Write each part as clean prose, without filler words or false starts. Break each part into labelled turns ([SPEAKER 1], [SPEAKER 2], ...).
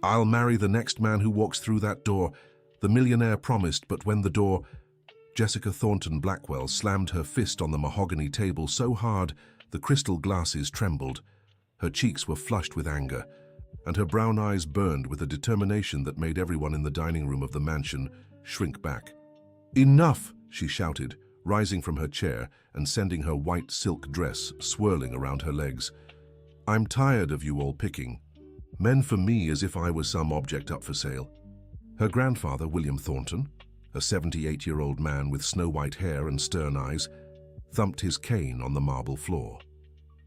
[SPEAKER 1] I'll marry the next man who walks through that door, the millionaire promised, but when the door... Jessica Thornton Blackwell slammed her fist on the mahogany table so hard the crystal glasses trembled. Her cheeks were flushed with anger, and her brown eyes burned with a determination that made everyone in the dining room of the mansion shrink back. "Enough!" she shouted, rising from her chair and sending her white silk dress swirling around her legs. "I'm tired of you all picking men for me as if I was some object up for sale." Her grandfather, William Thornton, a 78-year-old man with snow-white hair and stern eyes, thumped his cane on the marble floor.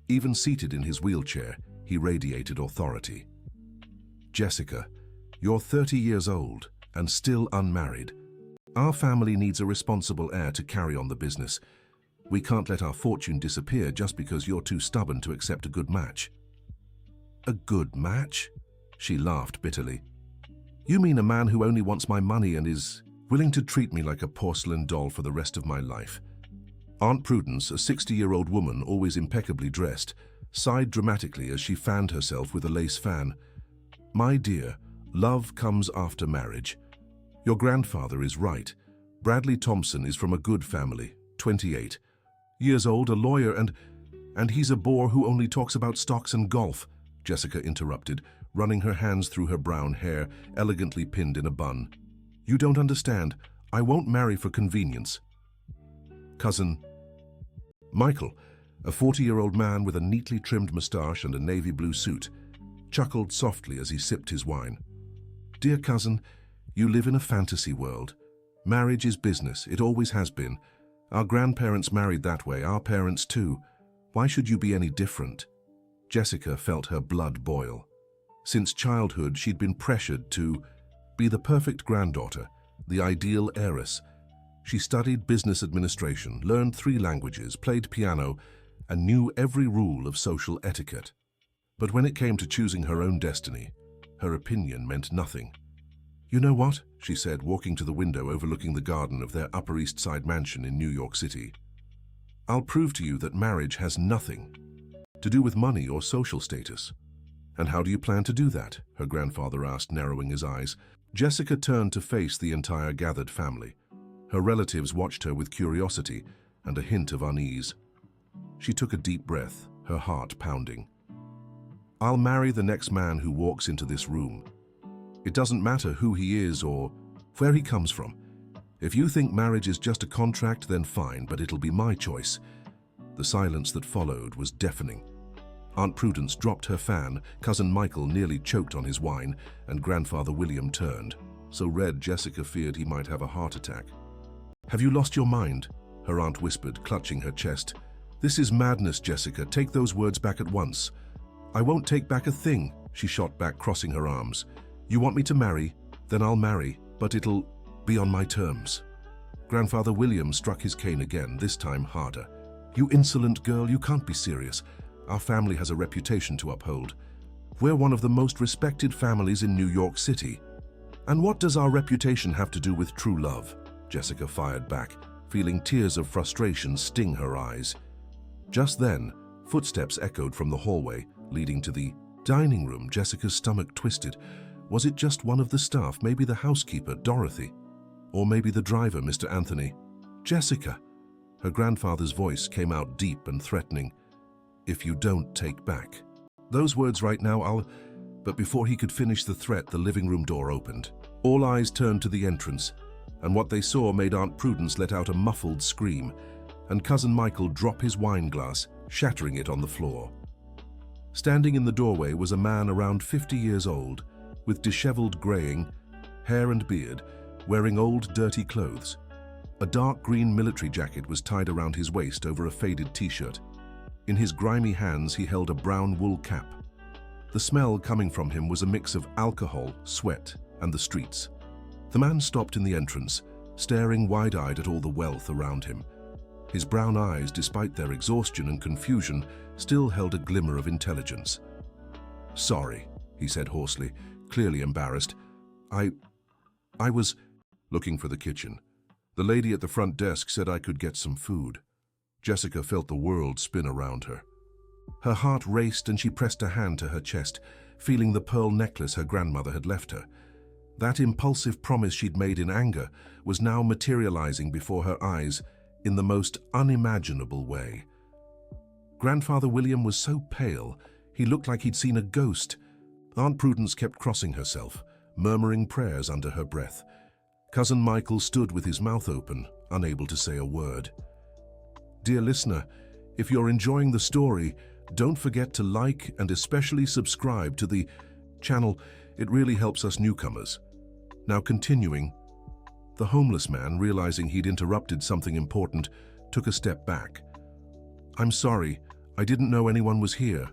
[SPEAKER 1] Even seated in his wheelchair, he radiated authority. "Jessica, you're 30 years old and still unmarried. Our family needs a responsible heir to carry on the business. We can't let our fortune disappear just because you're too stubborn to accept a good match." "A good match?" She laughed bitterly. "You mean a man who only wants my money and is willing to treat me like a porcelain doll for the rest of my life?" Aunt Prudence, a 60-year-old woman always impeccably dressed, sighed dramatically as she fanned herself with a lace fan. "My dear, love comes after marriage. Your grandfather is right. Bradley Thompson is from a good family, 28 years old, a lawyer, and he's a bore who only talks about stocks and golf," Jessica interrupted, running her hands through her brown hair, elegantly pinned in a bun. "You don't understand. I won't marry for convenience." Cousin Michael, a 40-year-old man with a neatly trimmed moustache and a navy blue suit, chuckled softly as he sipped his wine. "Dear cousin, you live in a fantasy world. Marriage is business. It always has been. Our grandparents married that way, our parents too. Why should you be any different?" Jessica felt her blood boil. Since childhood, she'd been pressured to be the perfect granddaughter, the ideal heiress. She studied business administration, learned 3 languages, played piano, and knew every rule of social etiquette. But when it came to choosing her own destiny, her opinion meant nothing. "You know what?" she said, walking to the window overlooking the garden of their Upper East Side mansion in New York City. "I'll prove to you that marriage has nothing to do with money or social status." "And how do you plan to do that?" her grandfather asked, narrowing his eyes. Jessica turned to face the entire gathered family. Her relatives watched her with curiosity and a hint of unease. She took a deep breath, her heart pounding. "I'll marry the next man who walks into this room. It doesn't matter who he is or where he comes from. If you think marriage is just a contract, then fine, but it'll be my choice." The silence that followed was deafening. Aunt Prudence dropped her fan, Cousin Michael nearly choked on his wine, and Grandfather William turned, so red Jessica feared he might have a heart attack. "Have you lost your mind?" her aunt whispered, clutching her chest. "This is madness, Jessica. Take those words back at once." "I won't take back a thing," she shot back, crossing her arms. "You want me to marry? Then I'll marry, but it'll be on my terms." Grandfather William struck his cane again, this time harder. "You insolent girl, you can't be serious. Our family has a reputation to uphold. We're one of the most respected families in New York City. And what does our reputation have to do with true love?" Jessica fired back, feeling tears of frustration sting her eyes. Just then, footsteps echoed from the hallway, leading to the dining room. Jessica's stomach twisted. Was it just one of the staff, maybe the housekeeper, Dorothy? Or maybe the driver, Mr. Anthony? "Jessica!" Her grandfather's voice came out deep and threatening. "If you don't take back those words right now, I'll..." But before he could finish the threat, the living room door opened. All eyes turned to the entrance, and what they saw made Aunt Prudence let out a muffled scream, and Cousin Michael drop his wine glass, shattering it on the floor. Standing in the doorway was a man around 50 years old, with disheveled graying hair and beard, wearing old, dirty clothes. A dark green military jacket was tied around his waist over a faded t-shirt. In his grimy hands, he held a brown wool cap. The smell coming from him was a mix of alcohol, sweat, and the streets. The man stopped in the entrance, staring wide-eyed at all the wealth around him. His brown eyes, despite their exhaustion and confusion, still held a glimmer of intelligence. "Sorry," he said hoarsely, clearly embarrassed. I was looking for the kitchen. The lady at the front desk said I could get some food." Jessica felt the world spin around her. Her heart raced and she pressed a hand to her chest. feeling the pearl necklace her grandmother had left her. That impulsive promise she'd made in anger was now materializing before her eyes in the most unimaginable way. Grandfather William was so pale, he looked like he'd seen a ghost. Aunt Prudence kept crossing herself, murmuring prayers under her breath. Cousin Michael stood with his mouth open, unable to say a word. Dear listener, if you're enjoying the story, don't forget to like and especially subscribe to the channel. It really helps us newcomers. Now continuing, the homeless man, realizing he'd interrupted something important, took a step back. I'm sorry, I didn't know anyone was here.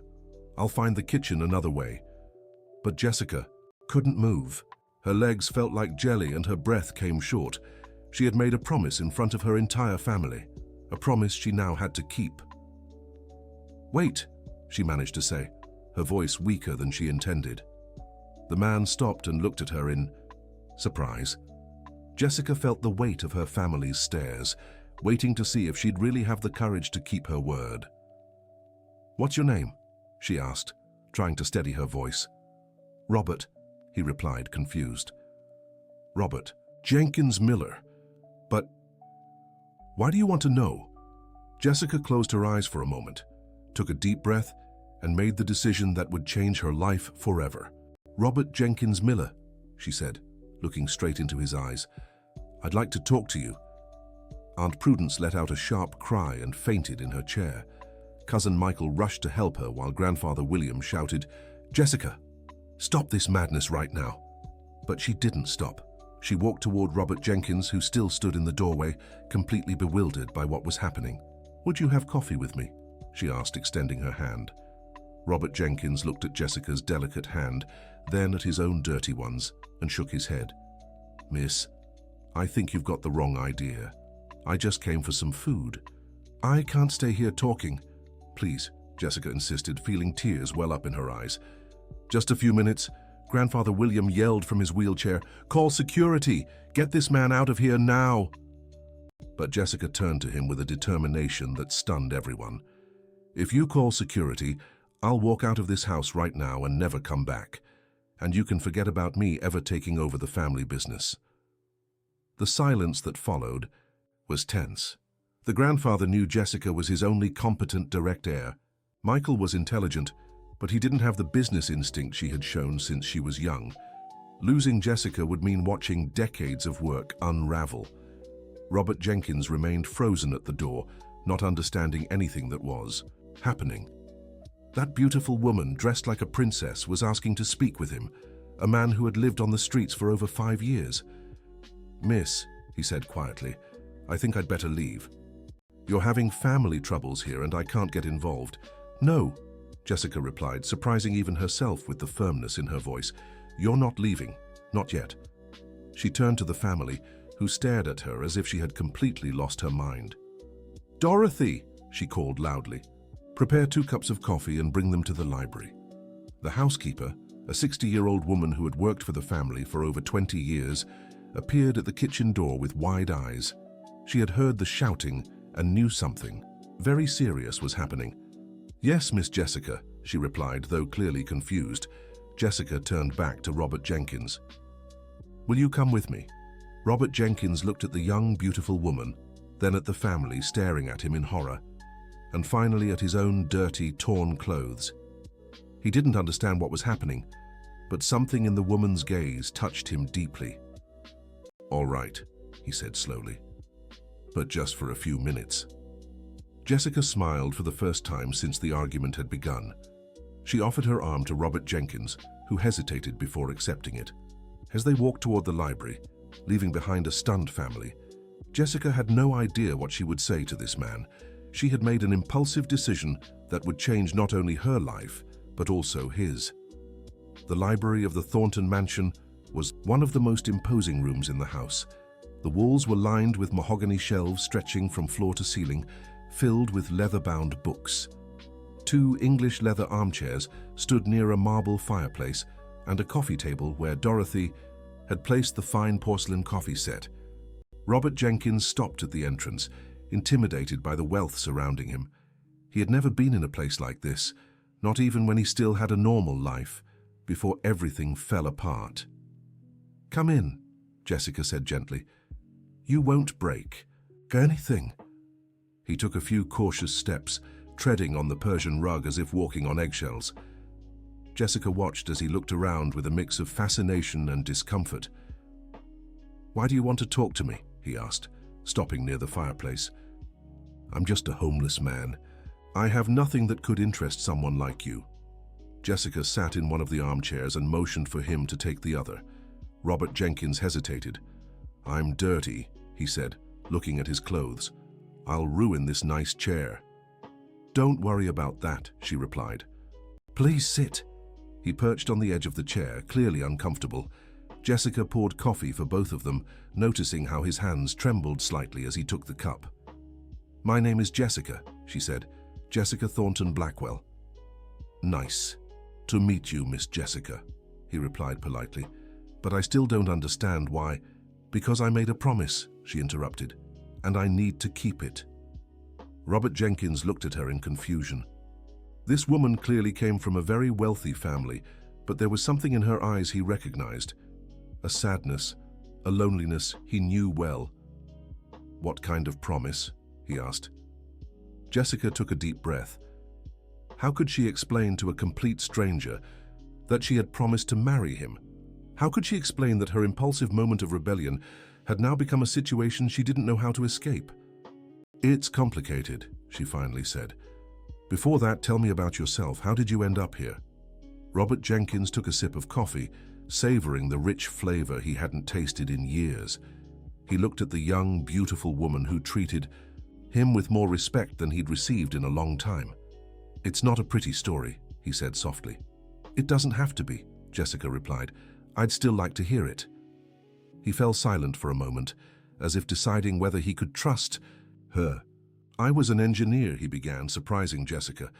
[SPEAKER 1] I'll find the kitchen another way. But Jessica couldn't move. Her legs felt like jelly and her breath came short. She had made a promise in front of her entire family, a promise she now had to keep. Wait, she managed to say, her voice weaker than she intended. The man stopped and looked at her in surprise. Jessica felt the weight of her family's stares, waiting to see if she'd really have the courage to keep her word. What's your name? She asked, trying to steady her voice. Robert, he replied, confused. Robert Jenkins Miller. But why do you want to know? Jessica closed her eyes for a moment, took a deep breath, and made the decision that would change her life forever. Robert Jenkins Miller, she said, looking straight into his eyes. I'd like to talk to you. Aunt Prudence let out a sharp cry and fainted in her chair. Cousin Michael rushed to help her while Grandfather William shouted, Jessica, stop this madness right now. But she didn't stop. She walked toward Robert Jenkins, who still stood in the doorway, completely bewildered by what was happening. Would you have coffee with me? She asked, extending her hand. Robert Jenkins looked at Jessica's delicate hand, then at his own dirty ones, and shook his head. Miss, I think you've got the wrong idea. I just came for some food. I can't stay here talking. Please, Jessica insisted, feeling tears well up in her eyes. Just a few minutes. Grandfather William yelled from his wheelchair, Call security! Get this man out of here now! But Jessica turned to him with a determination that stunned everyone. If you call security, I'll walk out of this house right now and never come back. And you can forget about me ever taking over the family business. The silence that followed was tense. The grandfather knew Jessica was his only competent direct heir. Michael was intelligent, but he didn't have the business instinct she had shown since she was young. Losing Jessica would mean watching decades of work unravel. Robert Jenkins remained frozen at the door, not understanding anything that was happening. That beautiful woman, dressed like a princess, was asking to speak with him, a man who had lived on the streets for over 5 years. Miss, he said quietly, I think I'd better leave. You're having family troubles here and I can't get involved. No, Jessica replied, surprising even herself with the firmness in her voice. You're not leaving, not yet. She turned to the family, who stared at her as if she had completely lost her mind. Dorothy, she called loudly. Prepare 2 cups of coffee and bring them to the library. The housekeeper, a 60-year-old woman who had worked for the family for over 20 years, appeared at the kitchen door with wide eyes. She had heard the shouting and knew something very serious was happening. Yes, Miss Jessica, she replied, though clearly confused. Jessica turned back to Robert Jenkins. Will you come with me? Robert Jenkins looked at the young, beautiful woman, then at the family staring at him in horror, and finally at his own dirty, torn clothes. He didn't understand what was happening, but something in the woman's gaze touched him deeply. All right, he said slowly, but just for a few minutes. Jessica smiled for the first time since the argument had begun. She offered her arm to Robert Jenkins, who hesitated before accepting it. As they walked toward the library, leaving behind a stunned family, Jessica had no idea what she would say to this man. She had made an impulsive decision that would change not only her life, but also his. The library of the Thornton mansion was one of the most imposing rooms in the house. The walls were lined with mahogany shelves stretching from floor to ceiling, filled with leather-bound books. 2 English leather armchairs stood near a marble fireplace and a coffee table where Dorothy had placed the fine porcelain coffee set. Robert Jenkins stopped at the entrance, intimidated by the wealth surrounding him. He had never been in a place like this, not even when he still had a normal life. before everything fell apart. "Come in," Jessica said gently. "You won't break anything." He took a few cautious steps, treading on the Persian rug as if walking on eggshells. Jessica watched as he looked around with a mix of fascination and discomfort. "Why do you want to talk to me?" he asked, stopping near the fireplace. "I'm just a homeless man. I have nothing that could interest someone like you." Jessica sat in one of the armchairs and motioned for him to take the other. Robert Jenkins hesitated. "I'm dirty," he said, looking at his clothes. "I'll ruin this nice chair." "Don't worry about that," she replied. "Please sit." He perched on the edge of the chair, clearly uncomfortable. Jessica poured coffee for both of them, noticing how his hands trembled slightly as he took the cup. "My name is Jessica," she said. "Jessica Thornton Blackwell." "Nice to meet you, Miss Jessica," he replied politely. "But I still don't understand why." "Because I made a promise," she interrupted, "and I need to keep it." Robert Jenkins looked at her in confusion. This woman clearly came from a very wealthy family, but there was something in her eyes he recognized. A sadness, a loneliness he knew well. "What kind of promise?" he asked. Jessica took a deep breath. How could she explain to a complete stranger that she had promised to marry him? How could she explain that her impulsive moment of rebellion had now become a situation she didn't know how to escape? "It's complicated," she finally said. "Before that, tell me about yourself. How did you end up here?" Robert Jenkins took a sip of coffee, savoring the rich flavor he hadn't tasted in years. He looked at the young, beautiful woman who treated him with more respect than he'd received in a long time. "It's not a pretty story," he said softly. "It doesn't have to be," Jessica replied. "I'd still like to hear it." He fell silent for a moment, as if deciding whether he could trust her. "I was an engineer," he began, surprising Jessica.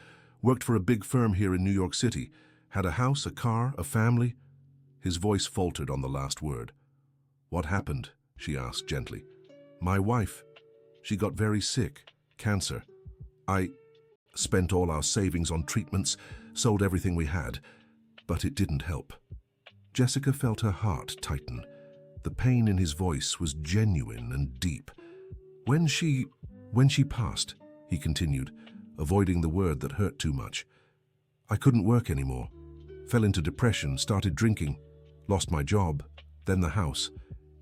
[SPEAKER 1] "Worked for a big firm here in New York City. Had a house, a car, a family." His voice faltered on the last word. "What happened?" she asked gently. "My wife. She got very sick. Cancer. I spent all our savings on treatments, sold everything we had, but it didn't help." Jessica felt her heart tighten. The pain in his voice was genuine and deep. When she passed," he continued, avoiding the word that hurt too much, "I couldn't work anymore. Fell into depression, started drinking, lost my job, then the house,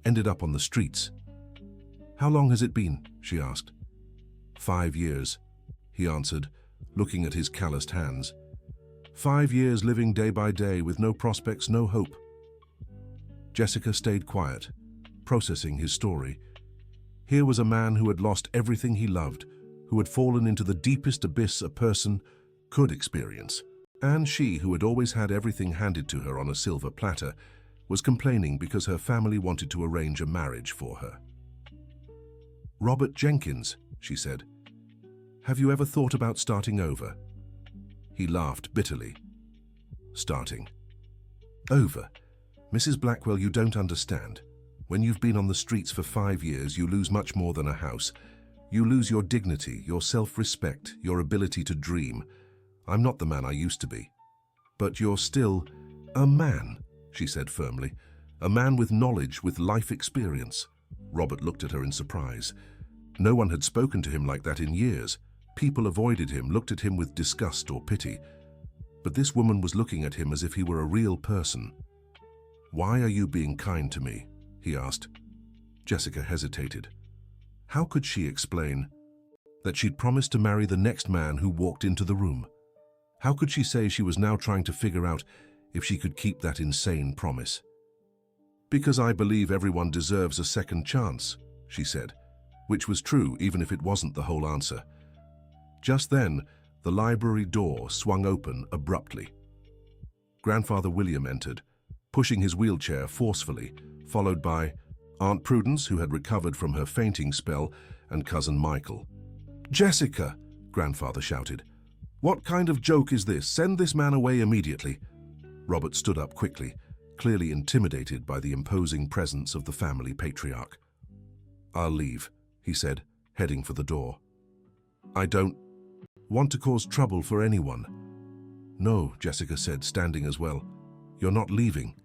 [SPEAKER 1] ended up on the streets." "How long has it been?" she asked. 5 years, he answered, looking at his calloused hands. 5 years living day by day with no prospects, no hope. Jessica stayed quiet, processing his story. Here was a man who had lost everything he loved, who had fallen into the deepest abyss a person could experience. And she, who had always had everything handed to her on a silver platter, was complaining because her family wanted to arrange a marriage for her. "Robert Jenkins," she said, "have you ever thought about starting over?" He laughed bitterly. "Starting over? Mrs. Blackwell, you don't understand. When you've been on the streets for 5 years, you lose much more than a house. You lose your dignity, your self-respect, your ability to dream. I'm not the man I used to be. But you're still a man," she said firmly. "A man with knowledge, with life experience." Robert looked at her in surprise. No one had spoken to him like that in years. People avoided him, looked at him with disgust or pity. But this woman was looking at him as if he were a real person. "Why are you being kind to me?" he asked. Jessica hesitated. How could she explain that she'd promised to marry the next man who walked into the room? How could she say she was now trying to figure out if she could keep that insane promise? "Because I believe everyone deserves a second chance," she said, which was true even if it wasn't the whole answer. Just then, the library door swung open abruptly. Grandfather William entered, pushing his wheelchair forcefully, followed by Aunt Prudence, who had recovered from her fainting spell, and Cousin Michael. "Jessica!" Grandfather shouted. "What kind of joke is this? Send this man away immediately." Robert stood up quickly, clearly intimidated by the imposing presence of the family patriarch. "I'll leave," he said, heading for the door. "I don't want to cause trouble for anyone." "No," Jessica said, standing as well. You're not leaving."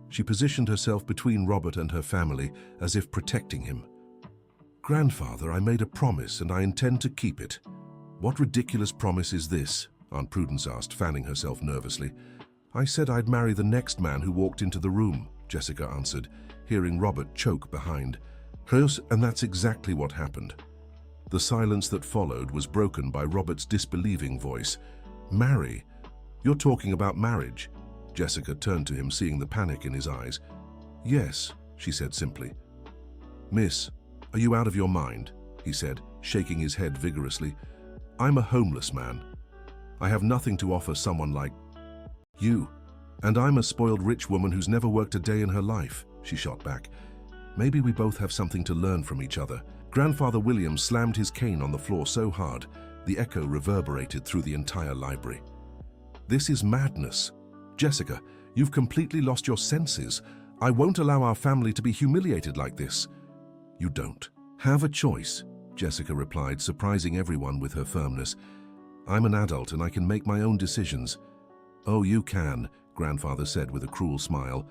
[SPEAKER 1] She positioned herself between Robert and her family, as if protecting him. "Grandfather, I made a promise and I intend to keep it." "What ridiculous promise is this?" Aunt Prudence asked, fanning herself nervously. "I said I'd marry the next man who walked into the room," Jessica answered, hearing Robert choke behind. And that's exactly what happened. The silence that followed was broken by Robert's disbelieving voice. "Marry? You're talking about marriage?" Jessica turned to him, seeing the panic in his eyes. "Yes," she said simply. "Miss, are you out of your mind?" he said, shaking his head vigorously. "I'm a homeless man. I have nothing to offer someone like you. And I'm a spoiled rich woman who's never worked a day in her life," she shot back. "Maybe we both have something to learn from each other." Grandfather William slammed his cane on the floor so hard, the echo reverberated through the entire library. "This is madness. Jessica, you've completely lost your senses. I won't allow our family to be humiliated like this." "You don't have a choice," Jessica replied, surprising everyone with her firmness. "I'm an adult and I can make my own decisions." "Oh, you can," Grandfather said with a cruel smile,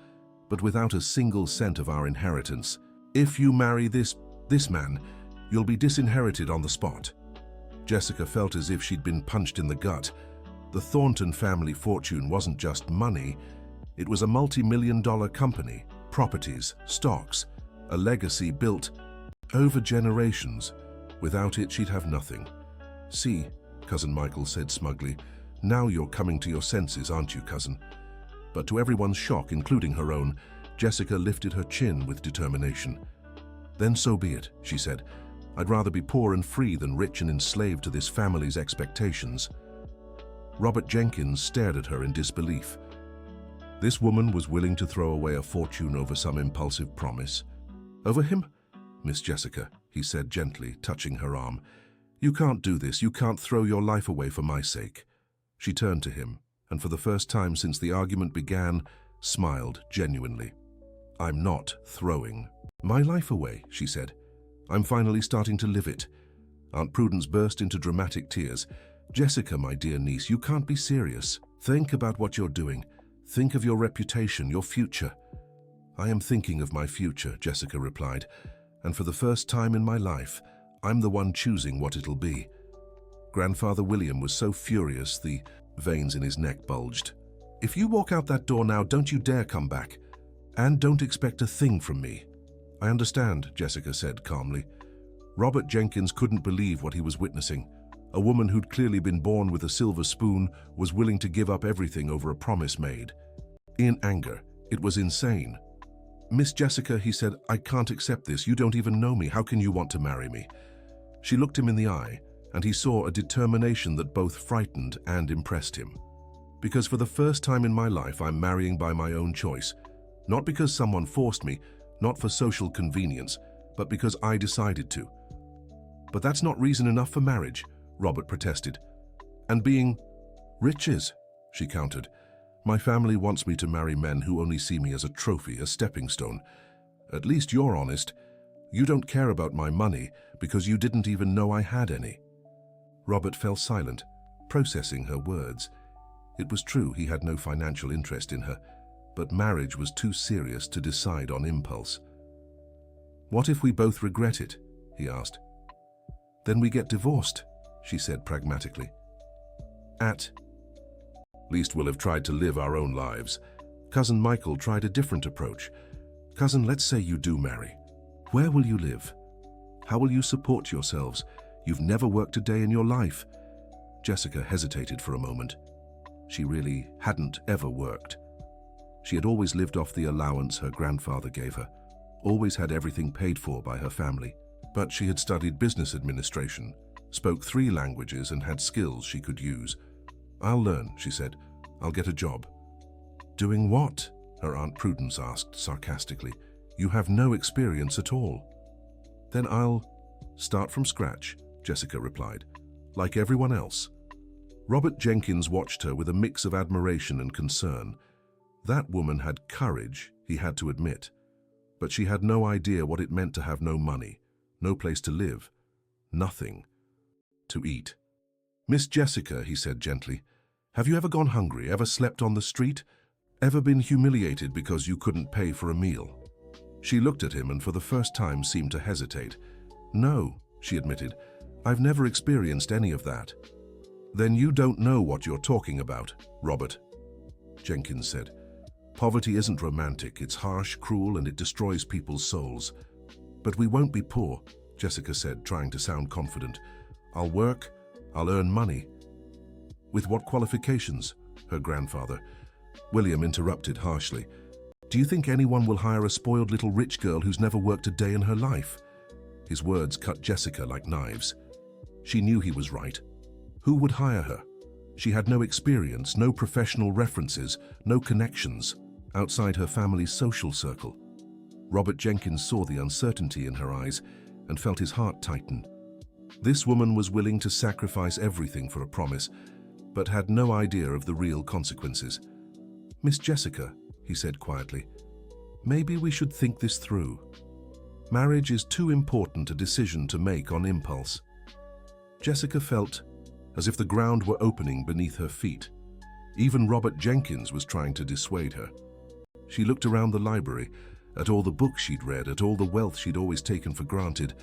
[SPEAKER 1] "but without a single cent of our inheritance. If you marry this man, you'll be disinherited on the spot." Jessica felt as if she'd been punched in the gut. The Thornton family fortune wasn't just money. It was a multi-million-dollar company, properties, stocks, a legacy built over generations. Without it, she'd have nothing. "See," Cousin Michael said smugly, "now you're coming to your senses, aren't you, cousin?" But to everyone's shock, including her own, Jessica lifted her chin with determination. "Then so be it," she said. "I'd rather be poor and free than rich and enslaved to this family's expectations." Robert Jenkins stared at her in disbelief. This woman was willing to throw away a fortune over some impulsive promise. "Over him? Miss Jessica," he said gently, touching her arm. "You can't do this. You can't throw your life away for my sake." She turned to him, and for the first time since the argument began, smiled genuinely. "I'm not throwing my life away," she said. "I'm finally starting to live it." Aunt Prudence burst into dramatic tears. "Jessica, my dear niece, you can't be serious. Think about what you're doing. Think of your reputation, your future." "I am thinking of my future," Jessica replied, "and for the first time in my life, I'm the one choosing what it'll be." Grandfather William was so furious the veins in his neck bulged. "If you walk out that door now, don't you dare come back. And don't expect a thing from me." "I understand," Jessica said calmly. Robert Jenkins couldn't believe what he was witnessing. A woman who'd clearly been born with a silver spoon was willing to give up everything over a promise made. In anger, it was insane. "Miss Jessica," he said, "I can't accept this. You don't even know me. How can you want to marry me?" She looked him in the eye, and he saw a determination that both frightened and impressed him. "Because for the first time in my life, I'm marrying by my own choice. Not because someone forced me, not for social convenience, but because I decided to." "But that's not reason enough for marriage," Robert protested. "And being rich is," she countered. "My family wants me to marry men who only see me as a trophy, a stepping stone. At least you're honest. You don't care about my money because you didn't even know I had any." Robert fell silent, processing her words. It was true he had no financial interest in her, but marriage was too serious to decide on impulse. "What if we both regret it?" he asked. "Then we get divorced," she said pragmatically. At least we'll have tried to live our own lives. Cousin Michael tried a different approach. "Cousin, let's say you do marry. Where will you live? How will you support yourselves? You've never worked a day in your life." Jessica hesitated for a moment. She really hadn't ever worked. She had always lived off the allowance her grandfather gave her, always had everything paid for by her family. But she had studied business administration, spoke 3 languages, and had skills she could use. "I'll learn," she said. "I'll get a job." "Doing what?" her Aunt Prudence asked sarcastically. "You have no experience at all." "Then I'll start from scratch," Jessica replied, "like everyone else." Robert Jenkins watched her with a mix of admiration and concern. That woman had courage, he had to admit, but she had no idea what it meant to have no money, no place to live, nothing to eat. "Miss Jessica," he said gently, "have you ever gone hungry, ever slept on the street?" Ever been humiliated because you couldn't pay for a meal? She looked at him and for the first time seemed to hesitate. No, she admitted. I've never experienced any of that. Then you don't know what you're talking about, Robert, Jenkins said. Poverty isn't romantic, it's harsh, cruel, and it destroys people's souls. But we won't be poor, Jessica said, trying to sound confident. I'll work, I'll earn money. With what qualifications? Her grandfather. William interrupted harshly. Do you think anyone will hire a spoiled little rich girl who's never worked a day in her life? His words cut Jessica like knives. She knew he was right. Who would hire her? She had no experience, no professional references, no connections outside her family's social circle. Robert Jenkins saw the uncertainty in her eyes and felt his heart tighten. This woman was willing to sacrifice everything for a promise, but had no idea of the real consequences. Miss Jessica, he said quietly, maybe we should think this through. Marriage is too important a decision to make on impulse. Jessica felt as if the ground were opening beneath her feet. Even Robert Jenkins was trying to dissuade her. She looked around the library, at all the books she'd read, at all the wealth she'd always taken for granted,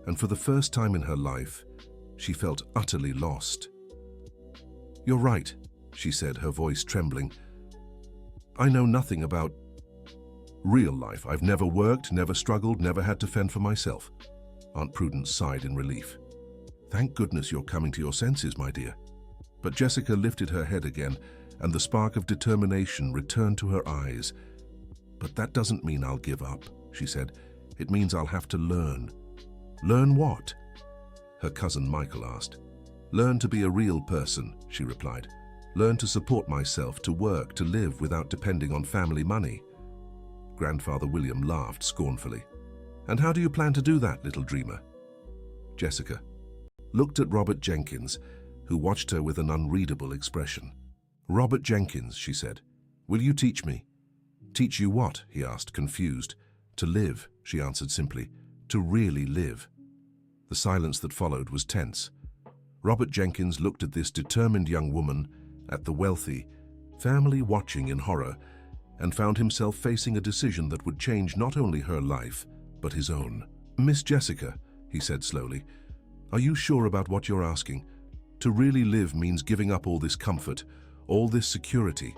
[SPEAKER 1] and for the first time in her life, she felt utterly lost. You're right, she said, her voice trembling. I know nothing about real life. I've never worked, never struggled, never had to fend for myself. Aunt Prudence sighed in relief. Thank goodness you're coming to your senses, my dear. But Jessica lifted her head again, and the spark of determination returned to her eyes. But that doesn't mean I'll give up, she said. It means I'll have to learn. Learn what? Her cousin Michael asked. Learn to be a real person, she replied. Learn to support myself, to work, to live without depending on family money. Grandfather William laughed scornfully. And how do you plan to do that, little dreamer? Jessica looked at Robert Jenkins, who watched her with an unreadable expression. Robert Jenkins, she said, will you teach me? Teach you what? He asked, confused. To live, she answered simply. To really live. The silence that followed was tense. Robert Jenkins looked at this determined young woman, at the wealthy, family watching in horror, and found himself facing a decision that would change not only her life, but his own. Miss Jessica, he said slowly, are you sure about what you're asking? To really live means giving up all this comfort, all this security.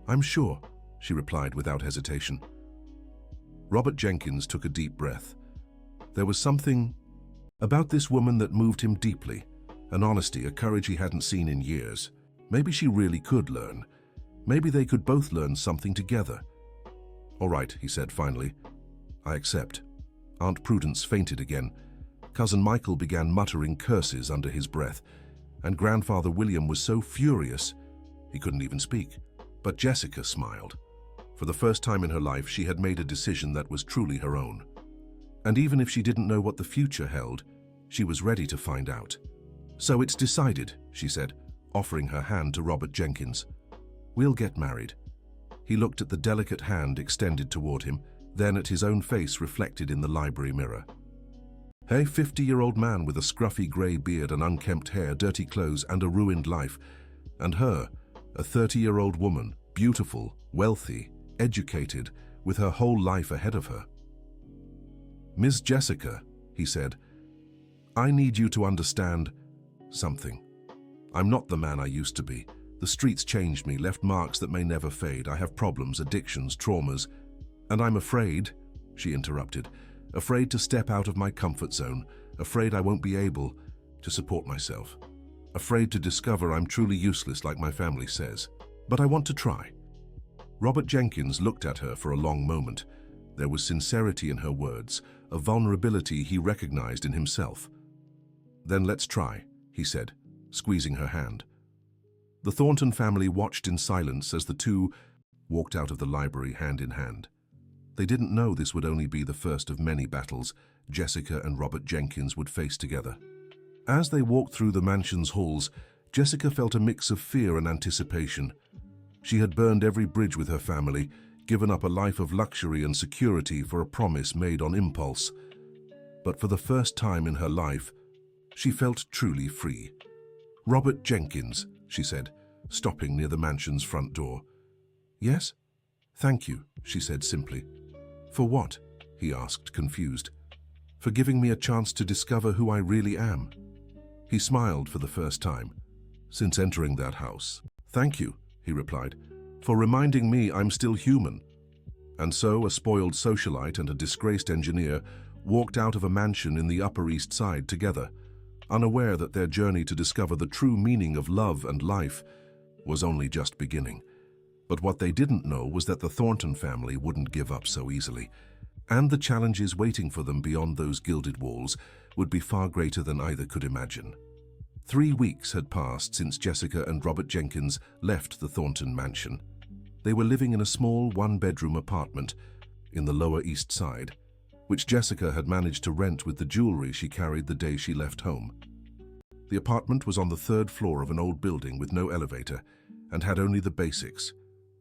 [SPEAKER 1] I'm sure, she replied without hesitation. Robert Jenkins took a deep breath. There was something about this woman that moved him deeply, an honesty, a courage he hadn't seen in years. Maybe she really could learn. Maybe they could both learn something together. All right, he said finally. I accept. Aunt Prudence fainted again. Cousin Michael began muttering curses under his breath, and Grandfather William was so furious he couldn't even speak. But Jessica smiled. For the first time in her life, she had made a decision that was truly her own. And even if she didn't know what the future held, she was ready to find out. So it's decided, she said, offering her hand to Robert Jenkins. We'll get married. He looked at the delicate hand extended toward him, then at his own face reflected in the library mirror. A 50-year-old man with a scruffy grey beard and unkempt hair, dirty clothes, and a ruined life. And her, a 30-year-old woman, beautiful, wealthy, educated, with her whole life ahead of her. Miss Jessica, he said, I need you to understand something. I'm not the man I used to be. The streets changed me, left marks that may never fade. I have problems, addictions, traumas. And I'm afraid, she interrupted, afraid to step out of my comfort zone, afraid I won't be able to support myself, afraid to discover I'm truly useless like my family says. But I want to try. Robert Jenkins looked at her for a long moment. There was sincerity in her words, a vulnerability he recognized in himself. Then let's try, he said, squeezing her hand. The Thornton family watched in silence as the two walked out of the library hand in hand. They didn't know this would only be the first of many battles Jessica and Robert Jenkins would face together. As they walked through the mansion's halls, Jessica felt a mix of fear and anticipation. She had burned every bridge with her family, given up a life of luxury and security for a promise made on impulse. But for the first time in her life, she felt truly free. Robert Jenkins, she said, stopping near the mansion's front door. Yes? Thank you, she said simply. For what? He asked, confused. For giving me a chance to discover who I really am. He smiled for the first time since entering that house. Thank you, he replied, for reminding me I'm still human. And so a spoiled socialite and a disgraced engineer walked out of a mansion in the Upper East Side together, unaware that their journey to discover the true meaning of love and life was only just beginning. But what they didn't know was that the Thornton family wouldn't give up so easily, and the challenges waiting for them beyond those gilded walls would be far greater than either could imagine. 3 weeks had passed since Jessica and Robert Jenkins left the Thornton mansion. They were living in a small one-bedroom apartment in the Lower East Side, which Jessica had managed to rent with the jewelry she carried the day she left home. The apartment was on the 3rd floor of an old building with no elevator and had only the basics: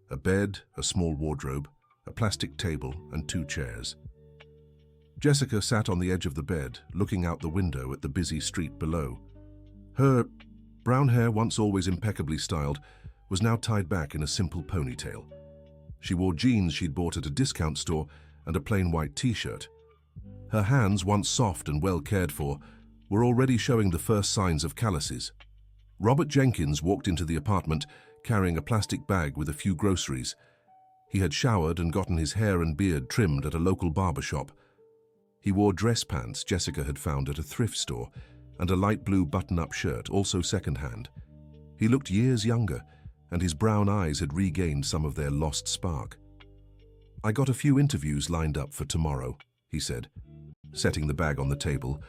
[SPEAKER 1] a bed, a small wardrobe, a plastic table, and 2 chairs. Jessica sat on the edge of the bed, looking out the window at the busy street below. Her brown hair, once always impeccably styled, was now tied back in a simple ponytail. She wore jeans she'd bought at a discount store and a plain white t-shirt. Her hands, once soft and well cared for, were already showing the first signs of calluses. Robert Jenkins walked into the apartment carrying a plastic bag with a few groceries. He had showered and gotten his hair and beard trimmed at a local barber shop. He wore dress pants Jessica had found at a thrift store and a light blue button-up shirt, also second-hand. He looked years younger, and his brown eyes had regained some of their lost spark. I got a few interviews lined up for tomorrow, he said, setting the bag on the table.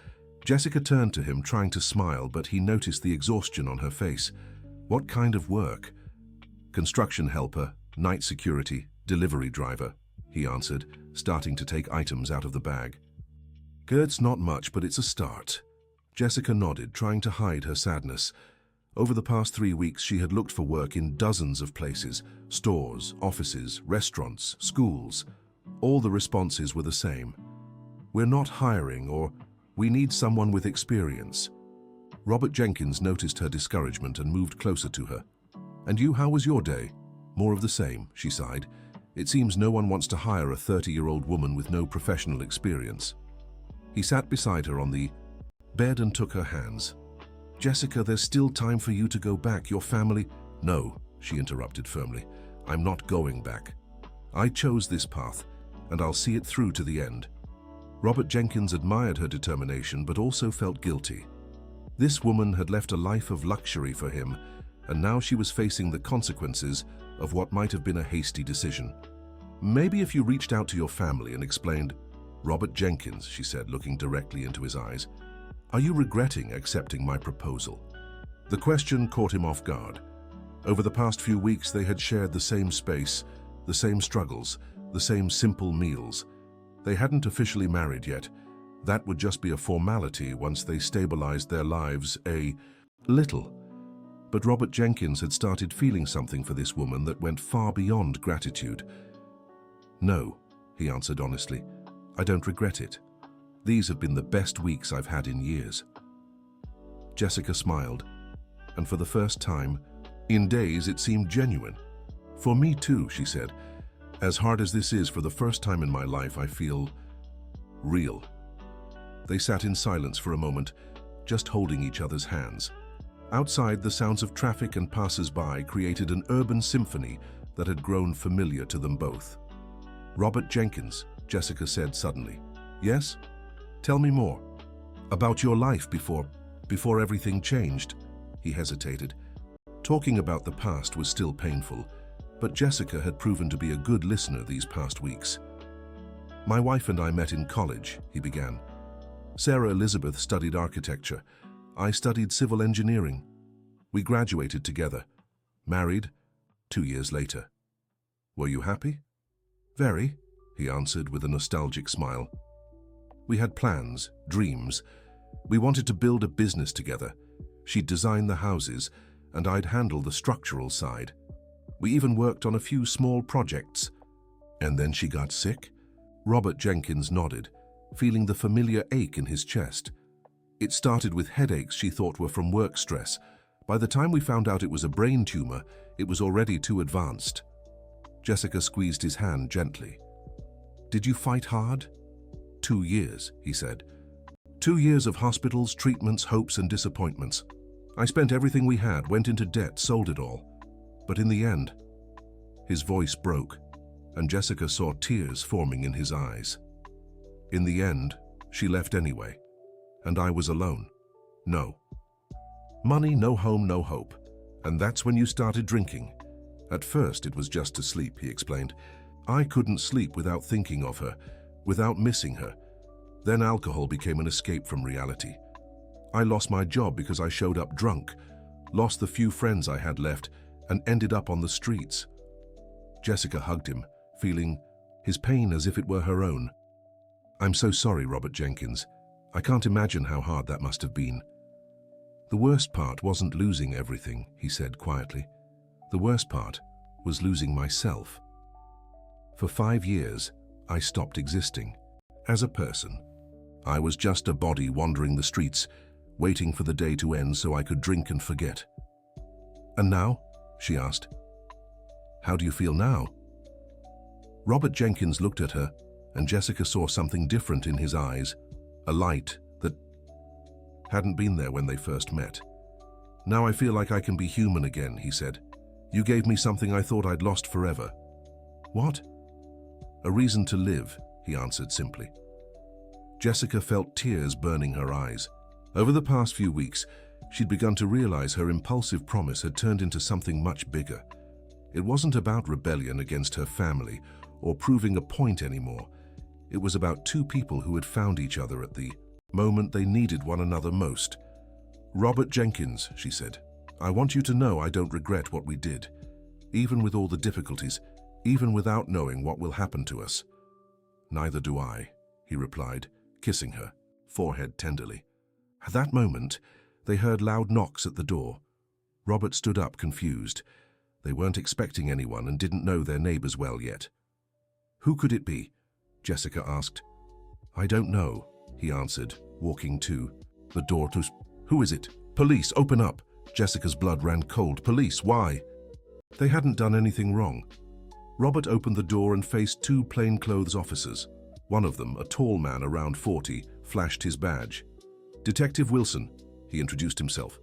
[SPEAKER 1] Jessica turned to him, trying to smile, but he noticed the exhaustion on her face. What kind of work? Construction helper, night security, delivery driver, he answered, starting to take items out of the bag. It's not much, but it's a start. Jessica nodded, trying to hide her sadness. Over the past 3 weeks, she had looked for work in dozens of places: stores, offices, restaurants, schools. All the responses were the same. We're not hiring, or we need someone with experience. Robert Jenkins noticed her discouragement and moved closer to her. And you, how was your day? More of the same, she sighed. It seems no one wants to hire a 30-year-old woman with no professional experience. He sat beside her on the bed and took her hands. Jessica, there's still time for you to go back. Your family... No, she interrupted firmly. I'm not going back. I chose this path, and I'll see it through to the end. Robert Jenkins admired her determination, but also felt guilty. This woman had left a life of luxury for him, and now she was facing the consequences of what might have been a hasty decision. Maybe if you reached out to your family and explained... Robert Jenkins, she said, looking directly into his eyes, are you regretting accepting my proposal? The question caught him off guard. Over the past few weeks, they had shared the same space, the same struggles, the same simple meals. They hadn't officially married yet. That would just be a formality once they stabilized their lives a little. But Robert Jenkins had started feeling something for this woman that went far beyond gratitude. No, he answered honestly. I don't regret it. These have been the best weeks I've had in years. Jessica smiled, and for the first time, in days, it seemed genuine. For me too, she said. As hard as this is, for the first time in my life, I feel real. They sat in silence for a moment, just holding each other's hands. Outside, the sounds of traffic and passers-by created an urban symphony that had grown familiar to them both. Robert Jenkins, Jessica said suddenly. Yes? Tell me more. About your life before everything changed. He hesitated. Talking about the past was still painful, but Jessica had proven to be a good listener these past weeks. My wife and I met in college, he began. Sarah Elizabeth studied architecture. I studied civil engineering. We graduated together. Married 2 years later. Were you happy? Very, he answered with a nostalgic smile. We had plans, dreams. We wanted to build a business together. She'd design the houses, and I'd handle the structural side. We even worked on a few small projects. And then she got sick? Robert Jenkins nodded, feeling the familiar ache in his chest. It started with headaches she thought were from work stress. By the time we found out it was a brain tumor, it was already too advanced. Jessica squeezed his hand gently. "Did you fight hard?" 2 years, he said. 2 years of hospitals, treatments, hopes, and disappointments. I spent everything we had, went into debt, sold it all. But in the end..." His voice broke, and Jessica saw tears forming in his eyes. "In the end, she left anyway, and I was alone. No. Money, no home, no hope. And that's when you started drinking. At first it was just to sleep," he explained. "I couldn't sleep without thinking of her, without missing her. Then alcohol became an escape from reality. I lost my job because I showed up drunk, lost the few friends I had left, and ended up on the streets." Jessica hugged him, feeling his pain as if it were her own. "I'm so sorry, Robert Jenkins. I can't imagine how hard that must have been." "The worst part wasn't losing everything," he said quietly. "The worst part was losing myself. For 5 years, I stopped existing. As a person, I was just a body wandering the streets, waiting for the day to end so I could drink and forget." "And now?" she asked. "How do you feel now?" Robert Jenkins looked at her, and Jessica saw something different in his eyes, a light that hadn't been there when they first met. "Now I feel like I can be human again," he said. "You gave me something I thought I'd lost forever." "What?" "A reason to live," he answered simply. Jessica felt tears burning her eyes. Over the past few weeks, she'd begun to realize her impulsive promise had turned into something much bigger. It wasn't about rebellion against her family or proving a point anymore. It was about two people who had found each other at the moment they needed one another most. "Robert Jenkins," she said, "I want you to know I don't regret what we did, even with all the difficulties, even without knowing what will happen to us." "Neither do I," he replied, kissing her forehead tenderly. At that moment, they heard loud knocks at the door. Robert stood up, confused. They weren't expecting anyone and didn't know their neighbors well yet. "Who could it be?" Jessica asked. "I don't know," he answered, walking to the door to... "Who is it? Police, open up!" Jessica's blood ran cold. "Police, why?" They hadn't done anything wrong. Robert opened the door and faced two plainclothes officers. One of them, a tall man around 40, flashed his badge. "Detective Wilson," he introduced himself.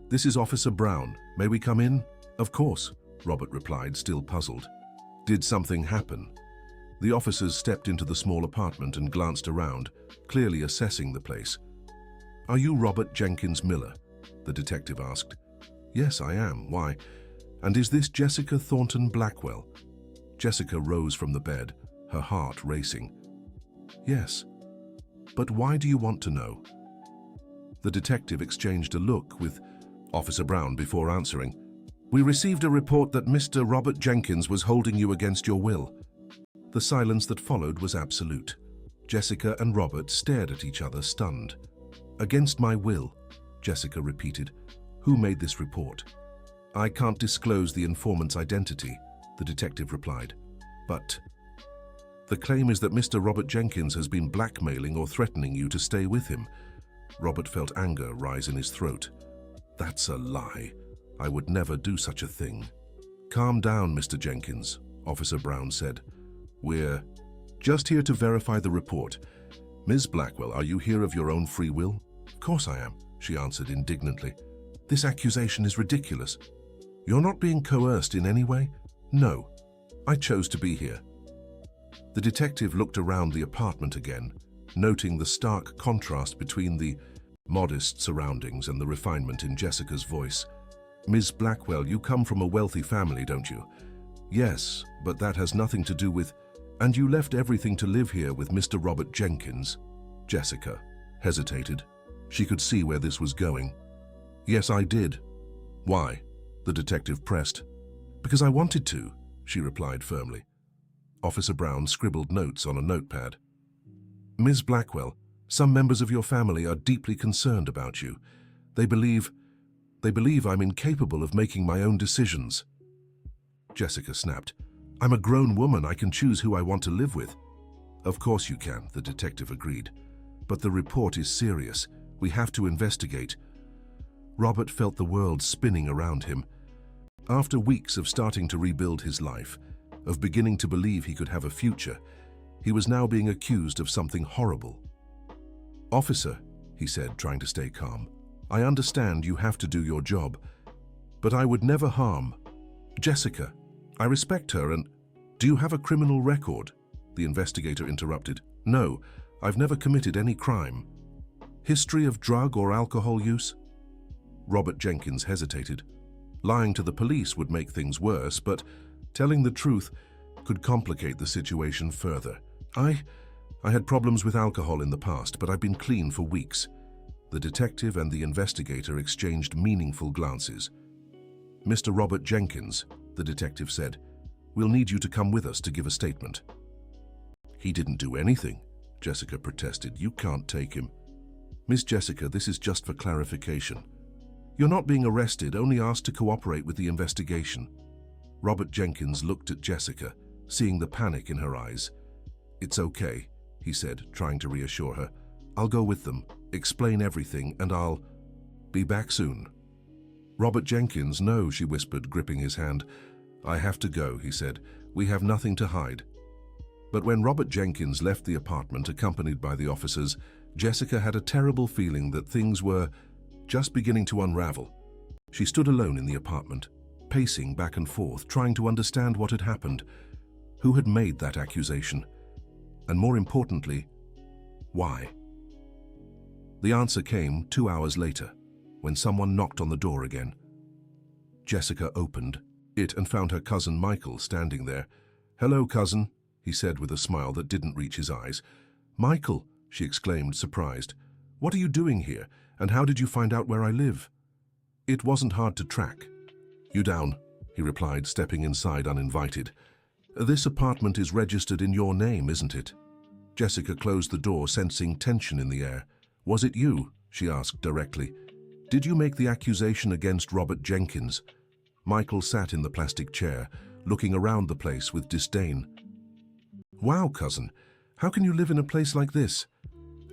[SPEAKER 1] "This is Officer Brown. May we come in?" "Of course," Robert replied, still puzzled. "Did something happen?" The officers stepped into the small apartment and glanced around, clearly assessing the place. "Are you Robert Jenkins Miller?" the detective asked. "Yes, I am. Why? And is this Jessica Thornton Blackwell?" Jessica rose from the bed, her heart racing. "Yes. But why do you want to know?" The detective exchanged a look with Officer Brown before answering. "We received a report that Mr. Robert Jenkins was holding you against your will." The silence that followed was absolute. Jessica and Robert stared at each other, stunned. "Against my will," Jessica repeated. "Who made this report?" "I can't disclose the informant's identity," the detective replied. "But the claim is that Mr. Robert Jenkins has been blackmailing or threatening you to stay with him." Robert felt anger rise in his throat. "That's a lie. I would never do such a thing." "Calm down, Mr. Jenkins," Officer Brown said. "We're just here to verify the report. Ms. Blackwell, are you here of your own free will?" "Of course I am," she answered indignantly. "This accusation is ridiculous." "You're not being coerced in any way?" "No. I chose to be here." The detective looked around the apartment again, noting the stark contrast between the modest surroundings and the refinement in Jessica's voice. "Ms. Blackwell, you come from a wealthy family, don't you?" "Yes, but that has nothing to do with..." "And you left everything to live here with Mr. Robert Jenkins?" Jessica hesitated. She could see where this was going. "Yes, I did." "Why?" the detective pressed. "Because I wanted to," she replied firmly. Officer Brown scribbled notes on a notepad. "Ms. Blackwell, some members of your family are deeply concerned about you. They believe I'm incapable of making my own decisions." Jessica snapped. "I'm a grown woman. I can choose who I want to live with." "Of course you can," the detective agreed. "But the report is serious. We have to investigate." Robert felt the world spinning around him. After weeks of starting to rebuild his life, of beginning to believe he could have a future. He was now being accused of something horrible. "Officer," he said, trying to stay calm, "I understand you have to do your job, but I would never harm Jessica. I respect her and—" "Do you have a criminal record?" the investigator interrupted. "No, I've never committed any crime." "History of drug or alcohol use?" Robert Jenkins hesitated. Lying to the police would make things worse, but telling the truth could complicate the situation further. I had problems with alcohol in the past, but I've been clean for weeks." The detective and the investigator exchanged meaningful glances. "Mr. Robert Jenkins," the detective said, "we'll need you to come with us to give a statement." "He didn't do anything," Jessica protested. "You can't take him." "Miss Jessica, this is just for clarification. You're not being arrested, only asked to cooperate with the investigation." Robert Jenkins looked at Jessica, seeing the panic in her eyes. "It's okay," he said, trying to reassure her. "I'll go with them, explain everything, and I'll be back soon." "Robert Jenkins, no," she whispered, gripping his hand. "I have to go," he said. "We have nothing to hide." But when Robert Jenkins left the apartment accompanied by the officers, Jessica had a terrible feeling that things were just beginning to unravel. She stood alone in the apartment, pacing back and forth, trying to understand what had happened, who had made that accusation, and more importantly, why. The answer came 2 hours later, when someone knocked on the door again. Jessica opened it and found her cousin Michael standing there. "Hello, cousin," he said with a smile that didn't reach his eyes. "Michael," she exclaimed, surprised. "What are you doing here, and how did you find out where I live?" "It wasn't hard to track." "You down?" he replied, stepping inside uninvited. "This apartment is registered in your name, isn't it?" Jessica closed the door, sensing tension in the air. "Was it you?" she asked directly. "Did you make the accusation against Robert Jenkins?" Michael sat in the plastic chair, looking around the place with disdain. "Wow, cousin, how can you live in a place like this?"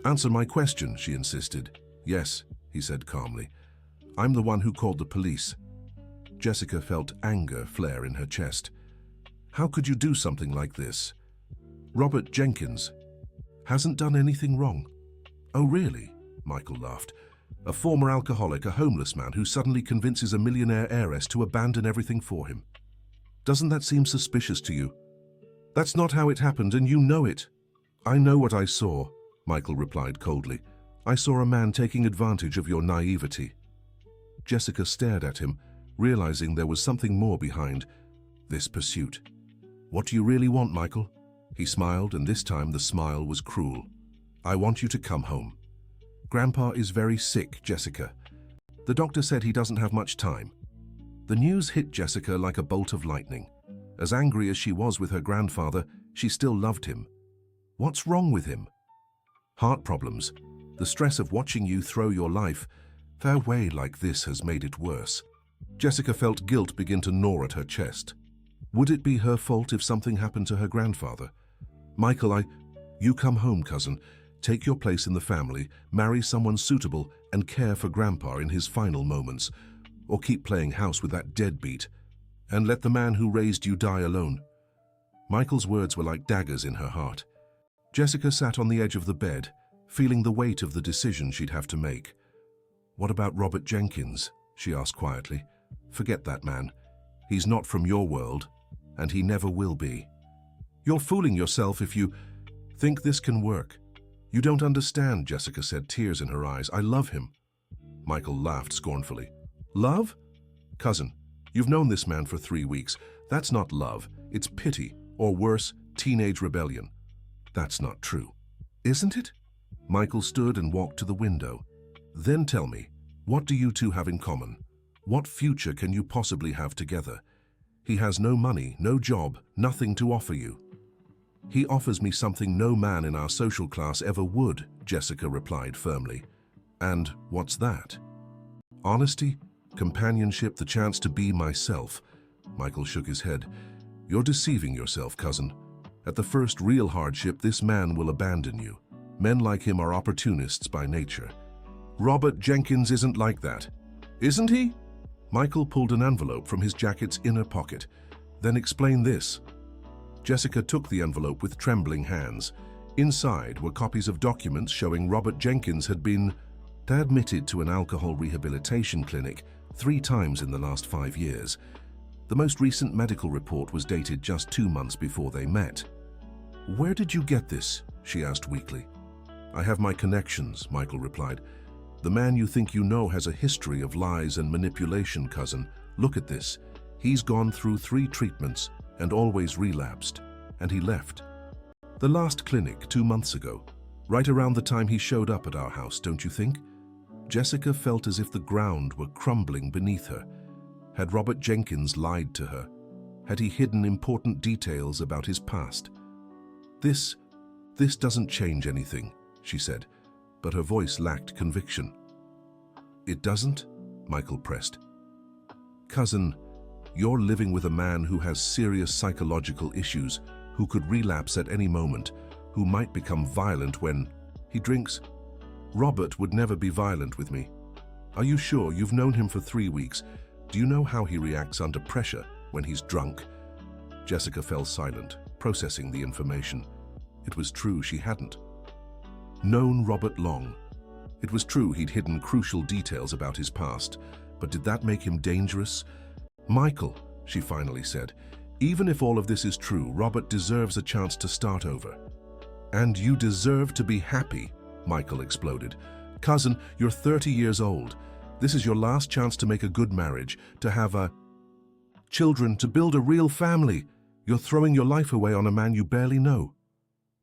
[SPEAKER 1] "Answer my question," she insisted. "Yes," he said calmly. "I'm the one who called the police." Jessica felt anger flare in her chest. "How could you do something like this? Robert Jenkins hasn't done anything wrong." "Oh, really?" Michael laughed. "A former alcoholic, a homeless man who suddenly convinces a millionaire heiress to abandon everything for him. Doesn't that seem suspicious to you?" "That's not how it happened, and you know it." "I know what I saw," Michael replied coldly. "I saw a man taking advantage of your naivety." Jessica stared at him, realizing there was something more behind this pursuit. "What do you really want, Michael?" He smiled, and this time the smile was cruel. "I want you to come home. Grandpa is very sick, Jessica. The doctor said he doesn't have much time." The news hit Jessica like a bolt of lightning. As angry as she was with her grandfather, she still loved him. What's wrong with him? "Heart problems. The stress of watching you throw your life away like this has made it worse." Jessica felt guilt begin to gnaw at her chest. Would it be her fault if something happened to her grandfather? "Michael, you come home, cousin. Take your place in the family, marry someone suitable, and care for Grandpa in his final moments. Or keep playing house with that deadbeat, and let the man who raised you die alone." Michael's words were like daggers in her heart. Jessica sat on the edge of the bed, feeling the weight of the decision she'd have to make. "What about Robert Jenkins?" she asked quietly. "Forget that man. He's not from your world, and he never will be." "You're fooling yourself if you think this can work." "You don't understand," Jessica said, tears in her eyes. "I love him." Michael laughed scornfully. "Love? Cousin, you've known this man for 3 weeks. That's not love. It's pity, or worse, teenage rebellion." "That's not true." "Isn't it?" Michael stood and walked to the window. "Then tell me, what do you two have in common? What future can you possibly have together? He has no money, no job, nothing to offer you." "He offers me something no man in our social class ever would," Jessica replied firmly. "And what's that?" "Honesty, companionship, the chance to be myself." Michael shook his head. "You're deceiving yourself, cousin. At the first real hardship, this man will abandon you. Men like him are opportunists by nature." "Robert Jenkins isn't like that." "Isn't he?" Michael pulled an envelope from his jacket's inner pocket. "Then explain this." Jessica took the envelope with trembling hands. Inside were copies of documents showing Robert Jenkins had been admitted to an alcohol rehabilitation clinic 3 times in the last 5 years. The most recent medical report was dated just 2 months before they met. "Where did you get this?" she asked weakly. "I have my connections," Michael replied. "The man you think you know has a history of lies and manipulation, cousin. Look at this. He's gone through 3 treatments and always relapsed, and he left. The last clinic 2 months ago, right around the time he showed up at our house, don't you think?" Jessica felt as if the ground were crumbling beneath her. Had Robert Jenkins lied to her? Had he hidden important details about his past? This doesn't change anything," she said, but her voice lacked conviction. "It doesn't?" Michael pressed. "Cousin, you're living with a man who has serious psychological issues, who could relapse at any moment, who might become violent when he drinks. Robert would never be violent with me. Are you sure? You've known him for 3 weeks. Do you know how he reacts under pressure when he's drunk?" Jessica fell silent, processing the information. It was true she hadn't known Robert long. It was true he'd hidden crucial details about his past, but did that make him dangerous? "Michael," she finally said, "even if all of this is true, Robert deserves a chance to start over." "And you deserve to be happy," Michael exploded. "Cousin, you're 30 years old. This is your last chance to make a good marriage, to have children, to build a real family. You're throwing your life away on a man you barely know."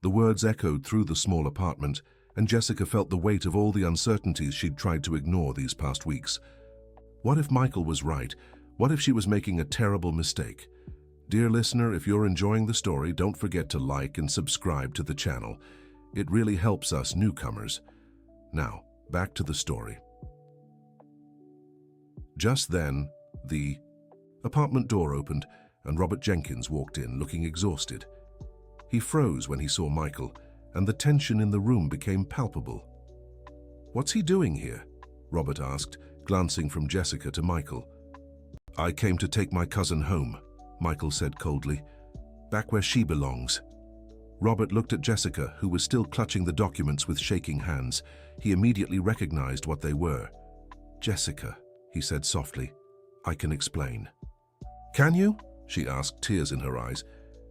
[SPEAKER 1] The words echoed through the small apartment, and Jessica felt the weight of all the uncertainties she'd tried to ignore these past weeks. What if Michael was right? What if she was making a terrible mistake? Dear listener, if you're enjoying the story, don't forget to like and subscribe to the channel. It really helps us newcomers. Now, back to the story. Just then, the apartment door opened and Robert Jenkins walked in, looking exhausted. He froze when he saw Michael, and the tension in the room became palpable. "What's he doing here?" Robert asked, glancing from Jessica to Michael. "I came to take my cousin home," Michael said coldly. "Back where she belongs." Robert looked at Jessica, who was still clutching the documents with shaking hands. He immediately recognized what they were. "Jessica," he said softly, "I can explain." "Can you?" she asked, tears in her eyes.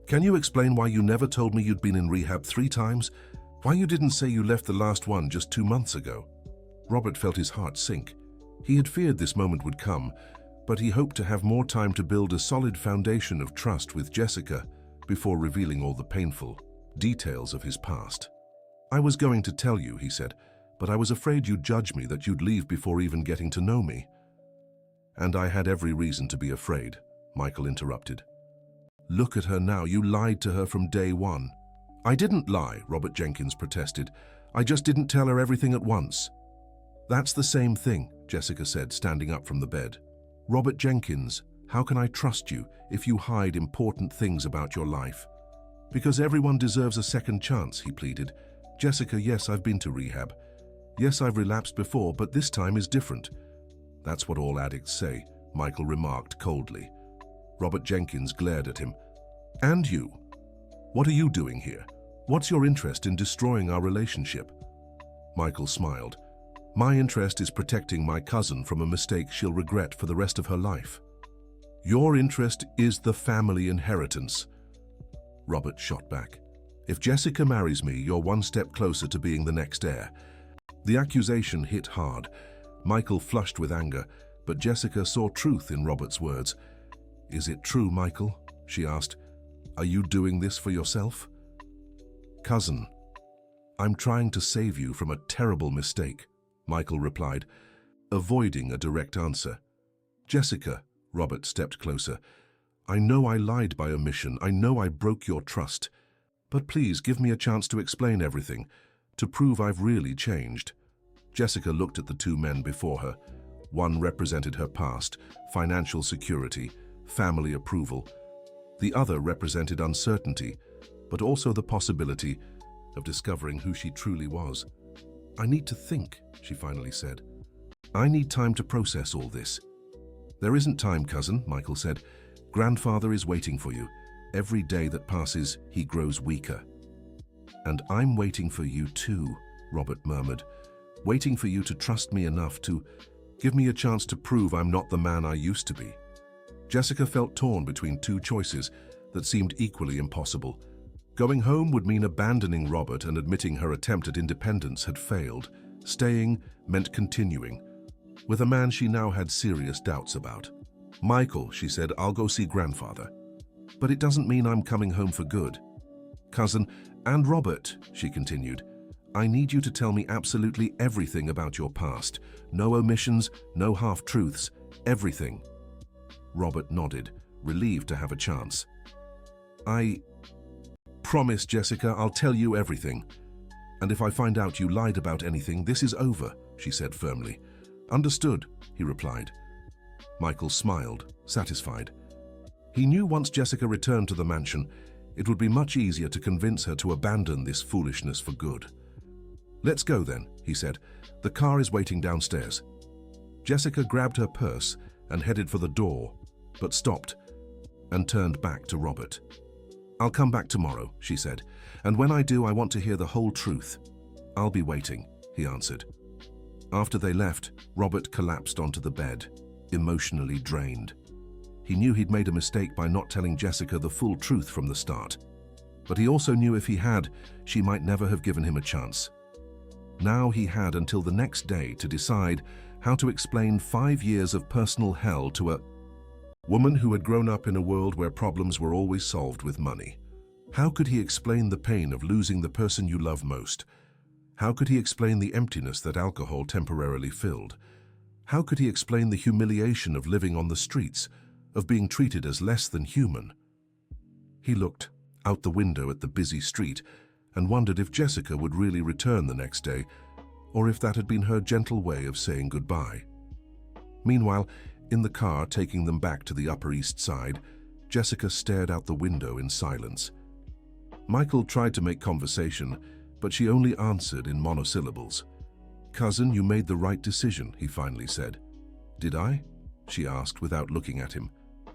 [SPEAKER 1] "Can you explain why you never told me you'd been in rehab 3 times? Why you didn't say you left the last one just 2 months ago?" Robert felt his heart sink. He had feared this moment would come, but he hoped to have more time to build a solid foundation of trust with Jessica before revealing all the painful details of his past. "I was going to tell you," he said, "but I was afraid you'd judge me, that you'd leave before even getting to know me." "And I had every reason to be afraid," Michael interrupted. "Look at her now. You lied to her from day one." "I didn't lie," Robert Jenkins protested. "I just didn't tell her everything at once." "That's the same thing," Jessica said, standing up from the bed. "Robert Jenkins, how can I trust you if you hide important things about your life?" "Because everyone deserves a second chance," he pleaded. "Jessica, yes, I've been to rehab. Yes, I've relapsed before, but this time is different." "That's what all addicts say," Michael remarked coldly. Robert Jenkins glared at him. "And you? What are you doing here? What's your interest in destroying our relationship?" Michael smiled. "My interest is protecting my cousin from a mistake she'll regret for the rest of her life." "Your interest is the family inheritance," Robert shot back. "If Jessica marries me, you're 1 step closer to being the next heir." The accusation hit hard. Michael flushed with anger, but Jessica saw truth in Robert's words. "Is it true, Michael?" she asked. "Are you doing this for yourself?" "Cousin, I'm trying to save you from a terrible mistake," Michael replied, avoiding a direct answer. "Jessica," Robert stepped closer, "I know I lied by omission. I know I broke your trust. But please give me a chance to explain everything, to prove I've really changed." Jessica looked at the 2 men before her. One represented her past, financial security, family approval. The other represented uncertainty, but also the possibility of discovering who she truly was. "I need to think," she finally said. "I need time to process all this." "There isn't time, cousin," Michael said. "Grandfather is waiting for you. Every day that passes, he grows weaker. "And I'm waiting for you too," Robert murmured. "Waiting for you to trust me enough to give me a chance to prove I'm not the man I used to be." Jessica felt torn between two choices that seemed equally impossible. Going home would mean abandoning Robert and admitting her attempt at independence had failed. Staying meant continuing, with a man she now had serious doubts about. "Michael," she said, "I'll go see grandfather. But it doesn't mean I'm coming home for good. Cousin, and Robert," she continued, "I need you to tell me absolutely everything about your past. No omissions, no half-truths, everything." Robert nodded, relieved to have a chance. "I promise, Jessica, I'll tell you everything. And if I find out you lied about anything, this is over," she said firmly. "Understood," he replied. Michael smiled, satisfied. He knew once Jessica returned to the mansion, it would be much easier to convince her to abandon this foolishness for good. "Let's go then," he said. "The car is waiting downstairs." Jessica grabbed her purse and headed for the door, but stopped and turned back to Robert. "I'll come back tomorrow," she said, "and when I do, I want to hear the whole truth." "I'll be waiting," he answered. After they left, Robert collapsed onto the bed, emotionally drained. He knew he'd made a mistake by not telling Jessica the full truth from the start. But he also knew if he had, she might never have given him a chance. Now he had until the next day to decide how to explain 5 years of personal hell to a woman who had grown up in a world where problems were always solved with money. How could he explain the pain of losing the person you love most? How could he explain the emptiness that alcohol temporarily filled? How could he explain the humiliation of living on the streets, of being treated as less than human? He looked out the window at the busy street and wondered if Jessica would really return the next day, or if that had been her gentle way of saying goodbye. Meanwhile, in the car taking them back to the Upper East Side, Jessica stared out the window in silence. Michael tried to make conversation, but she only answered in monosyllables. "Cousin, you made the right decision," he finally said. "Did I?" she asked without looking at him.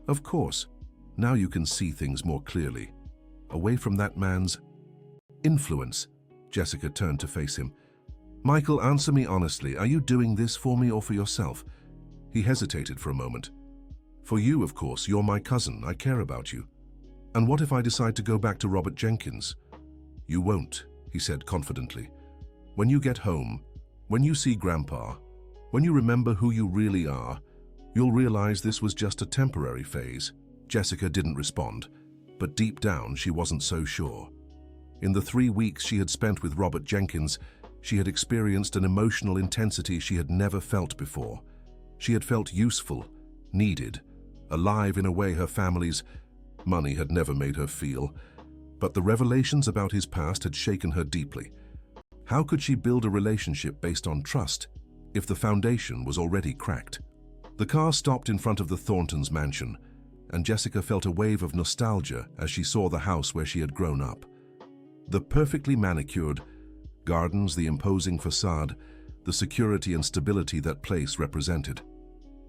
[SPEAKER 1] "Of course. Now you can see things more clearly. Away from that man's influence." Jessica turned to face him. "Michael, answer me honestly. Are you doing this for me or for yourself?" He hesitated for a moment. "For you, of course. You're my cousin. I care about you." "And what if I decide to go back to Robert Jenkins?" "You won't," he said confidently. "When you get home, when you see Grandpa, when you remember who you really are, you'll realize this was just a temporary phase." Jessica didn't respond, but deep down she wasn't so sure. In the 3 weeks she had spent with Robert Jenkins, she had experienced an emotional intensity she had never felt before. She had felt useful, needed, alive in a way her family's money had never made her feel. But the revelations about his past had shaken her deeply. How could she build a relationship based on trust if the foundation was already cracked? The car stopped in front of the Thorntons' mansion, and Jessica felt a wave of nostalgia as she saw the house where she had grown up. The perfectly manicured gardens, the imposing facade, the security and stability that place represented.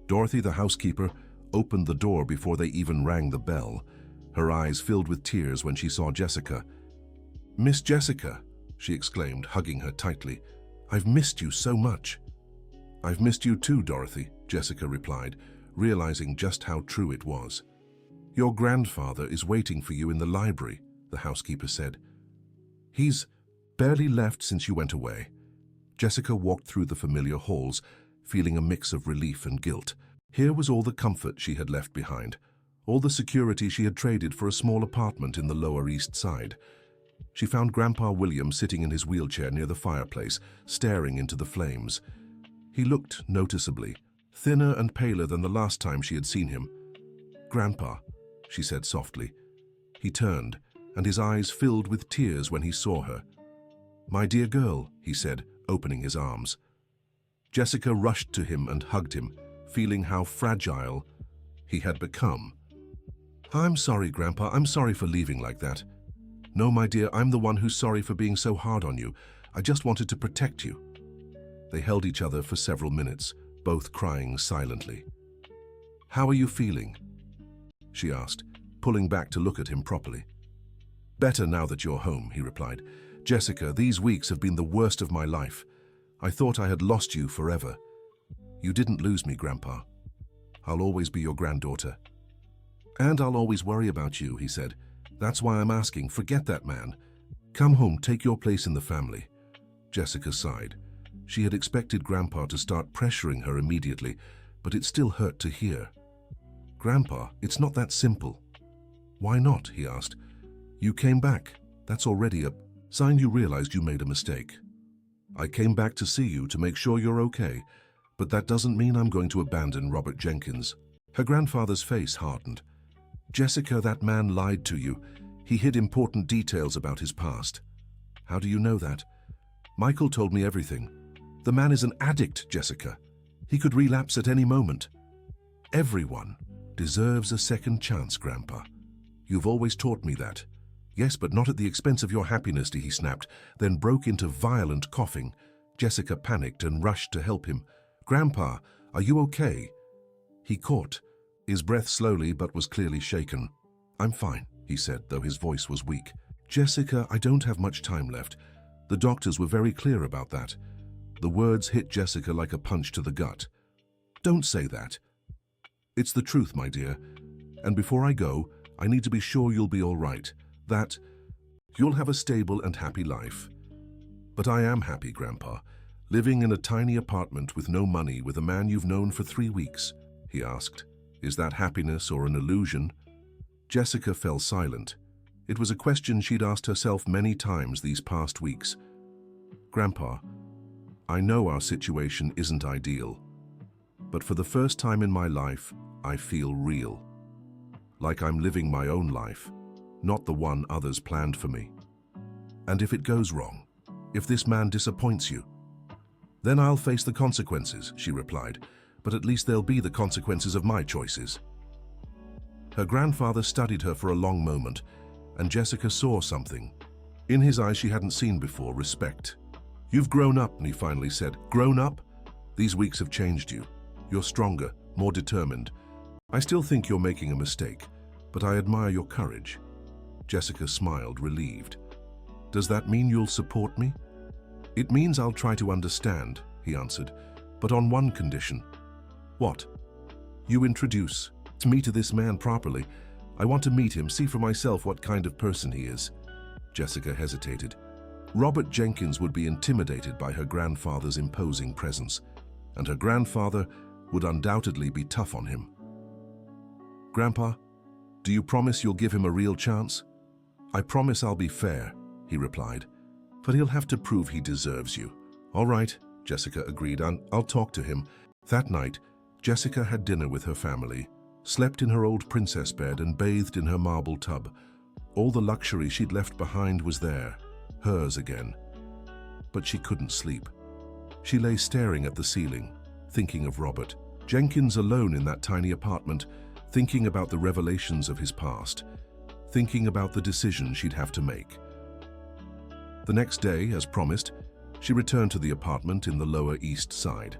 [SPEAKER 1] Dorothy, the housekeeper, opened the door before they even rang the bell. Her eyes filled with tears when she saw Jessica. "Miss Jessica," she exclaimed, hugging her tightly. "I've missed you so much." "I've missed you too, Dorothy," Jessica replied, realizing just how true it was. "Your grandfather is waiting for you in the library," the housekeeper said. "He's barely left since you went away." Jessica walked through the familiar halls, feeling a mix of relief and guilt. Here was all the comfort she had left behind, all the security she had traded for a small apartment in the Lower East Side. She found Grandpa William sitting in his wheelchair near the fireplace, staring into the flames. He looked noticeably thinner and paler than the last time she had seen him. "Grandpa," she said softly. He turned, and his eyes filled with tears when he saw her. "My dear girl," he said, opening his arms. Jessica rushed to him and hugged him, feeling how fragile he had become. "I'm sorry, Grandpa. I'm sorry for leaving like that." "No, my dear, I'm the one who's sorry for being so hard on you. I just wanted to protect you." They held each other for several minutes, both crying silently. "How are you feeling?" she asked, pulling back to look at him properly. "Better now that you're home," he replied. "Jessica, these weeks have been the worst of my life. I thought I had lost you forever." "You didn't lose me, Grandpa. I'll always be your granddaughter. And I'll always worry about you," he said. "That's why I'm asking, forget that man. Come home, take your place in the family." Jessica sighed. She had expected Grandpa to start pressuring her immediately, but it still hurt to hear. "Grandpa, it's not that simple." "Why not?" he asked. "You came back. That's already a sign you realized you made a mistake. I came back to see you to make sure you're okay, but that doesn't mean I'm going to abandon Robert Jenkins." Her grandfather's face hardened. "Jessica, that man lied to you. He hid important details about his past." "How do you know that?" "Michael told me everything. The man is an addict, Jessica. He could relapse at any moment." "Everyone deserves a second chance, Grandpa. You've always taught me that." "Yes, but not at the expense of your happiness," he snapped, then broke into violent coughing. Jessica panicked and rushed to help him. "Grandpa, are you okay?" He caught his breath slowly but was clearly shaken. "I'm fine," he said, though his voice was weak. "Jessica, I don't have much time left. The doctors were very clear about that." The words hit Jessica like a punch to the gut. "Don't say that. It's the truth, my dear. And before I go, I need to be sure you'll be all right. That you'll have a stable and happy life." "But I am happy, Grandpa. Living in a tiny apartment with no money with a man you've known for 3 weeks?" he asked. "Is that happiness or an illusion?" Jessica fell silent. It was a question she'd asked herself many times these past weeks. "Grandpa, I know our situation isn't ideal, but for the first time in my life, I feel real. Like I'm living my own life, not the one others planned for me. And if it goes wrong, if this man disappoints you, then I'll face the consequences," she replied, "but at least they'll be the consequences of my choices." Her grandfather studied her for a long moment, and Jessica saw something. In his eyes she hadn't seen before, respect. "You've grown up," he finally said. "Grown up? These weeks have changed you. You're stronger, more determined. I still think you're making a mistake, but I admire your courage." Jessica smiled, relieved. "Does that mean you'll support me?" "It means I'll try to understand," he answered, "but on one condition." "What?" "You introduce me to this man properly. I want to meet him, see for myself what kind of person he is." Jessica hesitated. Robert Jenkins would be intimidated by her grandfather's imposing presence, and her grandfather would undoubtedly be tough on him. "Grandpa, do you promise you'll give him a real chance?" "I promise I'll be fair," he replied, "but he'll have to prove he deserves you." "All right," Jessica agreed, and I'll talk to him." That night, Jessica had dinner with her family, slept in her old princess bed and bathed in her marble tub. All the luxury she'd left behind was there, hers again. But she couldn't sleep. She lay staring at the ceiling, thinking of Robert Jenkins alone in that tiny apartment, thinking about the revelations of his past, thinking about the decision she'd have to make. The next day, as promised, she returned to the apartment in the Lower East Side.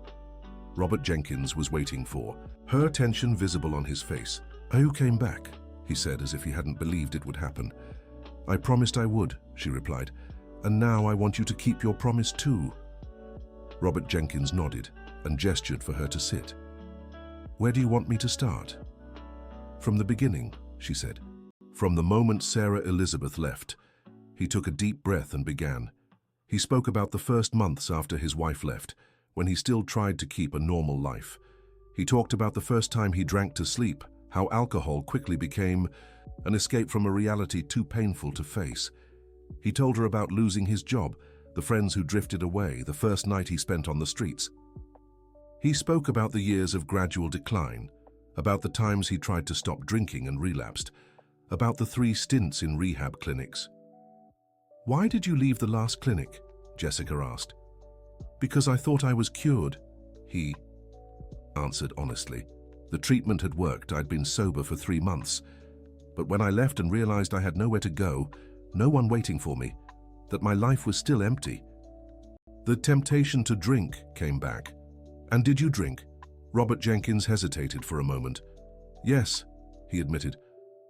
[SPEAKER 1] Robert Jenkins was waiting for her, tension visible on his face. "You came back," he said, as if he hadn't believed it would happen. "I promised I would," she replied, "and now I want you to keep your promise too." Robert Jenkins nodded and gestured for her to sit. "Where do you want me to start?" "From the beginning," she said. "From the moment Sarah Elizabeth left." He took a deep breath and began. He spoke about the first months after his wife left, when he still tried to keep a normal life. He talked about the first time he drank to sleep, how alcohol quickly became an escape from a reality too painful to face. He told her about losing his job, the friends who drifted away, the first night he spent on the streets. He spoke about the years of gradual decline, about the times he tried to stop drinking and relapsed, about the 3 stints in rehab clinics. "Why did you leave the last clinic?" Jessica asked. "Because I thought I was cured," he answered honestly. "The treatment had worked. I'd been sober for 3 months. But when I left and realized I had nowhere to go, no one waiting for me, that my life was still empty, the temptation to drink came back." "And did you drink?" Robert Jenkins hesitated for a moment. "Yes," he admitted.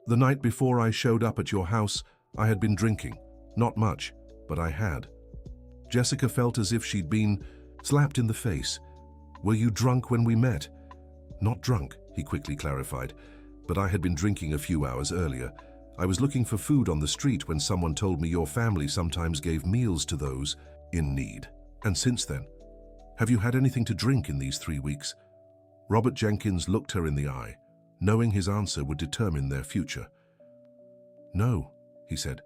[SPEAKER 1] The night before I showed up at your house, I had been drinking. Not much, but I had. Jessica felt as if she'd been slapped in the face. Were you drunk when we met? Not drunk, he quickly clarified, but I had been drinking a few hours earlier. I was looking for food on the street when someone told me your family sometimes gave meals to those in need. And since then, have you had anything to drink in these 3 weeks? Robert Jenkins looked her in the eye, knowing his answer would determine their future. No, he said.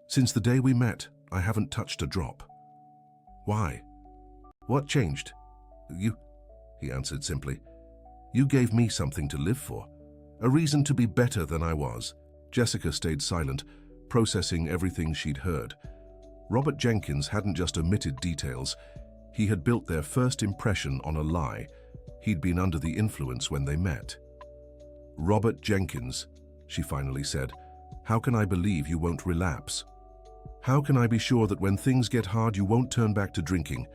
[SPEAKER 1] Since the day we met, I haven't touched a drop. Why? What changed? You, he answered simply. You gave me something to live for, a reason to be better than I was. Jessica stayed silent, processing everything she'd heard. Robert Jenkins hadn't just omitted details. He had built their first impression on a lie. He'd been under the influence when they met. Robert Jenkins, she finally said, how can I believe you won't relapse? How can I be sure that when things get hard you won't turn back to drinking?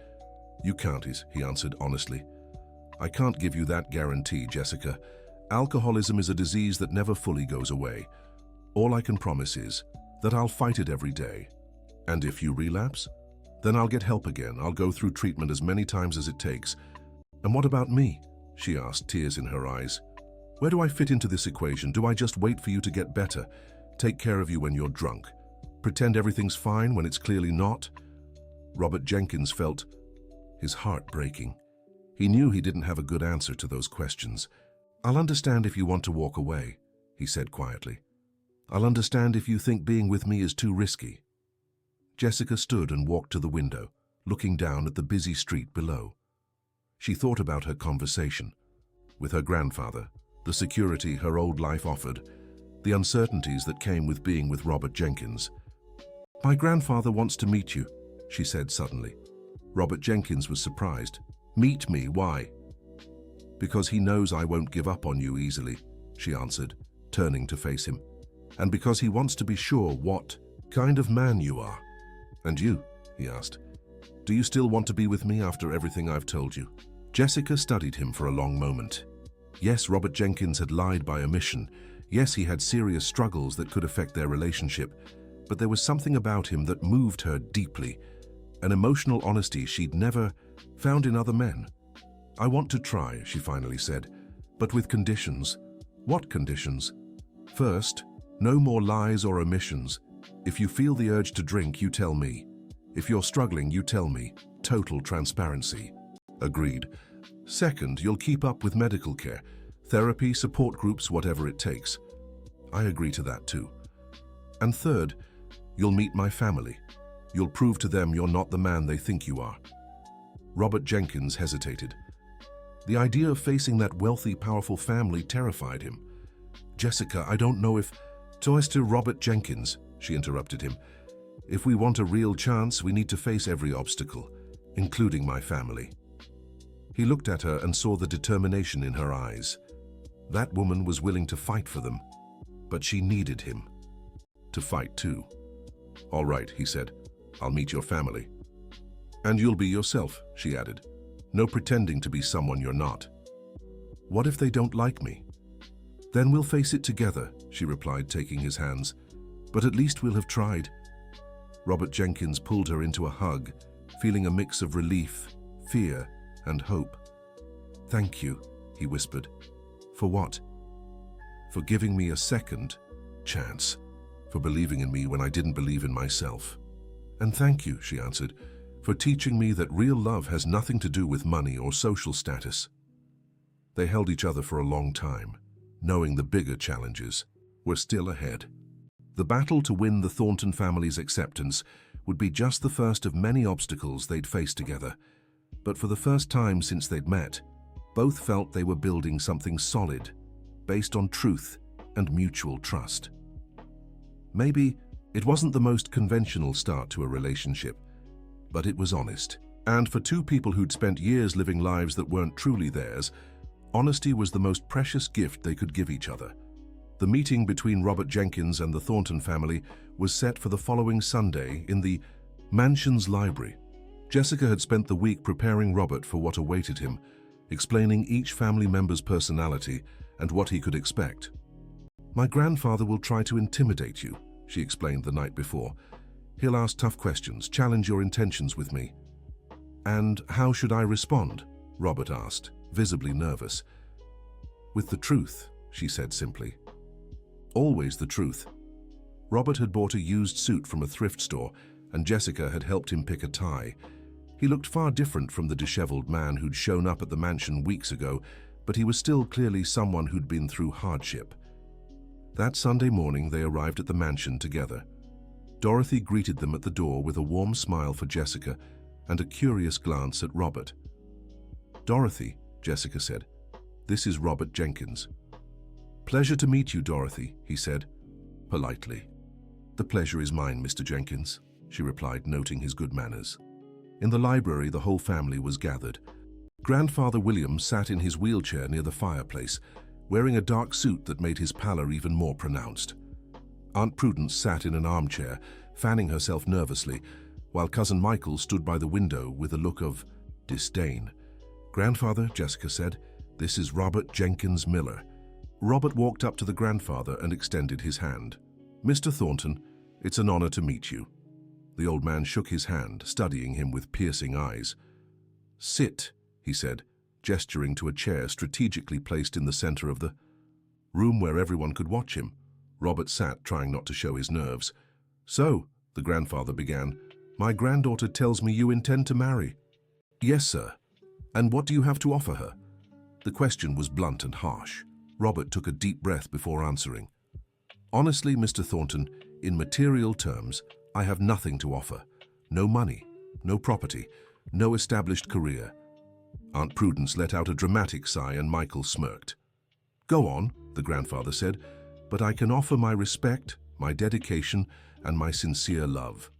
[SPEAKER 1] You can't, he answered honestly. I can't give you that guarantee, Jessica. Alcoholism is a disease that never fully goes away. All I can promise is that I'll fight it every day. And if you relapse, then I'll get help again. I'll go through treatment as many times as it takes. And what about me? She asked, tears in her eyes. Where do I fit into this equation? Do I just wait for you to get better? Take care of you when you're drunk? Pretend everything's fine when it's clearly not? Robert Jenkins felt his heart breaking. He knew he didn't have a good answer to those questions. I'll understand if you want to walk away, he said quietly. I'll understand if you think being with me is too risky. Jessica stood and walked to the window, looking down at the busy street below. She thought about her conversation with her grandfather, the security her old life offered, the uncertainties that came with being with Robert Jenkins. My grandfather wants to meet you, she said suddenly. Robert Jenkins was surprised. Meet me, why? Because he knows I won't give up on you easily, she answered, turning to face him. And because he wants to be sure what kind of man you are. And you, he asked, do you still want to be with me after everything I've told you? Jessica studied him for a long moment. Yes, Robert Jenkins had lied by omission. Yes, he had serious struggles that could affect their relationship. But there was something about him that moved her deeply, an emotional honesty she'd never found in other men. I want to try, she finally said, but with conditions. What conditions? First, no more lies or omissions. If you feel the urge to drink, you tell me. If you're struggling, you tell me. Total transparency. Agreed. Second, you'll keep up with medical care, therapy, support groups, whatever it takes. I agree to that too. And third, you'll meet my family. You'll prove to them you're not the man they think you are. Robert Jenkins hesitated. The idea of facing that wealthy, powerful family terrified him. Jessica, I don't know if... To Robert Jenkins, she interrupted him. If we want a real chance, we need to face every obstacle, including my family. He looked at her and saw the determination in her eyes. That woman was willing to fight for them, but she needed him to fight too. All right, he said, I'll meet your family. And you'll be yourself, she added. No pretending to be someone you're not. What if they don't like me? Then we'll face it together, she replied, taking his hands. But at least we'll have tried. Robert Jenkins pulled her into a hug, feeling a mix of relief, fear, and hope. Thank you, he whispered. For what? For giving me a second chance, for believing in me when I didn't believe in myself. And thank you, she answered, for teaching me that real love has nothing to do with money or social status. They held each other for a long time, knowing the bigger challenges were still ahead. The battle to win the Thornton family's acceptance would be just the first of many obstacles they'd face together. But for the first time since they'd met, both felt they were building something solid, based on truth and mutual trust. Maybe it wasn't the most conventional start to a relationship, but it was honest. And for two people who'd spent years living lives that weren't truly theirs, honesty was the most precious gift they could give each other. The meeting between Robert Jenkins and the Thornton family was set for the following Sunday in the mansion's library. Jessica had spent the week preparing Robert for what awaited him, explaining each family member's personality and what he could expect. My grandfather will try to intimidate you, she explained the night before. He'll ask tough questions, challenge your intentions with me. And how should I respond? Robert asked, visibly nervous. With the truth, she said simply. Always the truth. Robert had bought a used suit from a thrift store, and Jessica had helped him pick a tie. He looked far different from the disheveled man who'd shown up at the mansion weeks ago, but he was still clearly someone who'd been through hardship. That Sunday morning, they arrived at the mansion together. Dorothy greeted them at the door with a warm smile for Jessica and a curious glance at Robert. "Dorothy," Jessica said, "this is Robert Jenkins." "Pleasure to meet you, Dorothy," he said, politely. "The pleasure is mine, Mr. Jenkins," she replied, noting his good manners. In the library, the whole family was gathered. Grandfather William sat in his wheelchair near the fireplace, wearing a dark suit that made his pallor even more pronounced. Aunt Prudence sat in an armchair, fanning herself nervously, while Cousin Michael stood by the window with a look of disdain. "Grandfather," Jessica said, "this is Robert Jenkins Miller." Robert walked up to the grandfather and extended his hand. "Mr. Thornton, it's an honor to meet you." The old man shook his hand, studying him with piercing eyes. "Sit," he said, gesturing to a chair strategically placed in the center of the room where everyone could watch him. Robert sat, trying not to show his nerves. "So," the grandfather began, "my granddaughter tells me you intend to marry." "Yes, sir. And what do you have to offer her?" The question was blunt and harsh. Robert took a deep breath before answering. "Honestly, Mr. Thornton, in material terms, I have nothing to offer. No money, no property, no established career." Aunt Prudence let out a dramatic sigh and Michael smirked. "Go on," the grandfather said, "but I can offer my respect, my dedication, and my sincere love.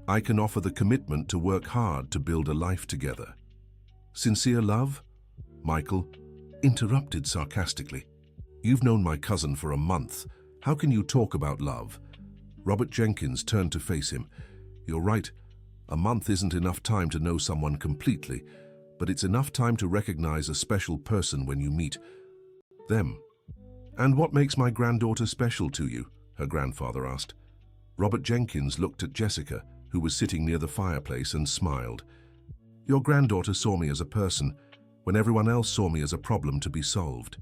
[SPEAKER 1] I can offer the commitment to work hard to build a life together." "Sincere love?" Michael interrupted sarcastically. "You've known my cousin for a month. How can you talk about love?" Robert Jenkins turned to face him. "You're right. A month isn't enough time to know someone completely, but it's enough time to recognize a special person when you meet them." "And what makes my granddaughter special to you?" her grandfather asked. Robert Jenkins looked at Jessica, who was sitting near the fireplace, and smiled. "Your granddaughter saw me as a person, when everyone else saw me as a problem to be solved.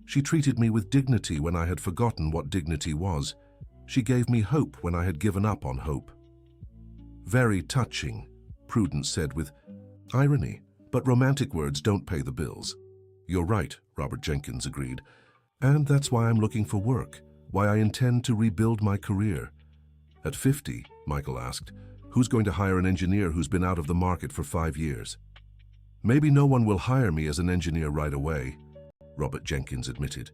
[SPEAKER 1] She treated me with dignity when I had forgotten what dignity was. She gave me hope when I had given up on hope." "Very touching," Prudence said with irony, "but romantic words don't pay the bills." "You're right," Robert Jenkins agreed. "And that's why I'm looking for work, why I intend to rebuild my career." "At 50, Michael asked, who's going to hire an engineer who's been out of the market for 5 years? "Maybe no one will hire me as an engineer right away," Robert Jenkins admitted.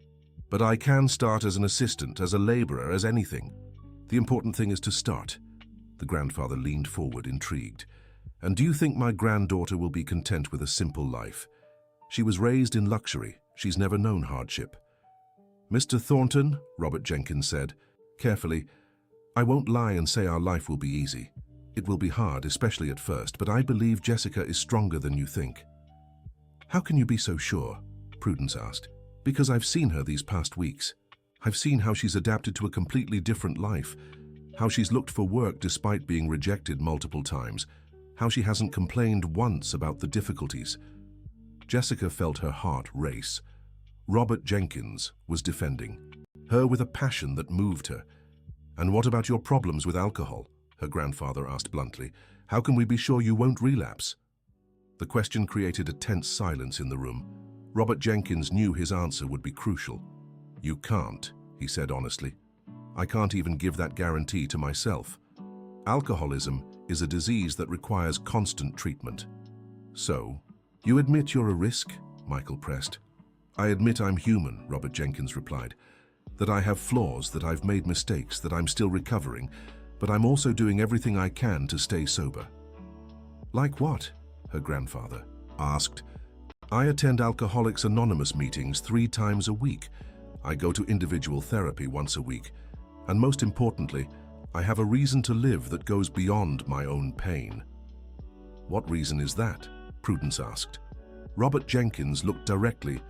[SPEAKER 1] "But I can start as an assistant, as a laborer, as anything. The important thing is to start." The grandfather leaned forward, intrigued. "And do you think my granddaughter will be content with a simple life? She was raised in luxury. She's never known hardship." "Mr. Thornton," Robert Jenkins said, carefully, "I won't lie and say our life will be easy. It will be hard, especially at first, but I believe Jessica is stronger than you think." "How can you be so sure?" Prudence asked. "Because I've seen her these past weeks. I've seen how she's adapted to a completely different life, how she's looked for work despite being rejected multiple times, how she hasn't complained once about the difficulties." Jessica felt her heart race. Robert Jenkins was defending her with a passion that moved her. "And what about your problems with alcohol?" her grandfather asked bluntly. "How can we be sure you won't relapse?" The question created a tense silence in the room. Robert Jenkins knew his answer would be crucial. "You can't," he said honestly. "I can't even give that guarantee to myself. Alcoholism is a disease that requires constant treatment." "So, you admit you're a risk?" Michael pressed. "I admit I'm human," Robert Jenkins replied. "That I have flaws, that I've made mistakes, that I'm still recovering, but I'm also doing everything I can to stay sober." "Like what?" her grandfather asked. "I attend Alcoholics Anonymous meetings 3 times a week. I go to individual therapy once a week. And most importantly, I have a reason to live that goes beyond my own pain." "What reason is that?" Prudence asked. Robert Jenkins looked directly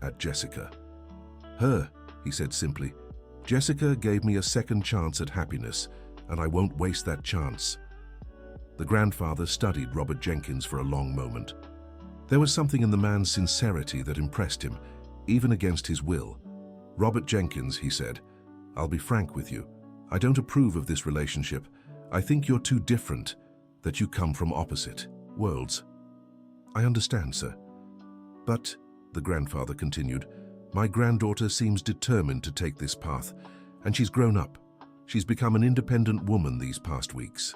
[SPEAKER 1] at Jessica. "Her," he said simply. Jessica gave me a second chance at happiness, and I won't waste that chance. The grandfather studied Robert Jenkins for a long moment. There was something in the man's sincerity that impressed him, even against his will. "Robert Jenkins," he said, "I'll be frank with you. I don't approve of this relationship. I think you're too different, that you come from opposite worlds." "I understand, sir. But," the grandfather continued, "my granddaughter seems determined to take this path, and she's grown up. She's become an independent woman these past weeks."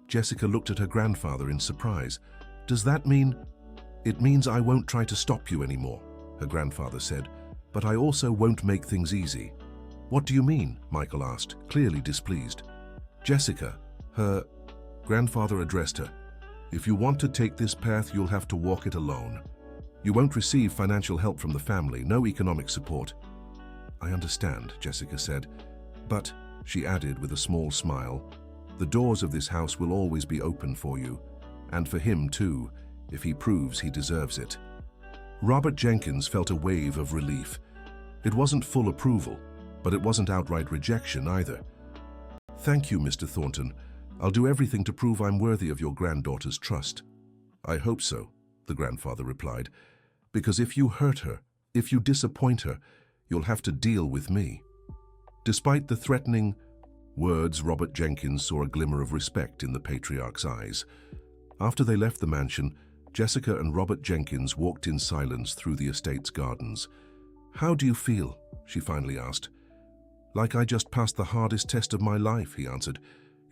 [SPEAKER 1] Jessica looked at her grandfather in surprise. "Does that mean—" "It means I won't try to stop you anymore," her grandfather said, "but I also won't make things easy." "What do you mean?" Michael asked, clearly displeased. "Jessica," her grandfather addressed her, "if you want to take this path, you'll have to walk it alone. You won't receive financial help from the family, no economic support." "I understand," Jessica said, "but," she added with a small smile, "the doors of this house will always be open for you, and for him too, if he proves he deserves it." Robert Jenkins felt a wave of relief. It wasn't full approval, but it wasn't outright rejection either. "Thank you, Mr. Thornton. I'll do everything to prove I'm worthy of your granddaughter's trust." "I hope so," the grandfather replied, "because if you hurt her, if you disappoint her, you'll have to deal with me." Despite the threatening words, Robert Jenkins saw a glimmer of respect in the patriarch's eyes. After they left the mansion, Jessica and Robert Jenkins walked in silence through the estate's gardens. "How do you feel?" she finally asked. "Like I just passed the hardest test of my life," he answered.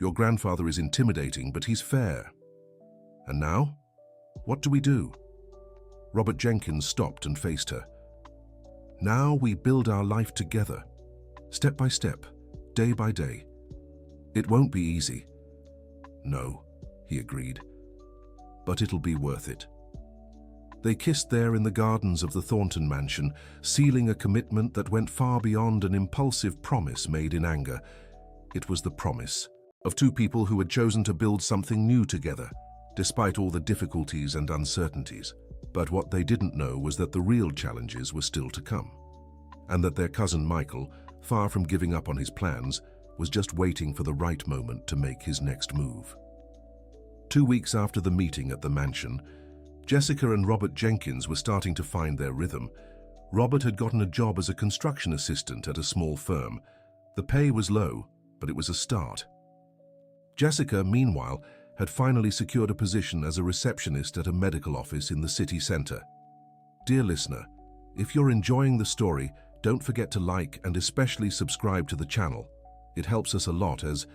[SPEAKER 1] "Your grandfather is intimidating, but he's fair." "And now? What do we do?" Robert Jenkins stopped and faced her. "Now we build our life together, step by step, day by day. It won't be easy." "No," he agreed, "but it'll be worth it." They kissed there in the gardens of the Thornton mansion, sealing a commitment that went far beyond an impulsive promise made in anger. It was the promise of two people who had chosen to build something new together, despite all the difficulties and uncertainties. But what they didn't know was that the real challenges were still to come, and that their cousin Michael, far from giving up on his plans, was just waiting for the right moment to make his next move. 2 weeks after the meeting at the mansion, Jessica and Robert Jenkins were starting to find their rhythm. Robert had gotten a job as a construction assistant at a small firm. The pay was low, but it was a start. Jessica, meanwhile, had finally secured a position as a receptionist at a medical office in the city center. Dear listener, if you're enjoying the story, don't forget to like and especially subscribe to the channel. It helps us a lot as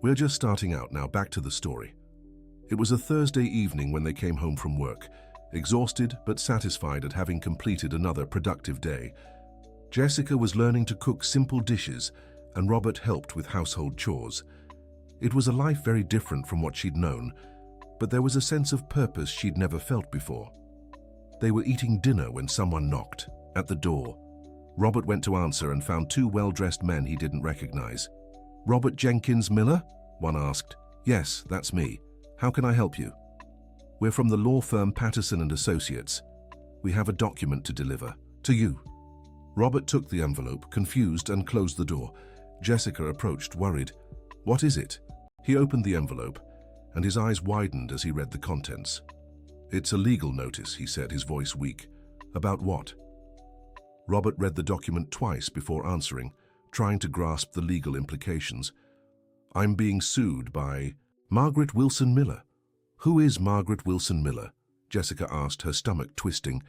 [SPEAKER 1] we're just starting out now. Back to the story. It was a Thursday evening when they came home from work, exhausted but satisfied at having completed another productive day. Jessica was learning to cook simple dishes, and Robert helped with household chores. It was a life very different from what she'd known, but there was a sense of purpose she'd never felt before. They were eating dinner when someone knocked at the door. Robert went to answer and found 2 well-dressed men he didn't recognize. "Robert Jenkins Miller?" one asked. "Yes, that's me. How can I help you?" "We're from the law firm Patterson and Associates. We have a document to deliver. To you." Robert took the envelope, confused, and closed the door. Jessica approached, worried. "What is it?" He opened the envelope, and his eyes widened as he read the contents. "It's a legal notice," he said, his voice weak. "About what?" Robert read the document twice before answering, trying to grasp the legal implications. "I'm being sued by Margaret Wilson Miller." "Who is Margaret Wilson Miller?" Jessica asked, her stomach twisting.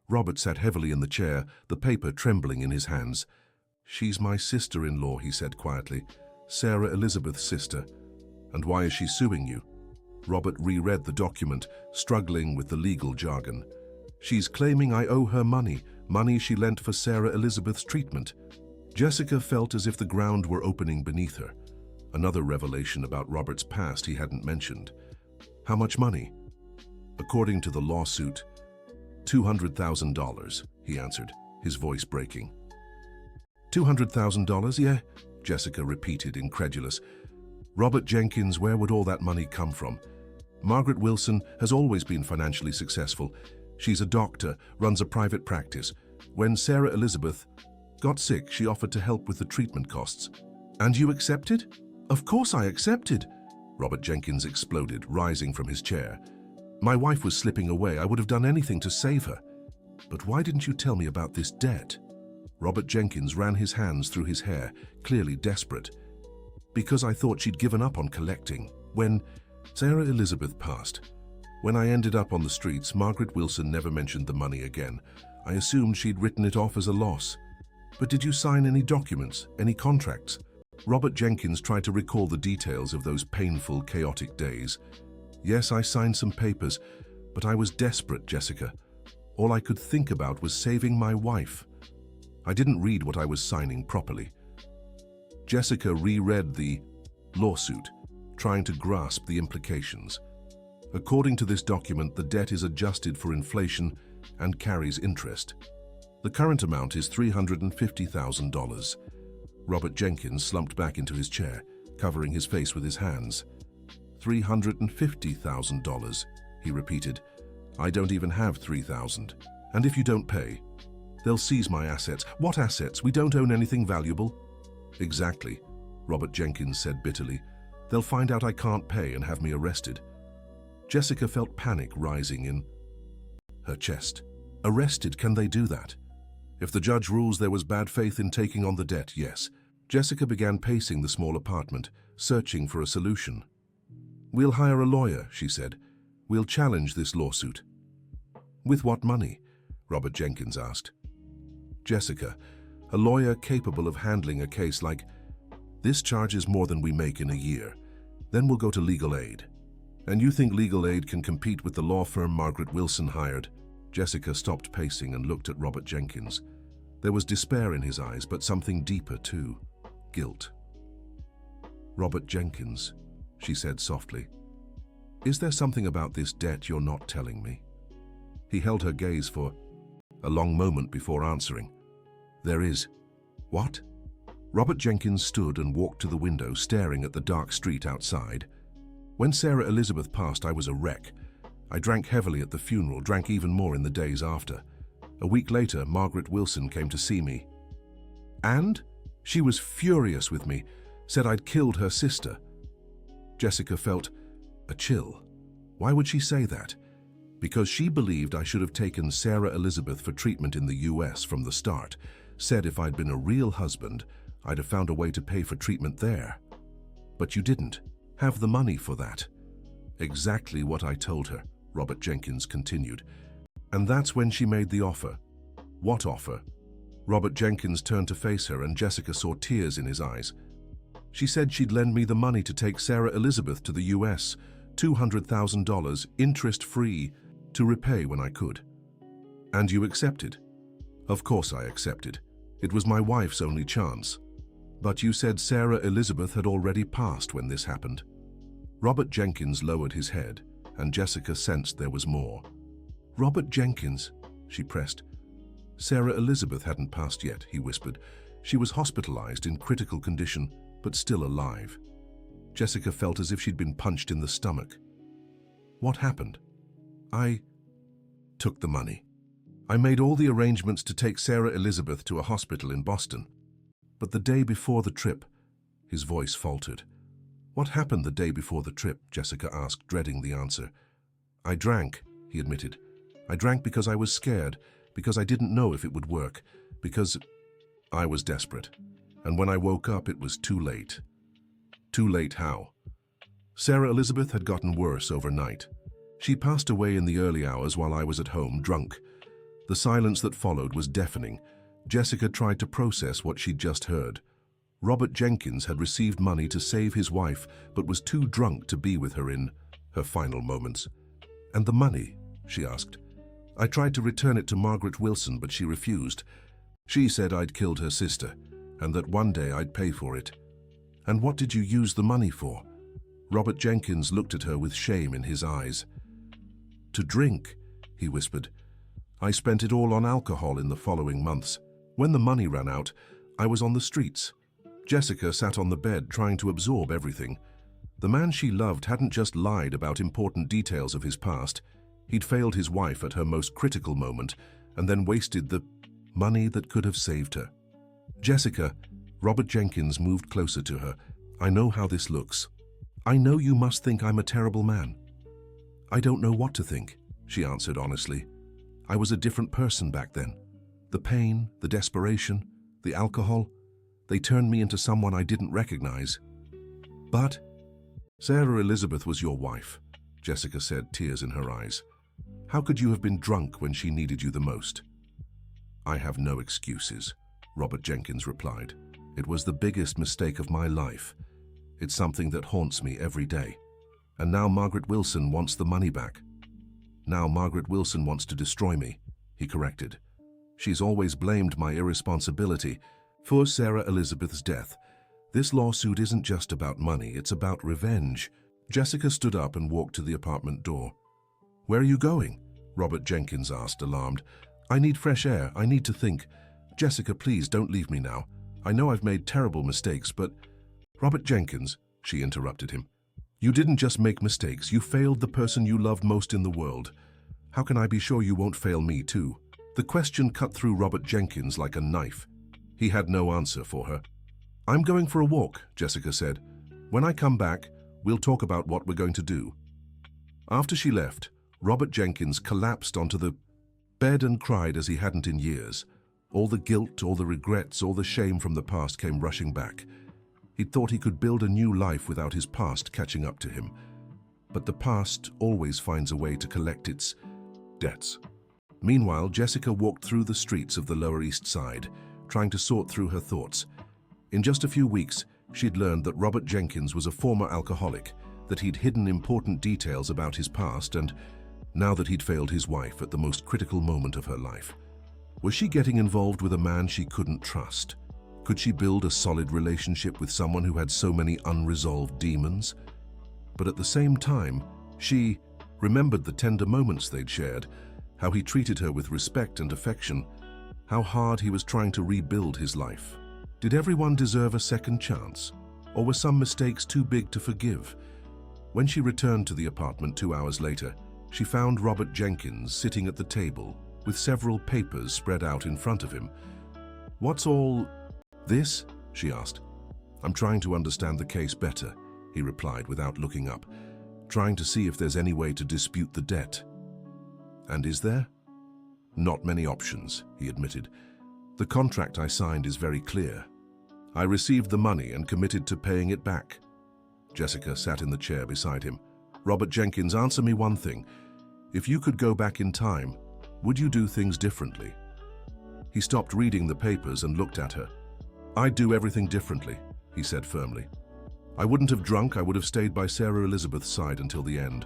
[SPEAKER 1] Robert sat heavily in the chair, the paper trembling in his hands. "She's my sister-in-law," he said quietly. "Sarah Elizabeth's sister." "And why is she suing you?" Robert reread the document, struggling with the legal jargon. "She's claiming I owe her money she lent for Sarah Elizabeth's treatment." Jessica felt as if the ground were opening beneath her. Another revelation about Robert's past he hadn't mentioned. "How much money?" "According to the lawsuit, $200,000, he answered, his voice breaking. $200,000, yeah?" Jessica repeated, incredulous. "Robert Jenkins, where would all that money come from? Margaret Wilson has always been financially successful. She's a doctor, runs a private practice. When Sarah Elizabeth..." Got sick, she offered to help with the treatment costs. And you accepted? Of course I accepted, Robert Jenkins exploded, rising from his chair. My wife was slipping away. I would have done anything to save her. But why didn't you tell me about this debt? Robert Jenkins ran his hands through his hair, clearly desperate. Because I thought she'd given up on collecting. When Sarah Elizabeth passed. When I ended up on the streets, Margaret Wilson never mentioned the money again. I assumed she'd written it off as a loss. But did you sign any documents, any contracts? Robert Jenkins tried to recall the details of those painful, chaotic days. Yes, I signed some papers, but I was desperate, Jessica. All I could think about was saving my wife. I didn't read what I was signing properly. Jessica reread the lawsuit, trying to grasp the implications. According to this document, the debt is adjusted for inflation and carries interest. The current amount is $350,000. Robert Jenkins slumped back into his chair, covering his face with his hands. $350,000, he repeated. I don't even have $3,000. And if you don't pay, they'll seize my assets. What assets? We don't own anything valuable. Exactly, Robert Jenkins said bitterly. They'll find out I can't pay and have me arrested. Jessica felt panic rising in her chest. Arrested? Can they do that? If the judge rules there was bad faith in taking on the debt, yes. Jessica began pacing the small apartment, searching for a solution. We'll hire a lawyer, she said. We'll challenge this lawsuit. With what money? Robert Jenkins asked. Jessica, a lawyer capable of handling a case like this charges more than we make in a year. Then we'll go to legal aid. And you think legal aid can compete with the law firm Margaret Wilson hired? Jessica stopped pacing and looked at Robert Jenkins. There was despair in his eyes, but something deeper too. Guilt. Robert Jenkins, she said softly. Is there something about this debt you're not telling me? He held her gaze for a long moment before answering. There is. What? Robert Jenkins stood and walked to the window, staring at the dark street outside. When Sarah Elizabeth passed, I was a wreck. I drank heavily at the funeral, drank even more in the days after. A week later, Margaret Wilson came to see me. And? She was furious with me, said I'd killed her sister. Jessica felt a chill. Why would she say that? Because she believed I should have taken Sarah Elizabeth for treatment in the US from the start, said if I'd been a real husband, I'd have found a way to pay for treatment there. But you didn't have the money for that. Exactly what I told her, Robert Jenkins continued. And that's when she made the offer. What offer? Robert Jenkins turned to face her, and Jessica saw tears in his eyes. She said she'd lend me the money to take Sarah Elizabeth to the US, $200,000, interest-free, to repay when I could. And you accepted? Of course I accepted. It was my wife's only chance. But you said Sarah Elizabeth had already passed when this happened. Robert Jenkins lowered his head, and Jessica sensed there was more. Robert Jenkins, she pressed. Sarah Elizabeth hadn't passed yet, he whispered. She was hospitalized in critical condition, but still alive. Jessica felt as if she'd been punched in the stomach. What happened? I took the money. I made all the arrangements to take Sarah Elizabeth to a hospital in Boston. But the day before the trip, his voice faltered. What happened the day before the trip? Jessica asked, dreading the answer. I drank, he admitted. I drank because I was scared, because I didn't know if it would work, because I was desperate. And when I woke up, it was too late. Too late how? Sarah Elizabeth had gotten worse overnight. She passed away in the early hours while I was at home, drunk. The silence that followed was deafening. Jessica tried to process what she'd just heard. Robert Jenkins had received money to save his wife, but was too drunk to be with her in her final moments. And the money? She asked. I tried to return it to Margaret Wilson, but she refused. She said I'd killed her sister, and that one day I'd pay for it. And what did you use the money for? Robert Jenkins looked at her with shame in his eyes. To drink, he whispered. I spent it all on alcohol in the following months. When the money ran out, I was on the streets. Jessica sat on the bed trying to absorb everything. The man she loved hadn't just lied about important details of his past. He'd failed his wife at her most critical moment and then wasted the money that could have saved her. Jessica, Robert Jenkins moved closer to her. I know how this looks. I know you must think I'm a terrible man. I don't know what to think, she answered honestly. I was a different person back then. The pain, the desperation, the alcohol, they turned me into someone I didn't recognize. But Sarah Elizabeth was your wife, Jessica said, tears in her eyes. How could you have been drunk when she needed you the most? I have no excuses, Robert Jenkins replied. It was the biggest mistake of my life. It's something that haunts me every day. And now Margaret Wilson wants the money back. Now Margaret Wilson wants to destroy me, he corrected. She's always blamed my irresponsibility for Sarah Elizabeth's death. This lawsuit isn't just about money, it's about revenge. Jessica stood up and walked to the apartment door. Where are you going? Robert Jenkins asked, alarmed. I need fresh air. I need to think. Jessica, please don't leave me now. I know I've made terrible mistakes, but... Robert Jenkins, she interrupted him. You didn't just make mistakes, you failed the person you loved most in the world. How can I be sure you won't fail me too? The question cut through Robert Jenkins like a knife. He had no answer for her. I'm going for a walk, Jessica said. When I come back, we'll talk about what we're going to do. After she left, Robert Jenkins collapsed onto the bed and cried as he hadn't in years. All the guilt, all the regrets, all the shame from the past came rushing back. He'd thought he could build a new life without his past catching up to him. But the past always finds a way to collect its debts. Meanwhile, Jessica walked through the streets of the Lower East Side, trying to sort through her thoughts. In just a few weeks, she'd learned that Robert Jenkins was a former alcoholic, that he'd hidden important details about his past, and now that he'd failed his wife at the most critical moment of her life. Was she getting involved with a man she couldn't trust? Could she build a solid relationship with someone who had so many unresolved demons? But at the same time, she remembered the tender moments they'd shared, how he treated her with respect and affection, how hard he was trying to rebuild his life. Did everyone deserve a second chance? Or were some mistakes too big to forgive? When she returned to the apartment 2 hours later, she found Robert Jenkins sitting at the table with several papers spread out in front of him. What's all this? She asked. I'm trying to understand the case better, he replied without looking up, trying to see if there's any way to dispute the debt. And is there? Not many options, he admitted. The contract I signed is very clear. I received the money and committed to paying it back. Jessica sat in the chair beside him. Robert Jenkins, answer me one thing. If you could go back in time, would you do things differently? He stopped reading the papers and looked at her. I'd do everything differently, he said firmly. I wouldn't have drunk, I would have stayed by Sarah Elizabeth's side until the end.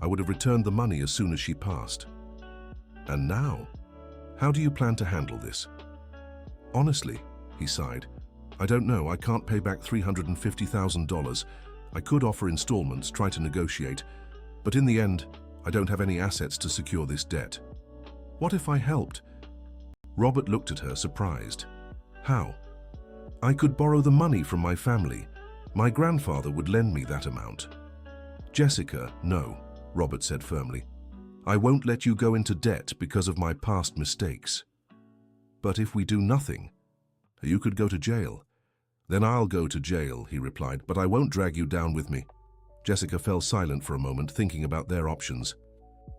[SPEAKER 1] I would have returned the money as soon as she passed. And now? How do you plan to handle this? Honestly, he sighed, I don't know, I can't pay back $350,000. I could offer installments, try to negotiate, but in the end, I don't have any assets to secure this debt. What if I helped? Robert looked at her, surprised. How? I could borrow the money from my family. My grandfather would lend me that amount. Jessica, no, Robert said firmly. I won't let you go into debt because of my past mistakes. But if we do nothing, you could go to jail. Then I'll go to jail, he replied, but I won't drag you down with me. Jessica fell silent for a moment, thinking about their options.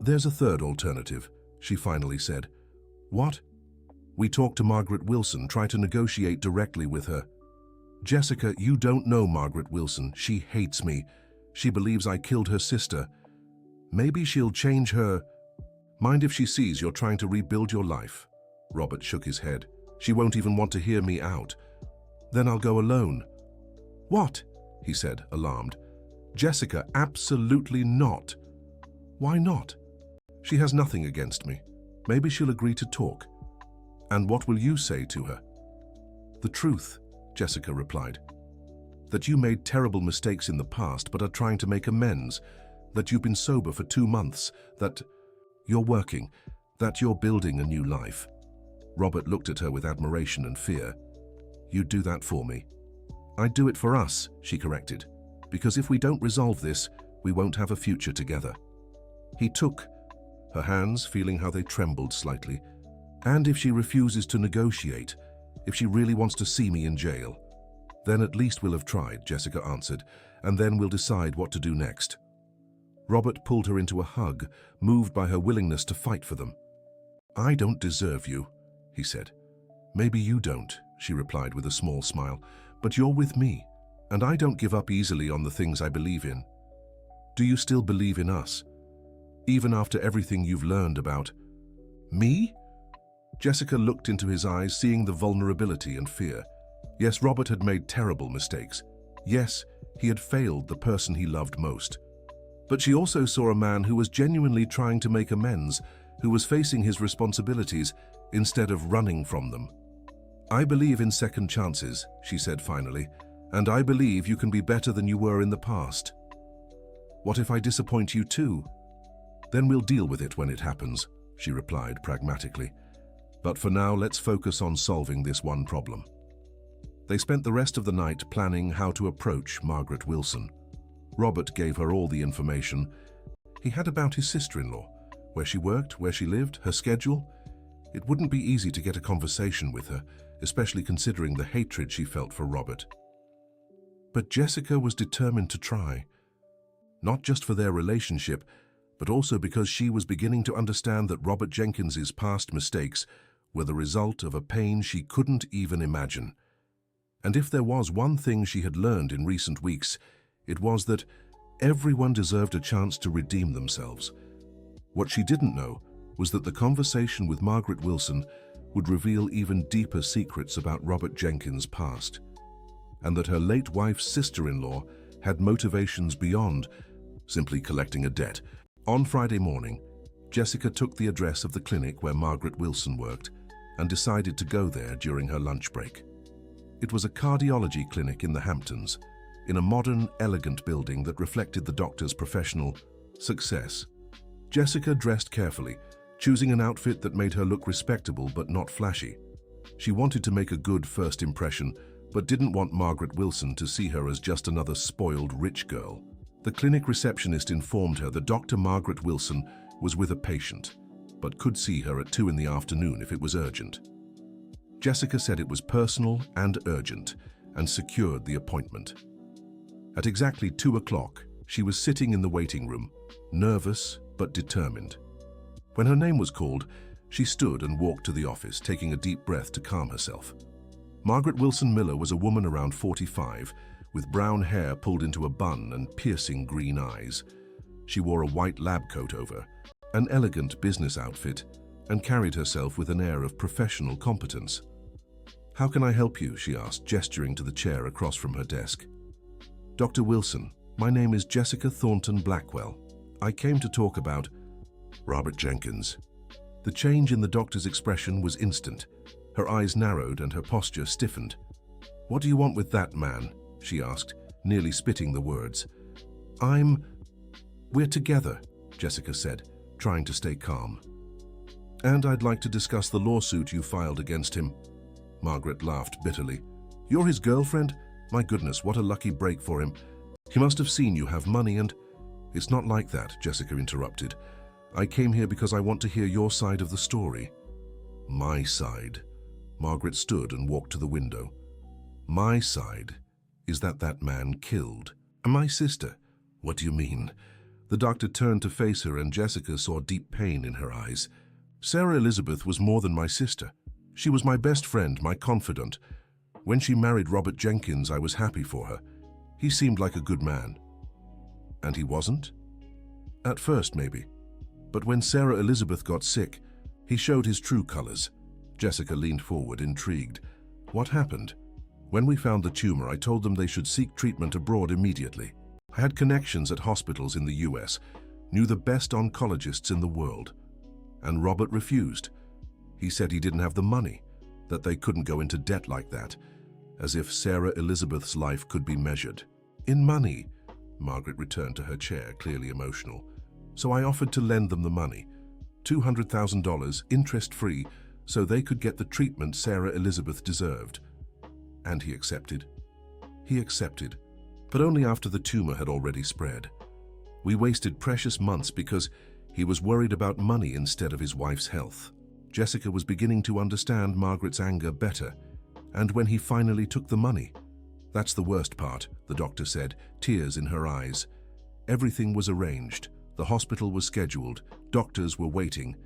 [SPEAKER 1] There's a third alternative, she finally said. What? We talk to Margaret Wilson, try to negotiate directly with her. Jessica, you don't know Margaret Wilson. She hates me. She believes I killed her sister. Maybe she'll change her mind if she sees you're trying to rebuild your life. Robert shook his head. She won't even want to hear me out. Then I'll go alone. What? He said, alarmed. Jessica, absolutely not. Why not? She has nothing against me. Maybe she'll agree to talk. And what will you say to her? The truth, Jessica replied. That you made terrible mistakes in the past but are trying to make amends. That you've been sober for 2 months. That you're working. That you're building a new life. Robert looked at her with admiration and fear. You'd do that for me. I'd do it for us, she corrected. Because if we don't resolve this, we won't have a future together. He took her hands, feeling how they trembled slightly. And if she refuses to negotiate, if she really wants to see me in jail. Then at least we'll have tried, Jessica answered, and then we'll decide what to do next. Robert pulled her into a hug, moved by her willingness to fight for them. I don't deserve you, he said. Maybe you don't, she replied with a small smile, but you're with me, and I don't give up easily on the things I believe in. Do you still believe in us? Even after everything you've learned about me? Jessica looked into his eyes, seeing the vulnerability and fear. Yes, Robert had made terrible mistakes. Yes, he had failed the person he loved most. But she also saw a man who was genuinely trying to make amends, who was facing his responsibilities instead of running from them. I believe in second chances, she said finally, and I believe you can be better than you were in the past. What if I disappoint you too? Then we'll deal with it when it happens, she replied pragmatically. But for now, let's focus on solving this one problem. They spent the rest of the night planning how to approach Margaret Wilson. Robert gave her all the information he had about his sister-in-law, where she worked, where she lived, her schedule. It wouldn't be easy to get a conversation with her, especially considering the hatred she felt for Robert. But Jessica was determined to try, not just for their relationship, but also because she was beginning to understand that Robert Jenkins's past mistakes were the result of a pain she couldn't even imagine. And if there was one thing she had learned in recent weeks, it was that everyone deserved a chance to redeem themselves. What she didn't know was that the conversation with Margaret Wilson would reveal even deeper secrets about Robert Jenkins' past, and that her late wife's sister-in-law had motivations beyond simply collecting a debt. On Friday morning, Jessica took the address of the clinic where Margaret Wilson worked and decided to go there during her lunch break. It was a cardiology clinic in the Hamptons, in a modern, elegant building that reflected the doctor's professional success. Jessica dressed carefully, choosing an outfit that made her look respectable but not flashy. She wanted to make a good first impression, but didn't want Margaret Wilson to see her as just another spoiled rich girl. The clinic receptionist informed her that Dr. Margaret Wilson was with a patient, but could see her at 2 in the afternoon if it was urgent. Jessica said it was personal and urgent, and secured the appointment. At exactly 2 o'clock, she was sitting in the waiting room, nervous but determined. When her name was called, she stood and walked to the office, taking a deep breath to calm herself. Margaret Wilson Miller was a woman around 45, with brown hair pulled into a bun and piercing green eyes. She wore a white lab coat over, an elegant business outfit, and carried herself with an air of professional competence. How can I help you? She asked, gesturing to the chair across from her desk. Dr. Wilson, my name is Jessica Thornton Blackwell. I came to talk about Robert Jenkins. The change in the doctor's expression was instant. Her eyes narrowed and her posture stiffened. What do you want with that man? She asked, nearly spitting the words. We're together, Jessica said, trying to stay calm. And I'd like to discuss the lawsuit you filed against him. Margaret laughed bitterly. You're his girlfriend? My goodness, what a lucky break for him. He must have seen you have money and... It's not like that, Jessica interrupted. I came here because I want to hear your side of the story. My side. Margaret stood and walked to the window. My side is that man killed my sister. What do you mean? The doctor turned to face her and Jessica saw deep pain in her eyes. Sarah Elizabeth was more than my sister. She was my best friend, my confidant. When she married Robert Jenkins, I was happy for her. He seemed like a good man. And he wasn't? At first, maybe. But when Sarah Elizabeth got sick, he showed his true colors. Jessica leaned forward, intrigued. What happened? When we found the tumor, I told them they should seek treatment abroad immediately. I had connections at hospitals in the US, knew the best oncologists in the world. And Robert refused. He said he didn't have the money, that they couldn't go into debt like that, as if Sarah Elizabeth's life could be measured. In money, Margaret returned to her chair, clearly emotional. So I offered to lend them the money, $200,000, interest-free, so they could get the treatment Sarah Elizabeth deserved. And he accepted. He accepted, but only after the tumor had already spread. We wasted precious months because he was worried about money instead of his wife's health. Jessica was beginning to understand Margaret's anger better. And when he finally took the money? That's the worst part, the doctor said, tears in her eyes. Everything was arranged. The hospital was scheduled. Doctors were waiting.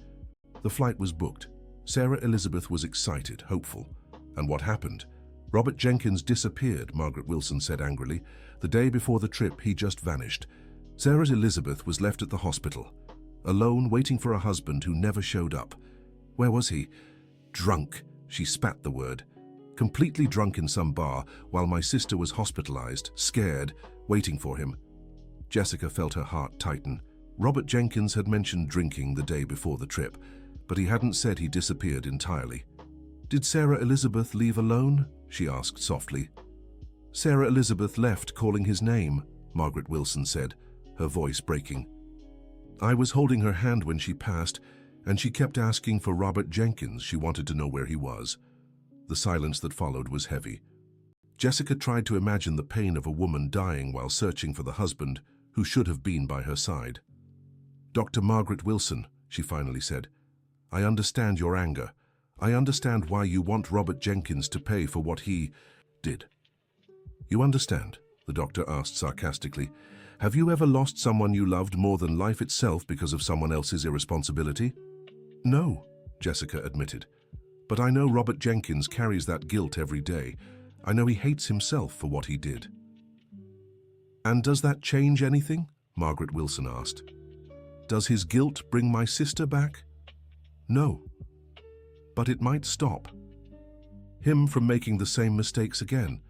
[SPEAKER 1] The flight was booked. Sarah Elizabeth was excited, hopeful. And what happened? Robert Jenkins disappeared, Margaret Wilson said angrily. The day before the trip, he just vanished. Sarah Elizabeth was left at the hospital, alone, waiting for a husband who never showed up. Where was he? Drunk. She spat the word. Completely drunk in some bar, while my sister was hospitalized, scared, waiting for him. Jessica felt her heart tighten. Robert Jenkins had mentioned drinking the day before the trip, but he hadn't said he disappeared entirely. Did Sarah Elizabeth leave alone? She asked softly. Sarah Elizabeth left calling his name, Margaret Wilson said, her voice breaking. I was holding her hand when she passed, and she kept asking for Robert Jenkins. She wanted to know where he was. The silence that followed was heavy. Jessica tried to imagine the pain of a woman dying while searching for the husband who should have been by her side. Dr. Margaret Wilson, she finally said, I understand your anger. I understand why you want Robert Jenkins to pay for what he did. You understand? The doctor asked sarcastically. Have you ever lost someone you loved more than life itself because of someone else's irresponsibility? No, Jessica admitted. But I know Robert Jenkins carries that guilt every day. I know he hates himself for what he did. And does that change anything? Margaret Wilson asked. Does his guilt bring my sister back? No. But it might stop him from making the same mistakes again.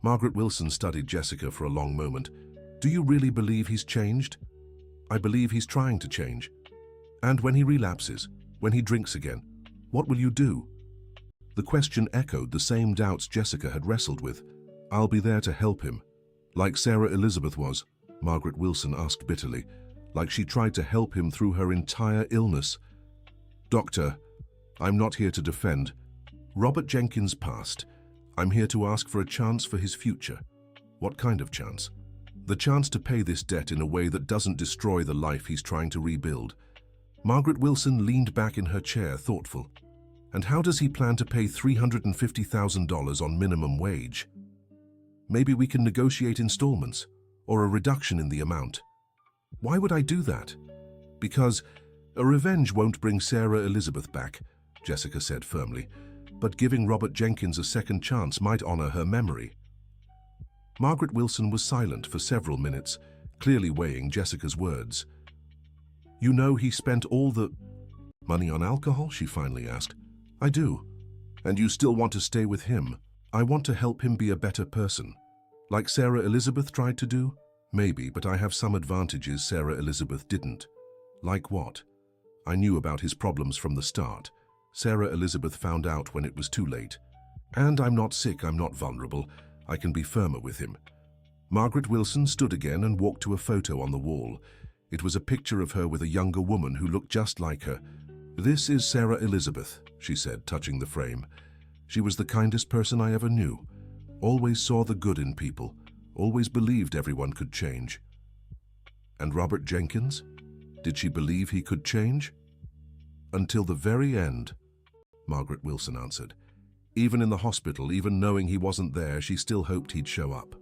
[SPEAKER 1] Margaret Wilson studied Jessica for a long moment. Do you really believe he's changed? I believe he's trying to change. And when he relapses, when he drinks again, what will you do? The question echoed the same doubts Jessica had wrestled with. I'll be there to help him. Like Sarah Elizabeth was, Margaret Wilson asked bitterly, like she tried to help him through her entire illness. Doctor, I'm not here to defend. Robert Jenkins passed. I'm here to ask for a chance for his future. What kind of chance? The chance to pay this debt in a way that doesn't destroy the life he's trying to rebuild. Margaret Wilson leaned back in her chair, thoughtful. And how does he plan to pay $350,000 on minimum wage? Maybe we can negotiate installments, or a reduction in the amount. Why would I do that? Because a revenge won't bring Sarah Elizabeth back, Jessica said firmly, but giving Robert Jenkins a second chance might honor her memory. Margaret Wilson was silent for several minutes, clearly weighing Jessica's words. You know he spent all the money on alcohol? She finally asked. I do. And you still want to stay with him? I want to help him be a better person. Like Sarah Elizabeth tried to do? Maybe, but I have some advantages Sarah Elizabeth didn't. Like what? I knew about his problems from the start. Sarah Elizabeth found out when it was too late. And I'm not sick, I'm not vulnerable. I can be firmer with him. Margaret Wilson stood again and walked to a photo on the wall. It was a picture of her with a younger woman who looked just like her. This is Sarah Elizabeth, she said, touching the frame. She was the kindest person I ever knew. Always saw the good in people. Always believed everyone could change. And Robert Jenkins? Did she believe he could change? Until the very end, Margaret Wilson answered. Even in the hospital, even knowing he wasn't there, she still hoped he'd show up.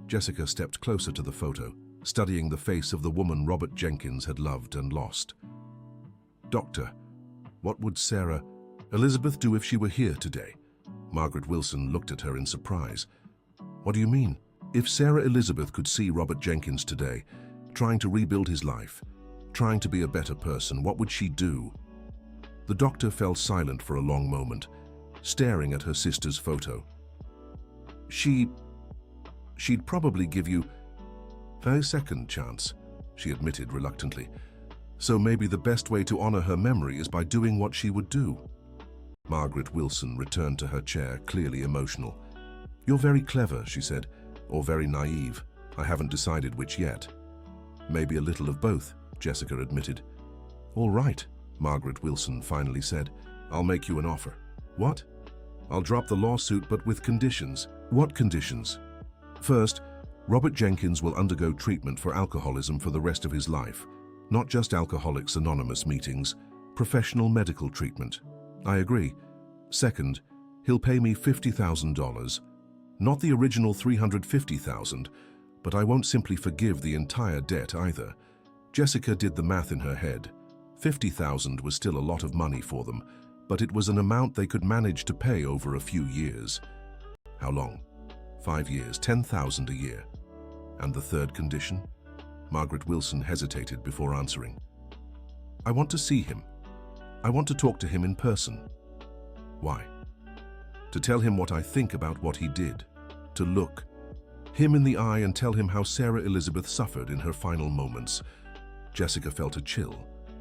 [SPEAKER 1] Jessica stepped closer to the photo, studying the face of the woman Robert Jenkins had loved and lost. Doctor, what would Sarah Elizabeth do if she were here today? Margaret Wilson looked at her in surprise. What do you mean? If Sarah Elizabeth could see Robert Jenkins today, trying to rebuild his life, trying to be a better person, what would she do? The doctor fell silent for a long moment, staring at her sister's photo. She'd probably give you a second chance, she admitted reluctantly. So maybe the best way to honor her memory is by doing what she would do. Margaret Wilson returned to her chair, clearly emotional. You're very clever, she said, or very naive. I haven't decided which yet. Maybe a little of both, Jessica admitted. All right, Margaret Wilson finally said. I'll make you an offer. What? I'll drop the lawsuit, but with conditions. What conditions? First, Robert Jenkins will undergo treatment for alcoholism for the rest of his life. Not just Alcoholics Anonymous meetings, professional medical treatment. I agree. Second, He'll pay me $50,000. Not the original $350,000, but I won't simply forgive the entire debt either. Jessica did the math in her head. $50,000 was still a lot of money for them, but it was an amount they could manage to pay over a few years. How long? 5 years, $10,000 a year. And the third condition? Margaret Wilson hesitated before answering. I want to see him. I want to talk to him in person. Why? To tell him what I think about what he did. To look him in the eye and tell him how Sarah Elizabeth suffered in her final moments. Jessica felt a chill.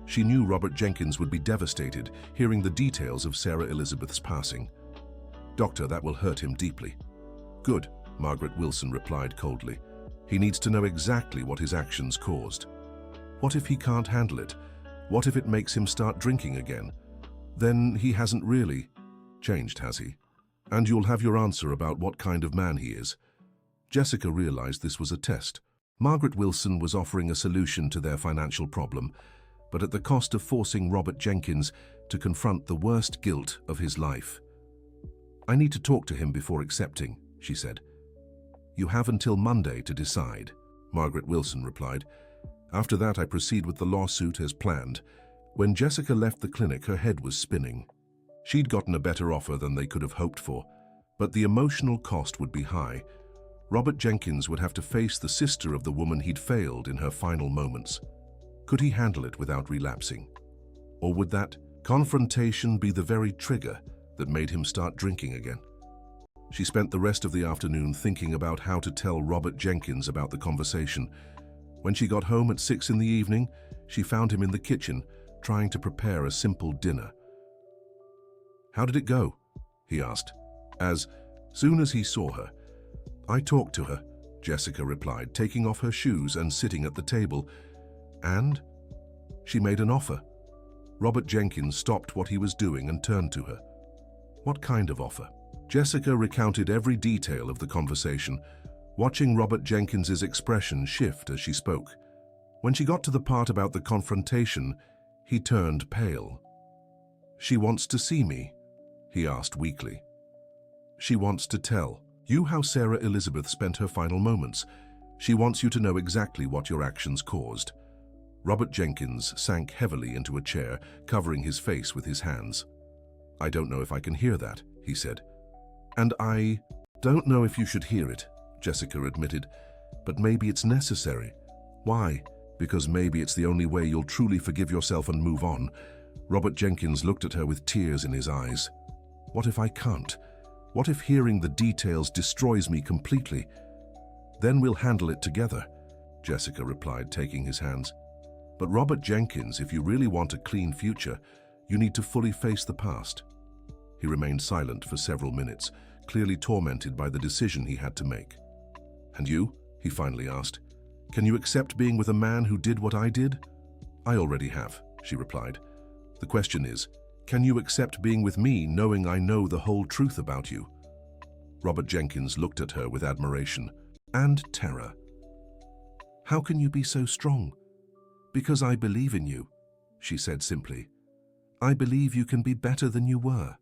[SPEAKER 1] She knew Robert Jenkins would be devastated hearing the details of Sarah Elizabeth's passing. Doctor, that will hurt him deeply. Good, Margaret Wilson replied coldly. He needs to know exactly what his actions caused. What if he can't handle it? What if it makes him start drinking again? Then he hasn't really changed, has he? And you'll have your answer about what kind of man he is. Jessica realized this was a test. Margaret Wilson was offering a solution to their financial problem, but at the cost of forcing Robert Jenkins to confront the worst guilt of his life. I need to talk to him before accepting, she said. You have until Monday to decide, Margaret Wilson replied. After that, I proceed with the lawsuit as planned. When Jessica left the clinic, her head was spinning. She'd gotten a better offer than they could have hoped for, but the emotional cost would be high. Robert Jenkins would have to face the sister of the woman he'd failed in her final moments. Could he handle it without relapsing? Or would that confrontation be the very trigger that made him start drinking again? She spent the rest of the afternoon thinking about how to tell Robert Jenkins about the conversation. When she got home at 6 in the evening, she found him in the kitchen, trying to prepare a simple dinner. How did it go? He asked, as soon as he saw her. I talked to her, Jessica replied, taking off her shoes and sitting at the table. And? She made an offer. Robert Jenkins stopped what he was doing and turned to her. What kind of offer? Jessica recounted every detail of the conversation, watching Robert Jenkins's expression shift as she spoke. When she got to the part about the confrontation, he turned pale. She wants to see me, he asked weakly. She wants to tell you how Sarah Elizabeth spent her final moments. She wants you to know exactly what your actions caused. Robert Jenkins sank heavily into a chair, covering his face with his hands. I don't know if I can hear that, he said. And I don't know if you should hear it, Jessica admitted, but maybe it's necessary. Why? Because maybe it's the only way you'll truly forgive yourself and move on. Robert Jenkins looked at her with tears in his eyes. What if I can't? What if hearing the details destroys me completely? Then we'll handle it together, Jessica replied, taking his hands. But Robert Jenkins, if you really want a clean future, you need to fully face the past. He remained silent for several minutes, clearly tormented by the decision he had to make. And you? He finally asked. Can you accept being with a man who did what I did? I already have, she replied. The question is, can you accept being with me knowing I know the whole truth about you? Robert Jenkins looked at her with admiration and terror. How can you be so strong? Because I believe in you, she said simply. I believe you can be better than you were.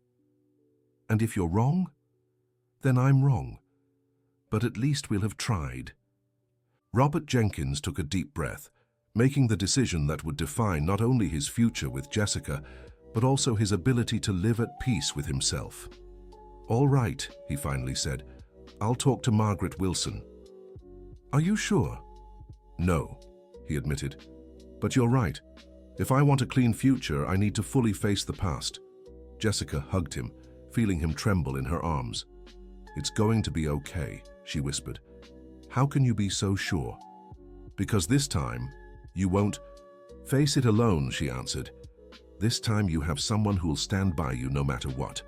[SPEAKER 1] And if you're wrong, then I'm wrong. But at least we'll have tried. Robert Jenkins took a deep breath, making the decision that would define not only his future with Jessica, but also his ability to live at peace with himself. All right, he finally said. I'll talk to Margaret Wilson. Are you sure? No, he admitted. But you're right. If I want a clean future, I need to fully face the past. Jessica hugged him, feeling him tremble in her arms. It's going to be okay, she whispered. How can you be so sure? Because this time, you won't face it alone, she answered. This time you have someone who'll stand by you no matter what.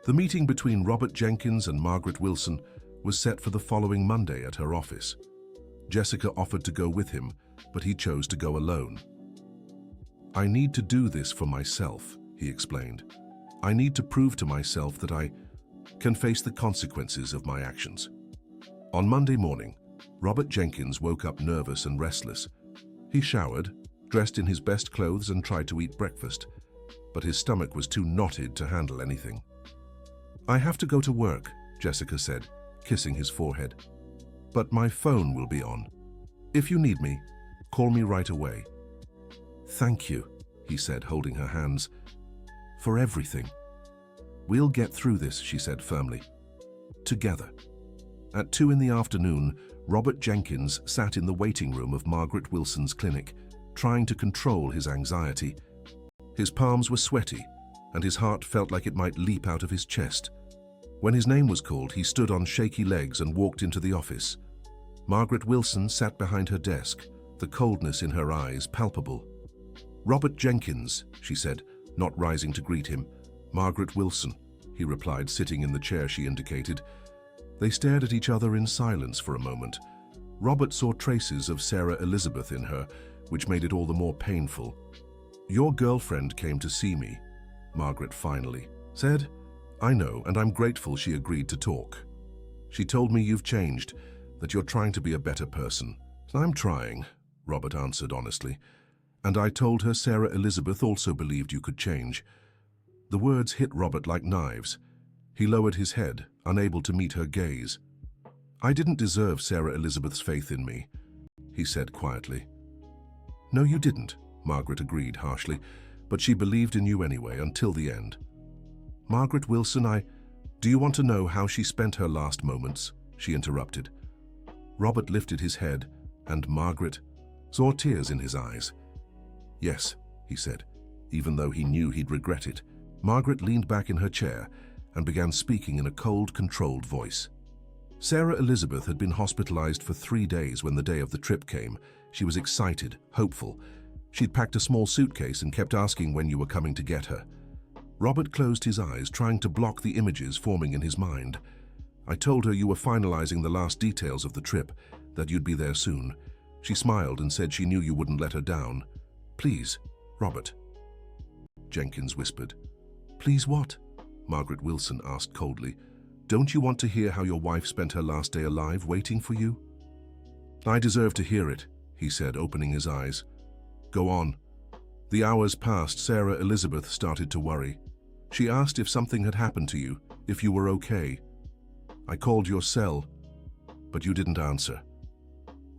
[SPEAKER 1] The meeting between Robert Jenkins and Margaret Wilson was set for the following Monday at her office. Jessica offered to go with him, but he chose to go alone. I need to do this for myself, he explained. I need to prove to myself that I can face the consequences of my actions. On Monday morning, Robert Jenkins woke up nervous and restless. He showered, dressed in his best clothes and tried to eat breakfast, but his stomach was too knotted to handle anything. I have to go to work, Jessica said, kissing his forehead. But my phone will be on. If you need me, call me right away. Thank you, he said, holding her hands, for everything. We'll get through this, she said firmly. Together. At 2 in the afternoon, Robert Jenkins sat in the waiting room of Margaret Wilson's clinic, trying to control his anxiety. His palms were sweaty, and his heart felt like it might leap out of his chest. When his name was called, he stood on shaky legs and walked into the office. Margaret Wilson sat behind her desk, the coldness in her eyes palpable. Robert Jenkins, she said, not rising to greet him. Margaret Wilson, he replied, sitting in the chair she indicated. They stared at each other in silence for a moment. Robert saw traces of Sarah Elizabeth in her, which made it all the more painful. Your girlfriend came to see me, Margaret finally said. I know, and I'm grateful she agreed to talk. She told me you've changed, that you're trying to be a better person. I'm trying, Robert answered honestly. And I told her Sarah Elizabeth also believed you could change. The words hit Robert like knives. He lowered his head, unable to meet her gaze. I didn't deserve Sarah Elizabeth's faith in me, he said quietly. No, you didn't, Margaret agreed harshly, but she believed in you anyway until the end. Margaret Wilson, do you want to know how she spent her last moments? She interrupted. Robert lifted his head, and Margaret saw tears in his eyes. Yes, he said, even though he knew he'd regret it. Margaret leaned back in her chair and began speaking in a cold, controlled voice. Sarah Elizabeth had been hospitalized for 3 days when the day of the trip came. She was excited, hopeful. She'd packed a small suitcase and kept asking when you were coming to get her. Robert closed his eyes, trying to block the images forming in his mind. I told her you were finalizing the last details of the trip, that you'd be there soon. She smiled and said she knew you wouldn't let her down. Please, Robert, Jenkins whispered. Please what? Margaret Wilson asked coldly. Don't you want to hear how your wife spent her last day alive waiting for you? I deserve to hear it, he said, opening his eyes. Go on. The hours passed. Sarah Elizabeth started to worry. She asked if something had happened to you, if you were okay. I called your cell, but you didn't answer.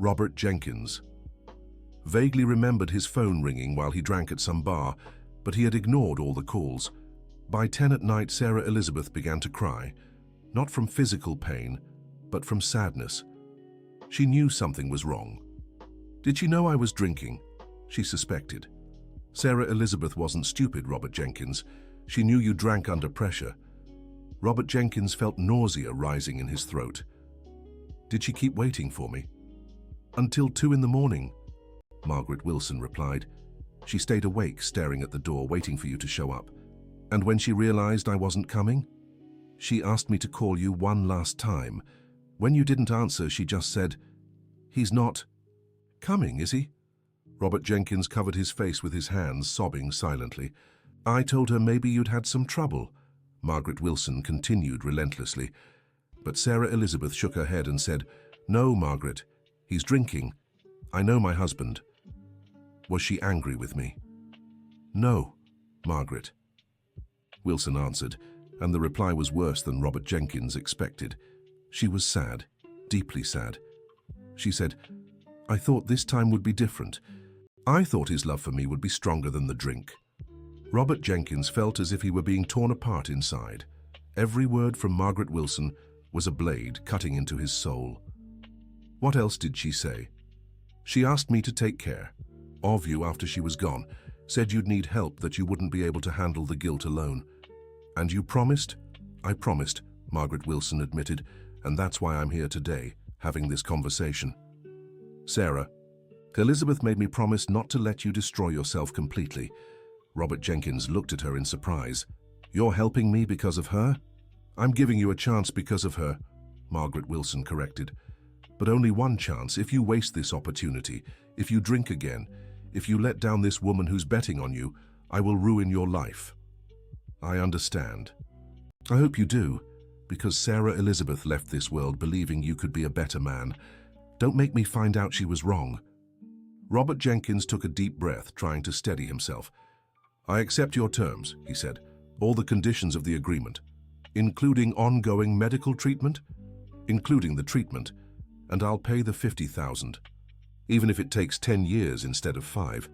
[SPEAKER 1] Robert Jenkins vaguely remembered his phone ringing while he drank at some bar, but he had ignored all the calls. By 10 at night, Sarah Elizabeth began to cry, not from physical pain, but from sadness. She knew something was wrong. Did she know I was drinking? She suspected. Sarah Elizabeth wasn't stupid, Robert Jenkins. She knew you drank under pressure. Robert Jenkins felt nausea rising in his throat. Did she keep waiting for me? Until 2 in the morning, Margaret Wilson replied. She stayed awake, staring at the door, waiting for you to show up. And when she realized I wasn't coming, she asked me to call you one last time. When you didn't answer, she just said, "He's not coming, is he?" Robert Jenkins covered his face with his hands, sobbing silently. I told her maybe you'd had some trouble, Margaret Wilson continued relentlessly. But Sarah Elizabeth shook her head and said, No, Margaret, he's drinking. I know my husband. Was she angry with me? No, Margaret, Wilson answered, and the reply was worse than Robert Jenkins expected. She was sad, deeply sad. She said, I thought this time would be different. I thought his love for me would be stronger than the drink. Robert Jenkins felt as if he were being torn apart inside. Every word from Margaret Wilson was a blade cutting into his soul. What else did she say? She asked me to take care of you after she was gone, said you'd need help, that you wouldn't be able to handle the guilt alone. And you promised? I promised, Margaret Wilson admitted, and that's why I'm here today, having this conversation. Sarah, Elizabeth made me promise not to let you destroy yourself completely. Robert Jenkins looked at her in surprise. You're helping me because of her? I'm giving you a chance because of her, Margaret Wilson corrected. But only one chance. If you waste this opportunity, if you drink again, if you let down this woman who's betting on you, I will ruin your life. I understand. I hope you do, because Sarah Elizabeth left this world believing you could be a better man. Don't make me find out she was wrong. Robert Jenkins took a deep breath, trying to steady himself. I accept your terms, he said, all the conditions of the agreement. Including ongoing medical treatment? Including the treatment, and I'll pay the 50,000, even if it takes 10 years instead of 5.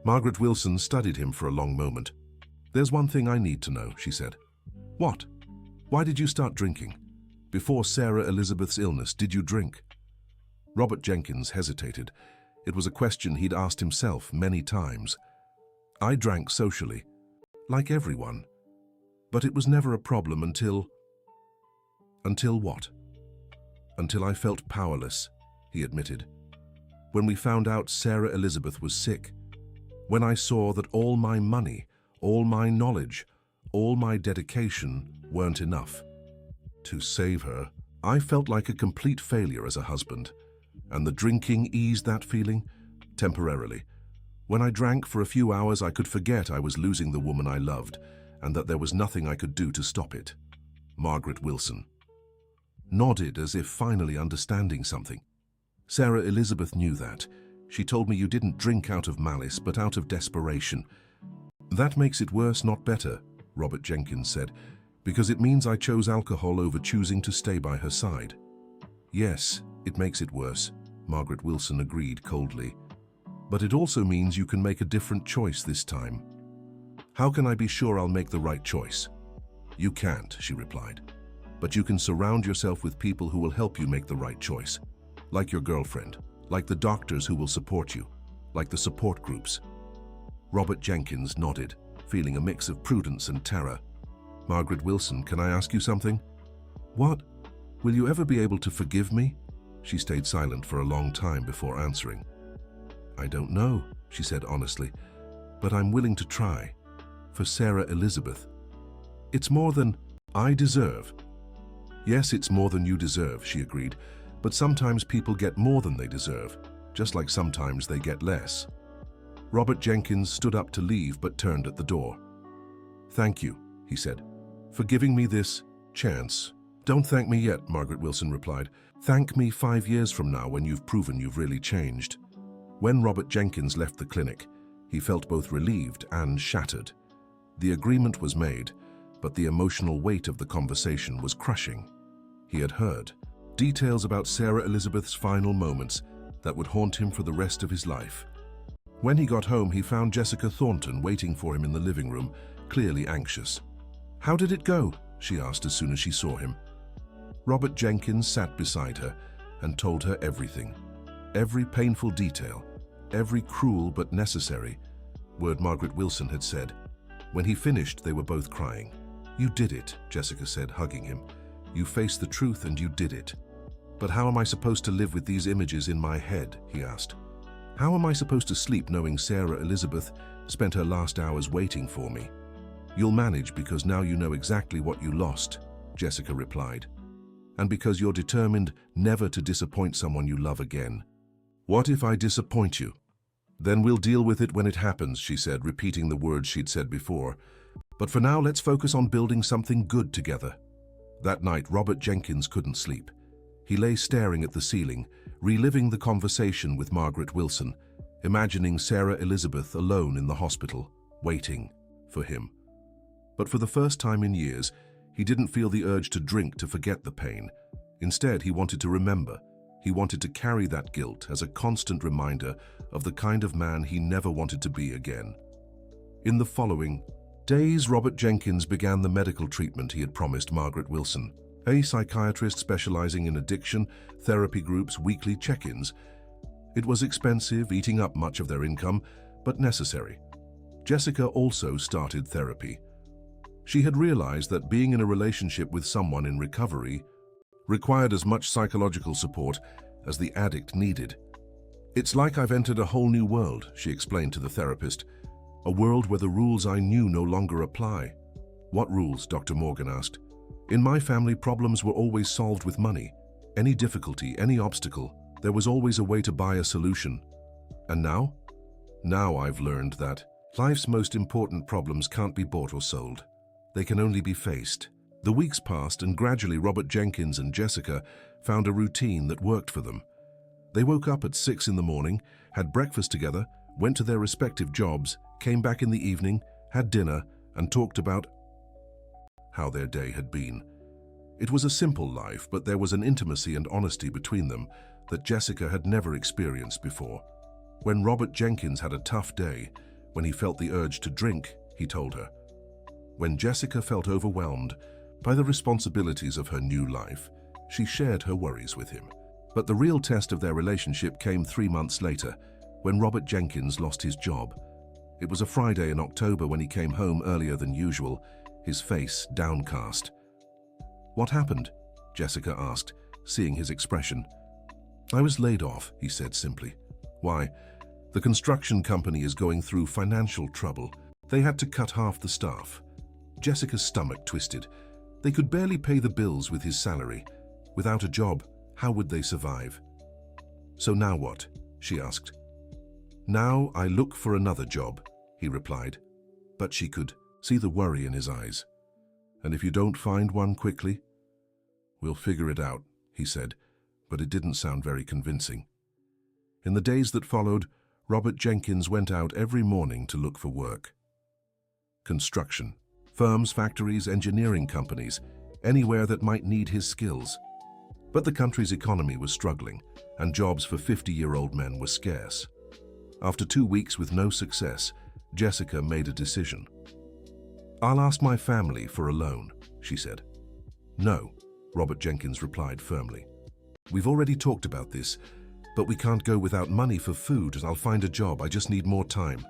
[SPEAKER 1] Margaret Wilson studied him for a long moment. There's one thing I need to know, she said. What? Why did you start drinking? Before Sarah Elizabeth's illness, did you drink? Robert Jenkins hesitated. It was a question he'd asked himself many times. I drank socially, like everyone. But it was never a problem until... Until what? Until I felt powerless, he admitted. When we found out Sarah Elizabeth was sick. When I saw that all my money, all my knowledge, all my dedication weren't enough. To save her, I felt like a complete failure as a husband. And the drinking eased that feeling, temporarily. When I drank for a few hours, I could forget I was losing the woman I loved, and that there was nothing I could do to stop it. Margaret Wilson nodded as if finally understanding something. Sarah Elizabeth knew that. She told me you didn't drink out of malice, but out of desperation. That makes it worse, not better, Robert Jenkins said, because it means I chose alcohol over choosing to stay by her side. Yes, it makes it worse, Margaret Wilson agreed coldly. But it also means you can make a different choice this time. How can I be sure I'll make the right choice? You can't, she replied. But you can surround yourself with people who will help you make the right choice. Like your girlfriend, like the doctors who will support you, like the support groups. Robert Jenkins nodded, feeling a mix of prudence and terror. Margaret Wilson, can I ask you something? What? Will you ever be able to forgive me? She stayed silent for a long time before answering. I don't know, she said honestly, but I'm willing to try. For Sarah Elizabeth. It's more than I deserve. Yes, it's more than you deserve, she agreed, but sometimes people get more than they deserve, just like sometimes they get less. Robert Jenkins stood up to leave but turned at the door. Thank you, he said, for giving me this chance. Don't thank me yet, Margaret Wilson replied. Thank me 5 years from now when you've proven you've really changed. When Robert Jenkins left the clinic, he felt both relieved and shattered. The agreement was made, but the emotional weight of the conversation was crushing. He had heard details about Sarah Elizabeth's final moments that would haunt him for the rest of his life. When he got home, he found Jessica Thornton waiting for him in the living room, clearly anxious. How did it go? She asked as soon as she saw him. Robert Jenkins sat beside her and told her everything. Every painful detail, every cruel but necessary word Margaret Wilson had said. When he finished, they were both crying. You did it, Jessica said, hugging him. You faced the truth and you did it. But how am I supposed to live with these images in my head? He asked. How am I supposed to sleep knowing Sarah Elizabeth spent her last hours waiting for me? You'll manage because now you know exactly what you lost, Jessica replied. And because you're determined never to disappoint someone you love again. What if I disappoint you? Then we'll deal with it when it happens, she said, repeating the words she'd said before. But for now, let's focus on building something good together. That night, Robert Jenkins couldn't sleep. He lay staring at the ceiling, reliving the conversation with Margaret Wilson, imagining Sarah Elizabeth alone in the hospital, waiting for him. But for the first time in years, he didn't feel the urge to drink to forget the pain. Instead, he wanted to remember. He wanted to carry that guilt as a constant reminder of the kind of man he never wanted to be again. In the following days, Robert Jenkins began the medical treatment he had promised Margaret Wilson. A psychiatrist specializing in addiction, therapy groups, weekly check-ins. It was expensive, eating up much of their income, but necessary. Jessica also started therapy. She had realized that being in a relationship with someone in recovery required as much psychological support as the addict needed. It's like I've entered a whole new world, she explained to the therapist. A world where the rules I knew no longer apply. What rules? Dr. Morgan asked. In my family, problems were always solved with money. Any difficulty, any obstacle, there was always a way to buy a solution. And now? Now I've learned that life's most important problems can't be bought or sold. They can only be faced. The weeks passed, and gradually Robert Jenkins and Jessica found a routine that worked for them. They woke up at 6 in the morning, had breakfast together, went to their respective jobs, came back in the evening, had dinner, and talked about how their day had been. It was a simple life, but there was an intimacy and honesty between them that Jessica had never experienced before. When Robert Jenkins had a tough day, when he felt the urge to drink, he told her. When Jessica felt overwhelmed by the responsibilities of her new life, she shared her worries with him. But the real test of their relationship came 3 months later, when Robert Jenkins lost his job. It was a Friday in October when he came home earlier than usual, his face downcast. "What happened?" Jessica asked, seeing his expression. "I was laid off," he said simply. "Why?" "The construction company is going through financial trouble. They had to cut half the staff." Jessica's stomach twisted. They could barely pay the bills with his salary. Without a job, how would they survive? "So now what?" she asked. "Now I look for another job," he replied. But she could see the worry in his eyes. "And if you don't find one quickly?" "We'll figure it out," he said, but it didn't sound very convincing. In the days that followed, Robert Jenkins went out every morning to look for work. Construction. Firms, factories, engineering companies, anywhere that might need his skills. But the country's economy was struggling, and jobs for 50-year-old men were scarce. After 2 weeks with no success, Jessica made a decision. "I'll ask my family for a loan," she said. "No," Robert Jenkins replied firmly. "We've already talked about this, but we can't go without money for food, and I'll find a job. I just need more time."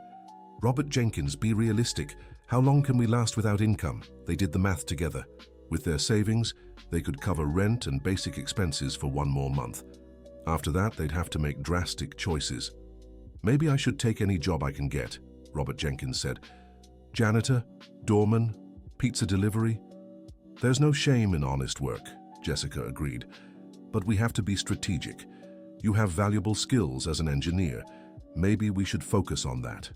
[SPEAKER 1] "Robert Jenkins, be realistic. How long can we last without income?" They did the math together. With their savings, they could cover rent and basic expenses for 1 more month. After that, they'd have to make drastic choices. "Maybe I should take any job I can get," Robert Jenkins said. "Janitor, doorman, pizza delivery." "There's no shame in honest work," Jessica agreed. "But we have to be strategic. You have valuable skills as an engineer. Maybe we should focus on that."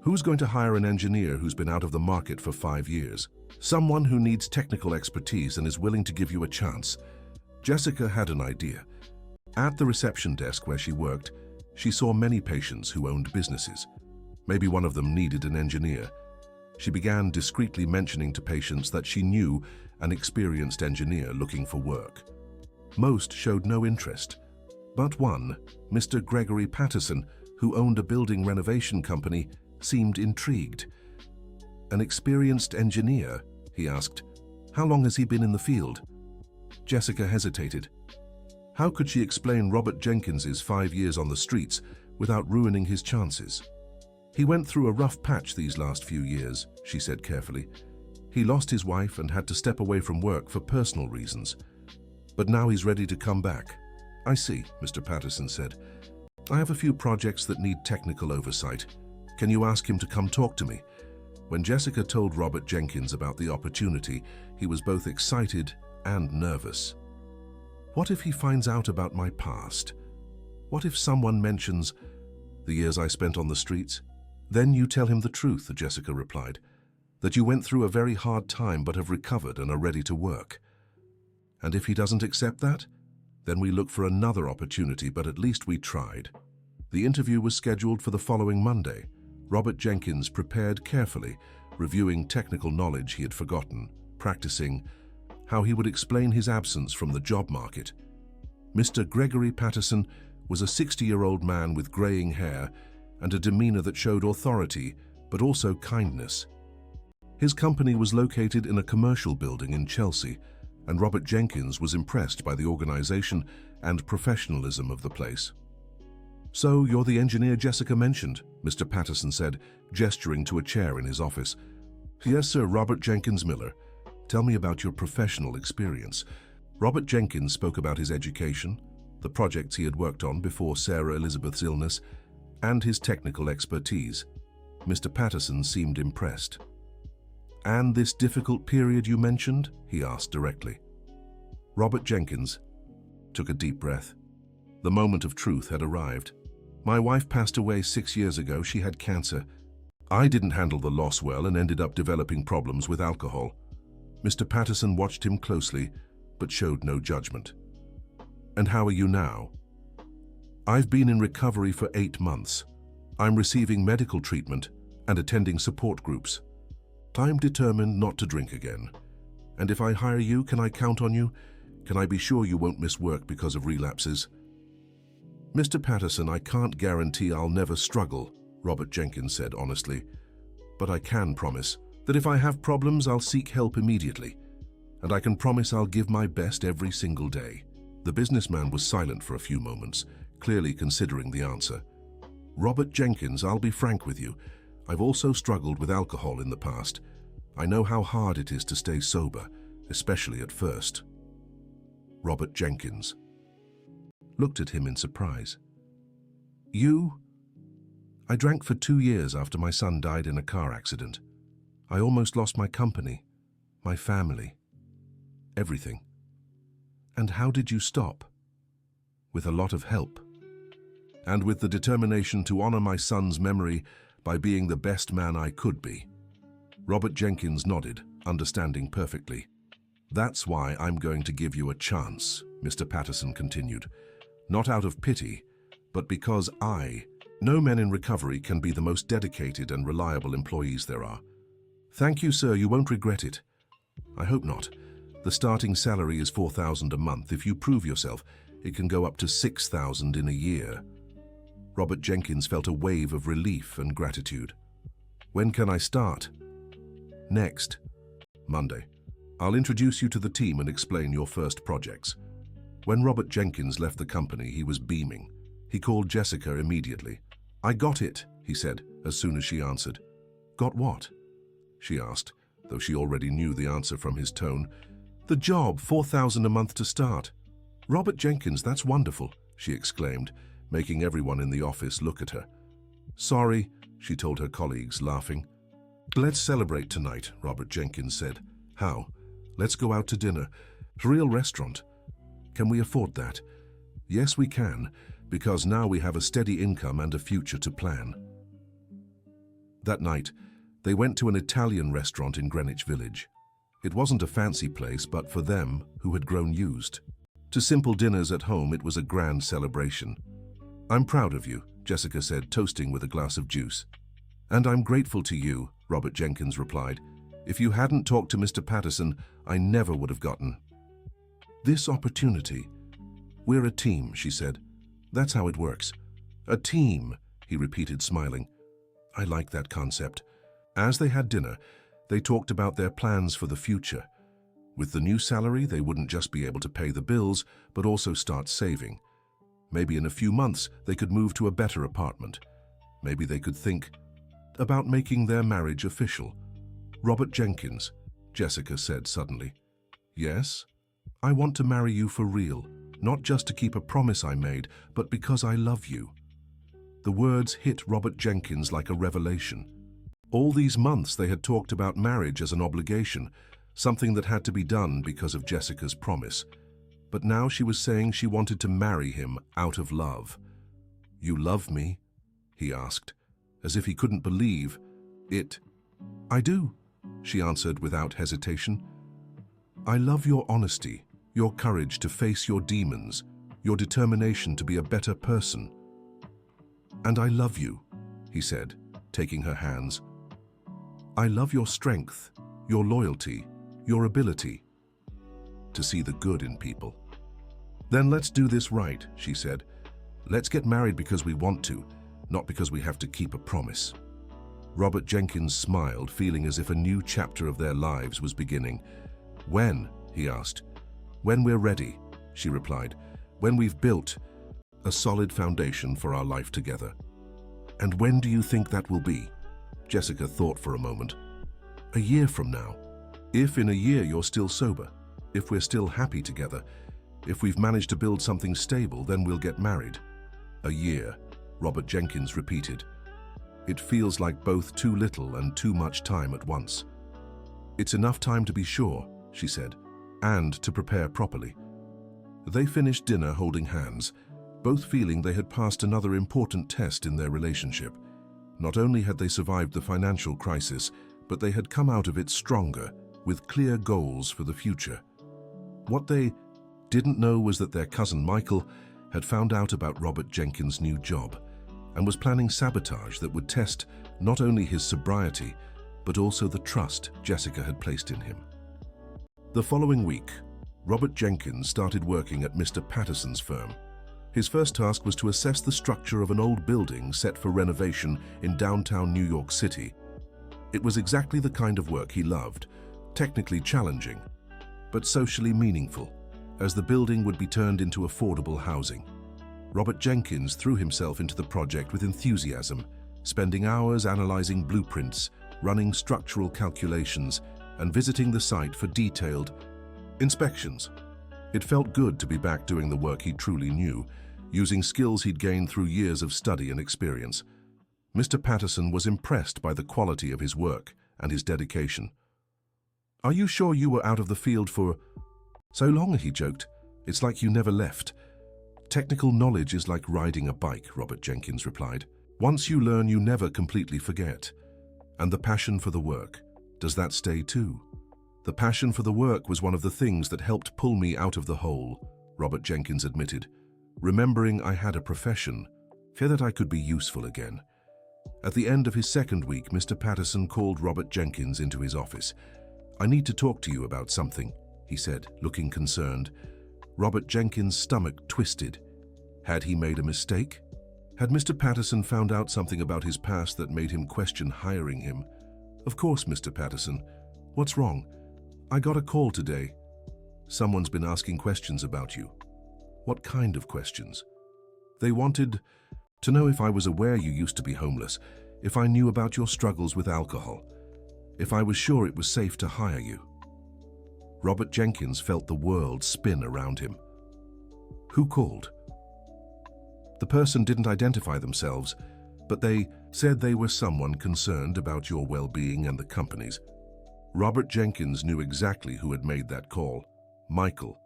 [SPEAKER 1] "Who's going to hire an engineer who's been out of the market for 5 years? Someone who needs technical expertise and is willing to give you a chance." Jessica had an idea. At the reception desk where she worked, she saw many patients who owned businesses. Maybe one of them needed an engineer. She began discreetly mentioning to patients that she knew an experienced engineer looking for work. Most showed no interest. But one, Mr. Gregory Patterson, who owned a building renovation company, seemed intrigued. "An experienced engineer?" he asked. "How long has he been in the field?" Jessica hesitated. How could she explain Robert Jenkins's 5 years on the streets without ruining his chances? "He went through a rough patch these last few years," she said carefully. "He lost his wife and had to step away from work for personal reasons. But now he's ready to come back." "I see," Mr. Patterson said. "I have a few projects that need technical oversight. Can you ask him to come talk to me?" When Jessica told Robert Jenkins about the opportunity, he was both excited and nervous. "What if he finds out about my past? What if someone mentions the years I spent on the streets?" "Then you tell him the truth," Jessica replied, "that you went through a very hard time but have recovered and are ready to work. And if he doesn't accept that, then we look for another opportunity, but at least we tried." The interview was scheduled for the following Monday. Robert Jenkins prepared carefully, reviewing technical knowledge he had forgotten, practicing how he would explain his absence from the job market. Mr. Gregory Patterson was a 60-year-old man with graying hair and a demeanor that showed authority, but also kindness. His company was located in a commercial building in Chelsea, and Robert Jenkins was impressed by the organization and professionalism of the place. "So you're the engineer Jessica mentioned," Mr. Patterson said, gesturing to a chair in his office. "Yes, sir, Robert Jenkins Miller. Tell me about your professional experience." Robert Jenkins spoke about his education, the projects he had worked on before Sarah Elizabeth's illness, and his technical expertise. Mr. Patterson seemed impressed. "And this difficult period you mentioned?" he asked directly. Robert Jenkins took a deep breath. The moment of truth had arrived. "My wife passed away 6 years ago. She had cancer. I didn't handle the loss well and ended up developing problems with alcohol." Mr. Patterson watched him closely, but showed no judgment. "And how are you now?" "I've been in recovery for 8 months. I'm receiving medical treatment and attending support groups. I'm determined not to drink again. And if I hire you, can I count on you? Can I be sure you won't miss work because of relapses? Mr. Patterson, I can't guarantee I'll never struggle, Robert Jenkins said honestly. But I can promise that if I have problems, I'll seek help immediately. And I can promise I'll give my best every single day. The businessman was silent for a few moments, clearly considering the answer. Robert Jenkins, I'll be frank with you. I've also struggled with alcohol in the past. I know how hard it is to stay sober, especially at first. Robert Jenkins looked at him in surprise. You? I drank for 2 years after my son died in a car accident. I almost lost my company, my family, everything. And how did you stop? With a lot of help. And with the determination to honor my son's memory by being the best man I could be. Robert Jenkins nodded, understanding perfectly. That's why I'm going to give you a chance, Mr. Patterson continued. Not out of pity, but because I know men in recovery can be the most dedicated and reliable employees there are. Thank you, sir. You won't regret it. I hope not. The starting salary is $4,000 a month. If you prove yourself, it can go up to $6,000 in a year. Robert Jenkins felt a wave of relief and gratitude. When can I start? Next Monday. I'll introduce you to the team and explain your first projects. When Robert Jenkins left the company, he was beaming. He called Jessica immediately. I got it, he said, as soon as she answered. Got what? She asked, though she already knew the answer from his tone. The job, $4,000 a month to start. Robert Jenkins, that's wonderful, she exclaimed, making everyone in the office look at her. Sorry, she told her colleagues, laughing. Let's celebrate tonight, Robert Jenkins said. How? Let's go out to dinner. A real restaurant. Can we afford that? Yes, we can, because now we have a steady income and a future to plan. That night, they went to an Italian restaurant in Greenwich Village. It wasn't a fancy place, but for them, who had grown used to simple dinners at home, it was a grand celebration. I'm proud of you, Jessica said, toasting with a glass of juice. And I'm grateful to you, Robert Jenkins replied. If you hadn't talked to Mr. Patterson, I never would have gotten this opportunity. We're a team, she said. That's how it works. A team, he repeated, smiling. I like that concept. As they had dinner, they talked about their plans for the future. With the new salary, they wouldn't just be able to pay the bills, but also start saving. Maybe in a few months, they could move to a better apartment. Maybe they could think about making their marriage official. Robert Jenkins, Jessica said suddenly. Yes? I want to marry you for real, not just to keep a promise I made, but because I love you. The words hit Robert Jenkins like a revelation. All these months they had talked about marriage as an obligation, something that had to be done because of Jessica's promise. But now she was saying she wanted to marry him out of love. You love me? He asked, as if he couldn't believe it. I do, she answered without hesitation. I love your honesty, your courage to face your demons, your determination to be a better person. And I love you, he said, taking her hands. I love your strength, your loyalty, your ability to see the good in people. Then let's do this right, she said. Let's get married because we want to, not because we have to keep a promise. Robert Jenkins smiled, feeling as if a new chapter of their lives was beginning. When? He asked. When we're ready, she replied. When we've built a solid foundation for our life together. And when do you think that will be? Jessica thought for a moment. A year from now. If in a year you're still sober, if we're still happy together, if we've managed to build something stable, then we'll get married. A year, Robert Jenkins repeated. It feels like both too little and too much time at once. It's enough time to be sure, she said, and to prepare properly. They finished dinner holding hands, both feeling they had passed another important test in their relationship. Not only had they survived the financial crisis, but they had come out of it stronger, with clear goals for the future. What they didn't know was that their cousin Michael had found out about Robert Jenkins' new job and was planning sabotage that would test not only his sobriety, but also the trust Jessica had placed in him. The following week, Robert Jenkins started working at Mr. Patterson's firm. His first task was to assess the structure of an old building set for renovation in downtown New York City. It was exactly the kind of work he loved, technically challenging, but socially meaningful, as the building would be turned into affordable housing. Robert Jenkins threw himself into the project with enthusiasm, spending hours analyzing blueprints, running structural calculations, and visiting the site for detailed inspections. It felt good to be back doing the work he truly knew, using skills he'd gained through years of study and experience. Mr. Patterson was impressed by the quality of his work and his dedication. "Are you sure you were out of the field for so long?" he joked. "It's like you never left." "Technical knowledge is like riding a bike," Robert Jenkins replied. "Once you learn, you never completely forget." "And the passion for the work, does that stay too?" "The passion for the work was one of the things that helped pull me out of the hole," Robert Jenkins admitted. "Remembering I had a profession, fear that I could be useful again." At the end of his second week, Mr. Patterson called Robert Jenkins into his office. "I need to talk to you about something," he said, looking concerned. Robert Jenkins' stomach twisted. Had he made a mistake? Had Mr. Patterson found out something about his past that made him question hiring him? "Of course, Mr. Patterson. What's wrong?" "I got a call today. Someone's been asking questions about you." "What kind of questions?" "They wanted to know if I was aware you used to be homeless, if I knew about your struggles with alcohol, if I was sure it was safe to hire you." Robert Jenkins felt the world spin around him. "Who called?" "The person didn't identify themselves, but they said they were someone concerned about your well-being and the company's." Robert Jenkins knew exactly who had made that call. Michael.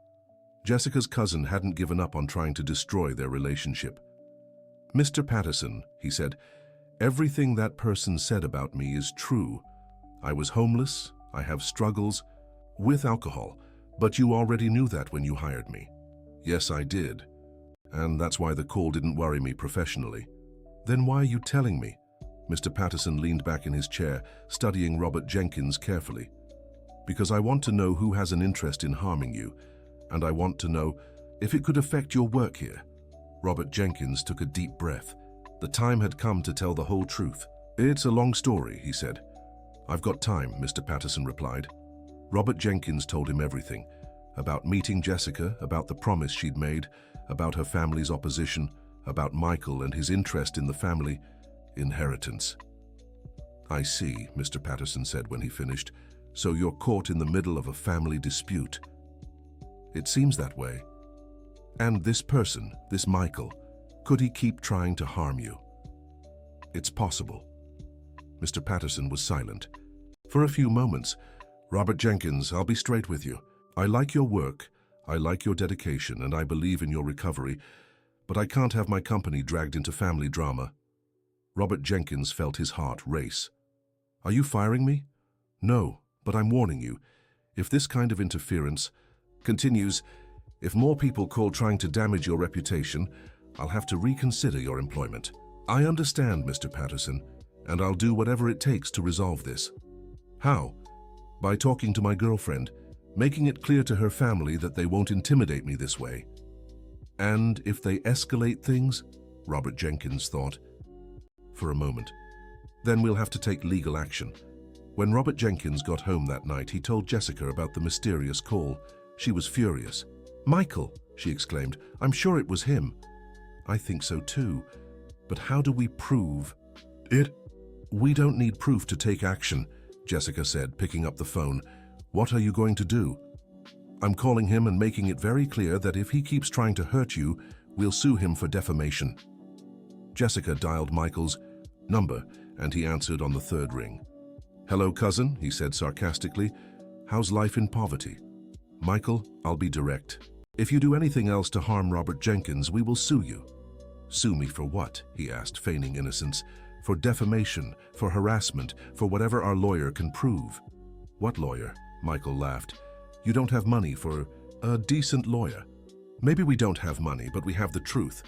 [SPEAKER 1] Jessica's cousin hadn't given up on trying to destroy their relationship. "Mr. Patterson," he said, "everything that person said about me is true. I was homeless, I have struggles with alcohol, but you already knew that when you hired me." "Yes, I did. And that's why the call didn't worry me professionally." "Then why are you telling me?" Mr. Patterson leaned back in his chair, studying Robert Jenkins carefully. "Because I want to know who has an interest in harming you, and I want to know if it could affect your work here." Robert Jenkins took a deep breath. The time had come to tell the whole truth. "It's a long story," he said. "I've got time," Mr. Patterson replied. Robert Jenkins told him everything, about meeting Jessica, about the promise she'd made, about her family's opposition, about Michael and his interest in the family inheritance. "I see," Mr. Patterson said when he finished. "So you're caught in the middle of a family dispute." "It seems that way." "And this person, this Michael, could he keep trying to harm you?" "It's possible." Mr. Patterson was silent. For a few moments. "Robert Jenkins, I'll be straight with you. I like your work, I like your dedication, and I believe in your recovery, but I can't have my company dragged into family drama." Robert Jenkins felt his heart race. "Are you firing me?" "No, but I'm warning you. If this kind of interference continues, if more people call trying to damage your reputation, I'll have to reconsider your employment." "I understand, Mr. Patterson, and I'll do whatever it takes to resolve this." "How?" "By talking to my girlfriend, making it clear to her family that they won't intimidate me this way." "And if they escalate things?" Robert Jenkins thought for a moment. "Then we'll have to take legal action." When Robert Jenkins got home that night, he told Jessica about the mysterious call. She was furious. "Michael!" she exclaimed. "I'm sure it was him." "I think so too. But how do we prove it?" "We don't need proof to take action," Jessica said, picking up the phone. "What are you going to do?" "I'm calling him and making it very clear that if he keeps trying to hurt you, we'll sue him for defamation." Jessica dialed Michael's number, and he answered on the third ring. "Hello, cousin," he said sarcastically. "How's life in poverty?" "Michael, I'll be direct. If you do anything else to harm Robert Jenkins, we will sue you." "Sue me for what?" he asked, feigning innocence. "For defamation, for harassment, for whatever our lawyer can prove." "What lawyer?" Michael laughed. "You don't have money for a decent lawyer." "Maybe we don't have money, but we have the truth.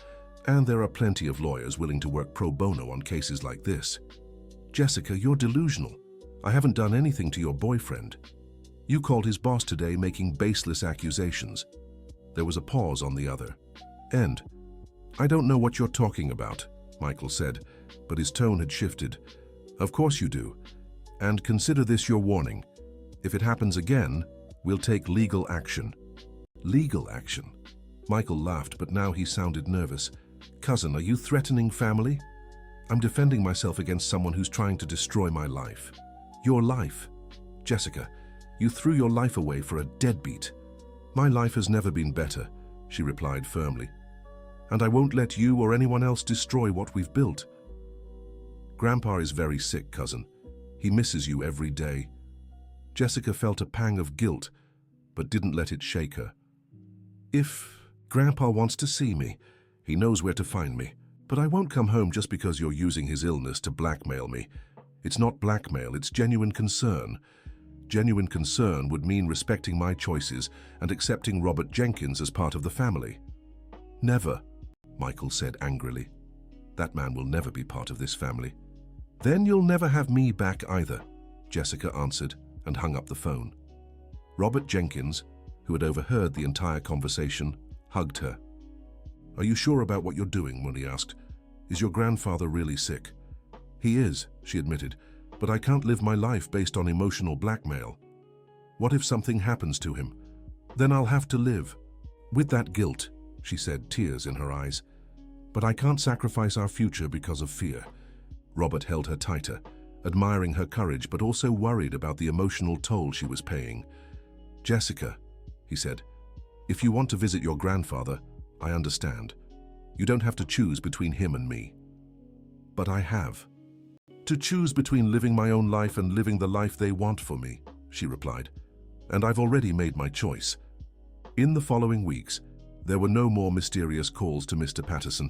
[SPEAKER 1] And there are plenty of lawyers willing to work pro bono on cases like this." "Jessica, you're delusional. I haven't done anything to your boyfriend." You called his boss today making baseless accusations. There was a pause on the other end. I don't know what you're talking about, Michael said, but his tone had shifted. Of course you do. And consider this your warning. If it happens again, we'll take legal action. Legal action? Michael laughed, but now he sounded nervous. Cousin, are you threatening family? I'm defending myself against someone who's trying to destroy my life. Your life? Jessica, you threw your life away for a deadbeat. My life has never been better, she replied firmly. And I won't let you or anyone else destroy what we've built. Grandpa is very sick, cousin. He misses you every day. Jessica felt a pang of guilt, but didn't let it shake her. If Grandpa wants to see me, he knows where to find me. But I won't come home just because you're using his illness to blackmail me. It's not blackmail, it's genuine concern. Genuine concern would mean respecting my choices and accepting Robert Jenkins as part of the family. Never, Michael said angrily. That man will never be part of this family. Then you'll never have me back either, Jessica answered and hung up the phone. Robert Jenkins, who had overheard the entire conversation, hugged her. Are you sure about what you're doing? Molly asked. Is your grandfather really sick? He is, she admitted, but I can't live my life based on emotional blackmail. What if something happens to him? Then I'll have to live with that guilt, she said, tears in her eyes. But I can't sacrifice our future because of fear. Robert held her tighter, admiring her courage but also worried about the emotional toll she was paying. Jessica, he said, if you want to visit your grandfather, I understand. You don't have to choose between him and me. But I have. To choose between living my own life and living the life they want for me, she replied. And I've already made my choice. In the following weeks, there were no more mysterious calls to Mr. Patterson,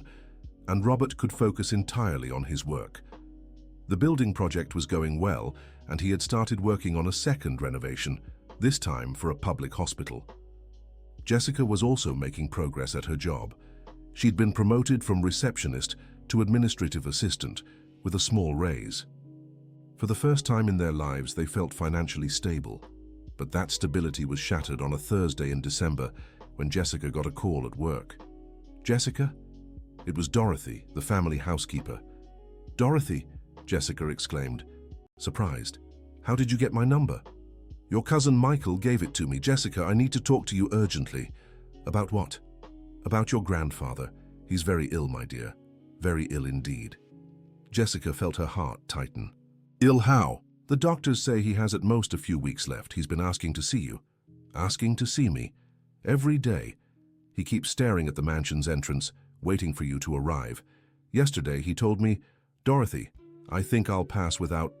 [SPEAKER 1] and Robert could focus entirely on his work. The building project was going well, and he had started working on a second renovation, this time for a public hospital. Jessica was also making progress at her job. She'd been promoted from receptionist to administrative assistant, with a small raise. For the first time in their lives, they felt financially stable. But that stability was shattered on a Thursday in December when Jessica got a call at work. Jessica? It was Dorothy, the family housekeeper. Dorothy, Jessica exclaimed, surprised. How did you get my number? Your cousin Michael gave it to me. Jessica, I need to talk to you urgently. About what? About your grandfather. He's very ill, my dear. Very ill indeed. Jessica felt her heart tighten. Ill how? The doctors say he has at most a few weeks left. He's been asking to see you. Asking to see me. Every day. He keeps staring at the mansion's entrance, waiting for you to arrive. Yesterday he told me, Dorothy, I think I'll pass without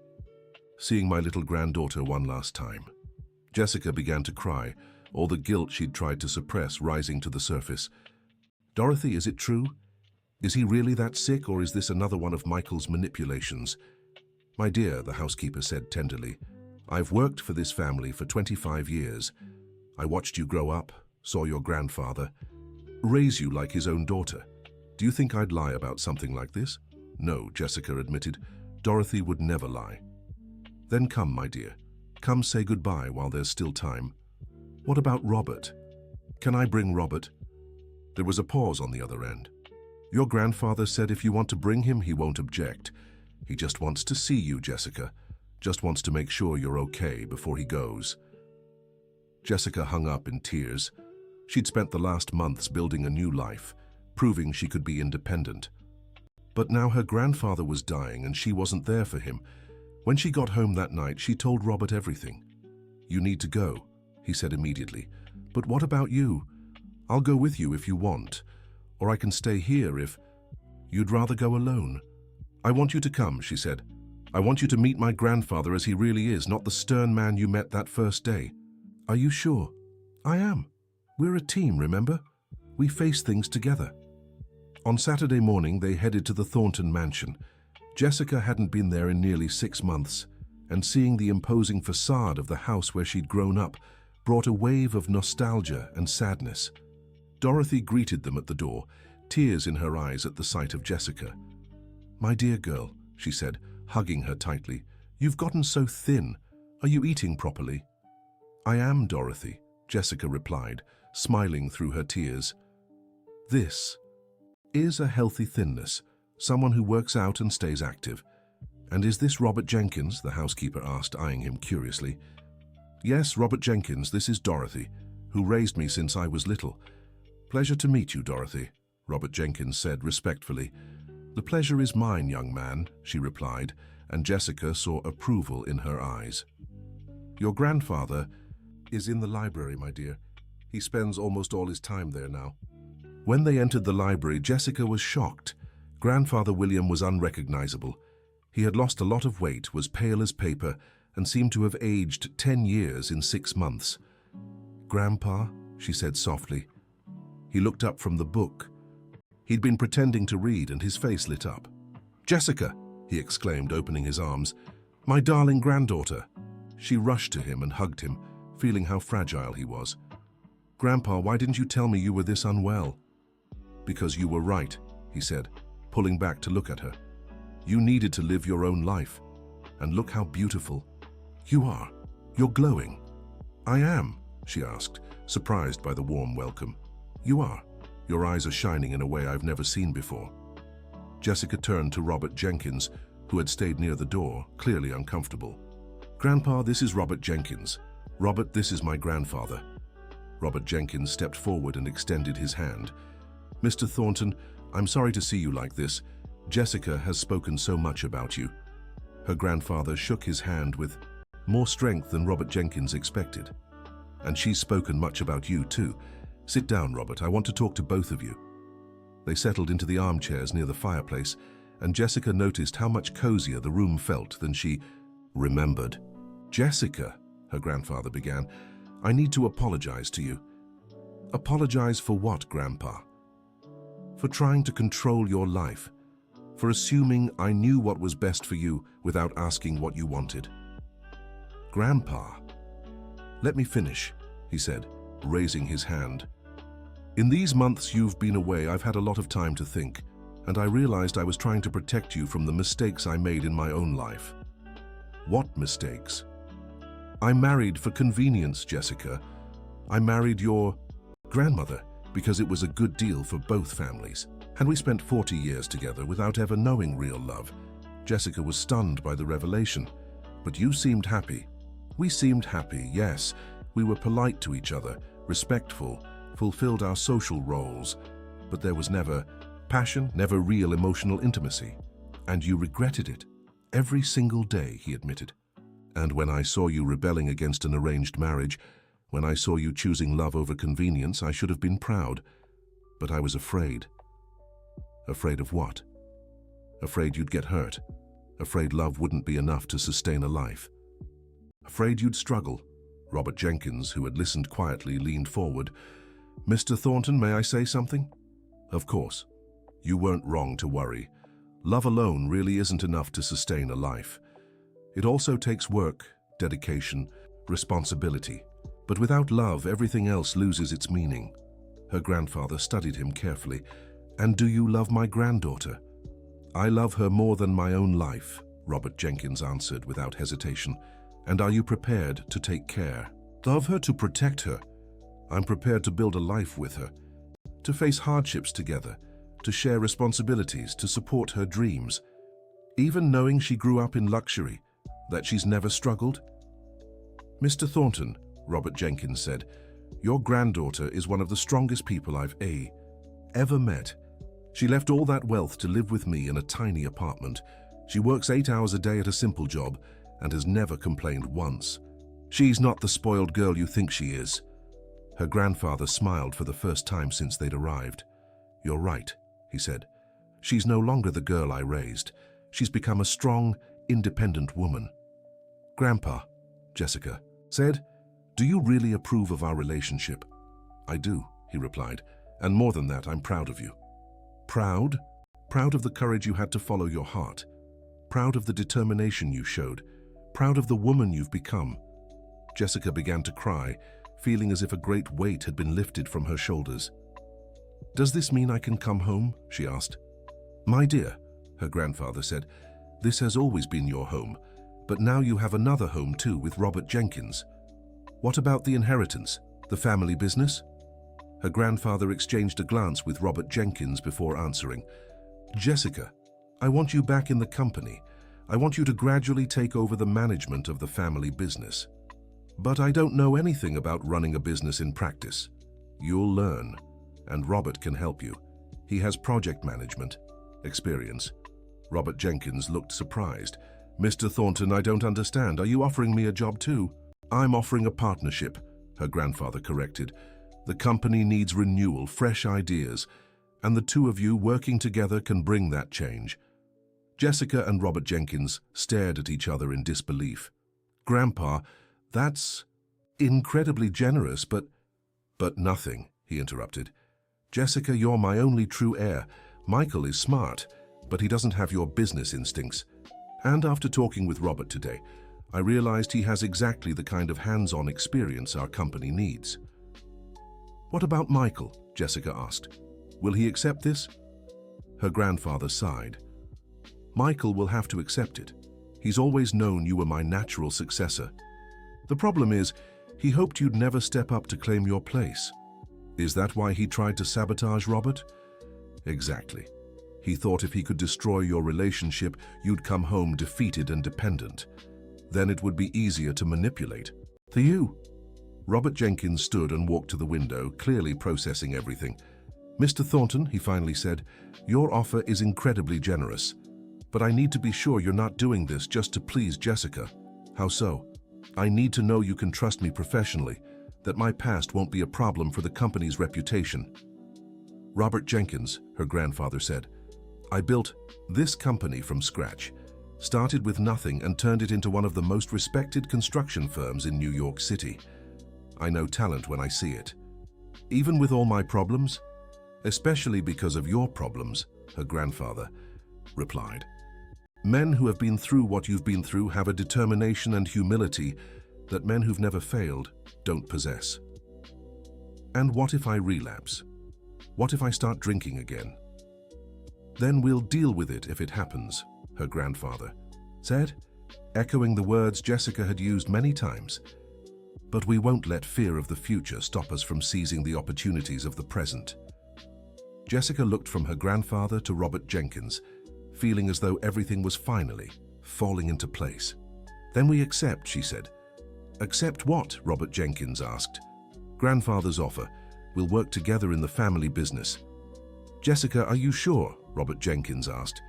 [SPEAKER 1] seeing my little granddaughter one last time. Jessica began to cry, all the guilt she'd tried to suppress rising to the surface. Dorothy, is it true? Is he really that sick, or is this another one of Michael's manipulations? My dear, the housekeeper said tenderly, I've worked for this family for 25 years. I watched you grow up, saw your grandfather, raise you like his own daughter. Do you think I'd lie about something like this? No, Jessica admitted. Dorothy would never lie. Then come, my dear. Come say goodbye while there's still time. What about Robert? Can I bring Robert? There was a pause on the other end. Your grandfather said if you want to bring him, he won't object. He just wants to see you, Jessica. Just wants to make sure you're okay before he goes. Jessica hung up in tears. She'd spent the last months building a new life, proving she could be independent. But now her grandfather was dying and she wasn't there for him. When she got home that night, she told Robert everything. You need to go, he said immediately. But what about you? I'll go with you if you want. Or I can stay here if you'd rather go alone. I want you to come, she said. I want you to meet my grandfather as he really is, not the stern man you met that first day. Are you sure? I am. We're a team, remember? We face things together. On Saturday morning, they headed to the Thornton mansion. Jessica hadn't been there in nearly 6 months, and seeing the imposing facade of the house where she'd grown up brought a wave of nostalgia and sadness. Dorothy greeted them at the door, tears in her eyes at the sight of Jessica. My dear girl, she said, hugging her tightly, you've gotten so thin. Are you eating properly? I am, Dorothy, Jessica replied, smiling through her tears. This is a healthy thinness, someone who works out and stays active. And is this Robert Jenkins? The housekeeper asked, eyeing him curiously. Yes, Robert Jenkins, this is Dorothy, who raised me since I was little. Pleasure to meet you, Dorothy, Robert Jenkins said respectfully. The pleasure is mine, young man, she replied, and Jessica saw approval in her eyes. Your grandfather is in the library, my dear. He spends almost all his time there now. When they entered the library, Jessica was shocked. Grandfather William was unrecognizable. He had lost a lot of weight, was pale as paper, and seemed to have aged 10 years in 6 months. Grandpa, she said softly. He looked up from the book. He'd been pretending to read, and his face lit up. Jessica, he exclaimed, opening his arms. My darling granddaughter. She rushed to him and hugged him, feeling how fragile he was. Grandpa, why didn't you tell me you were this unwell? Because you were right, he said, pulling back to look at her. You needed to live your own life. And look how beautiful you are. You're glowing. I am, she asked, surprised by the warm welcome. You are. Your eyes are shining in a way I've never seen before. Jessica turned to Robert Jenkins, who had stayed near the door, clearly uncomfortable. Grandpa, this is Robert Jenkins. Robert, this is my grandfather. Robert Jenkins stepped forward and extended his hand. Mr. Thornton, I'm sorry to see you like this. Jessica has spoken so much about you. Her grandfather shook his hand with more strength than Robert Jenkins expected. And she's spoken much about you too. Sit down, Robert. I want to talk to both of you. They settled into the armchairs near the fireplace, and Jessica noticed how much cozier the room felt than she remembered. Jessica, her grandfather began, I need to apologize to you. Apologize for what, Grandpa? For trying to control your life. For assuming I knew what was best for you without asking what you wanted. Grandpa, let me finish, he said, raising his hand. In these months you've been away, I've had a lot of time to think, and I realized I was trying to protect you from the mistakes I made in my own life. What mistakes? I married for convenience, Jessica. I married your grandmother because it was a good deal for both families. And we spent 40 years together without ever knowing real love. Jessica was stunned by the revelation. But you seemed happy. We seemed happy, yes. We were polite to each other, respectful, fulfilled our social roles. But there was never passion, never real emotional intimacy. And you regretted it. Every single day, he admitted. And when I saw you rebelling against an arranged marriage, when I saw you choosing love over convenience, I should have been proud. But I was afraid. Afraid of what? Afraid you'd get hurt. Afraid love wouldn't be enough to sustain a life. Afraid you'd struggle. Robert Jenkins, who had listened quietly, leaned forward. Mr. Thornton, may I say something? Of course. You weren't wrong to worry. Love alone really isn't enough to sustain a life. It also takes work, dedication, responsibility. But without love, everything else loses its meaning. Her grandfather studied him carefully. And do you love my granddaughter? I love her more than my own life, Robert Jenkins answered without hesitation. And are you prepared to take care? Love her, to protect her. I'm prepared to build a life with her, to face hardships together, to share responsibilities, to support her dreams. Even knowing she grew up in luxury, that she's never struggled? Mr. Thornton, Robert Jenkins said, your granddaughter is one of the strongest people I've ever met. She left all that wealth to live with me in a tiny apartment. She works 8 hours a day at a simple job and has never complained once. She's not the spoiled girl you think she is. Her grandfather smiled for the first time since they'd arrived. You're right, he said. She's no longer the girl I raised. She's become a strong, independent woman. Grandpa, Jessica said, do you really approve of our relationship? I do, he replied, and more than that, I'm proud of you. Proud? Proud of the courage you had to follow your heart. Proud of the determination you showed. Proud of the woman you've become. Jessica began to cry, feeling as if a great weight had been lifted from her shoulders. Does this mean I can come home? She asked. My dear, her grandfather said, this has always been your home, but now you have another home too with Robert Jenkins. What about the inheritance, the family business? Her grandfather exchanged a glance with Robert Jenkins before answering. Jessica, I want you back in the company. I want you to gradually take over the management of the family business. But I don't know anything about running a business in practice. You'll learn, and Robert can help you. He has project management experience. Robert Jenkins looked surprised. Mr. Thornton, I don't understand. Are you offering me a job too? I'm offering a partnership, her grandfather corrected. The company needs renewal, fresh ideas, and the two of you working together can bring that change. Jessica and Robert Jenkins stared at each other in disbelief. Grandpa, that's incredibly generous, but nothing, he interrupted. Jessica, you're my only true heir. Michael is smart, but he doesn't have your business instincts. And after talking with Robert today, I realized he has exactly the kind of hands-on experience our company needs. What about Michael? Jessica asked. Will he accept this? Her grandfather sighed. Michael will have to accept it. He's always known you were my natural successor. The problem is, he hoped you'd never step up to claim your place. Is that why he tried to sabotage Robert? Exactly. He thought if he could destroy your relationship, you'd come home defeated and dependent. Then it would be easier to manipulate. For you. Robert Jenkins stood and walked to the window, clearly processing everything. Mr. Thornton, he finally said, your offer is incredibly generous. But I need to be sure you're not doing this just to please Jessica. How so? I need to know you can trust me professionally, that my past won't be a problem for the company's reputation. Robert Jenkins, her grandfather said, I built this company from scratch, started with nothing and turned it into one of the most respected construction firms in New York City. I know talent when I see it. Even with all my problems, especially because of your problems, her grandfather replied. Men who have been through what you've been through have a determination and humility that men who've never failed don't possess. And what if I relapse? What if I start drinking again? Then we'll deal with it if it happens, her grandfather said, echoing the words Jessica had used many times. But we won't let fear of the future stop us from seizing the opportunities of the present. Jessica looked from her grandfather to Robert Jenkins, feeling as though everything was finally falling into place. Then we accept, she said. Accept what? Robert Jenkins asked. Grandfather's offer. We'll work together in the family business. Jessica, are you sure? Robert Jenkins asked.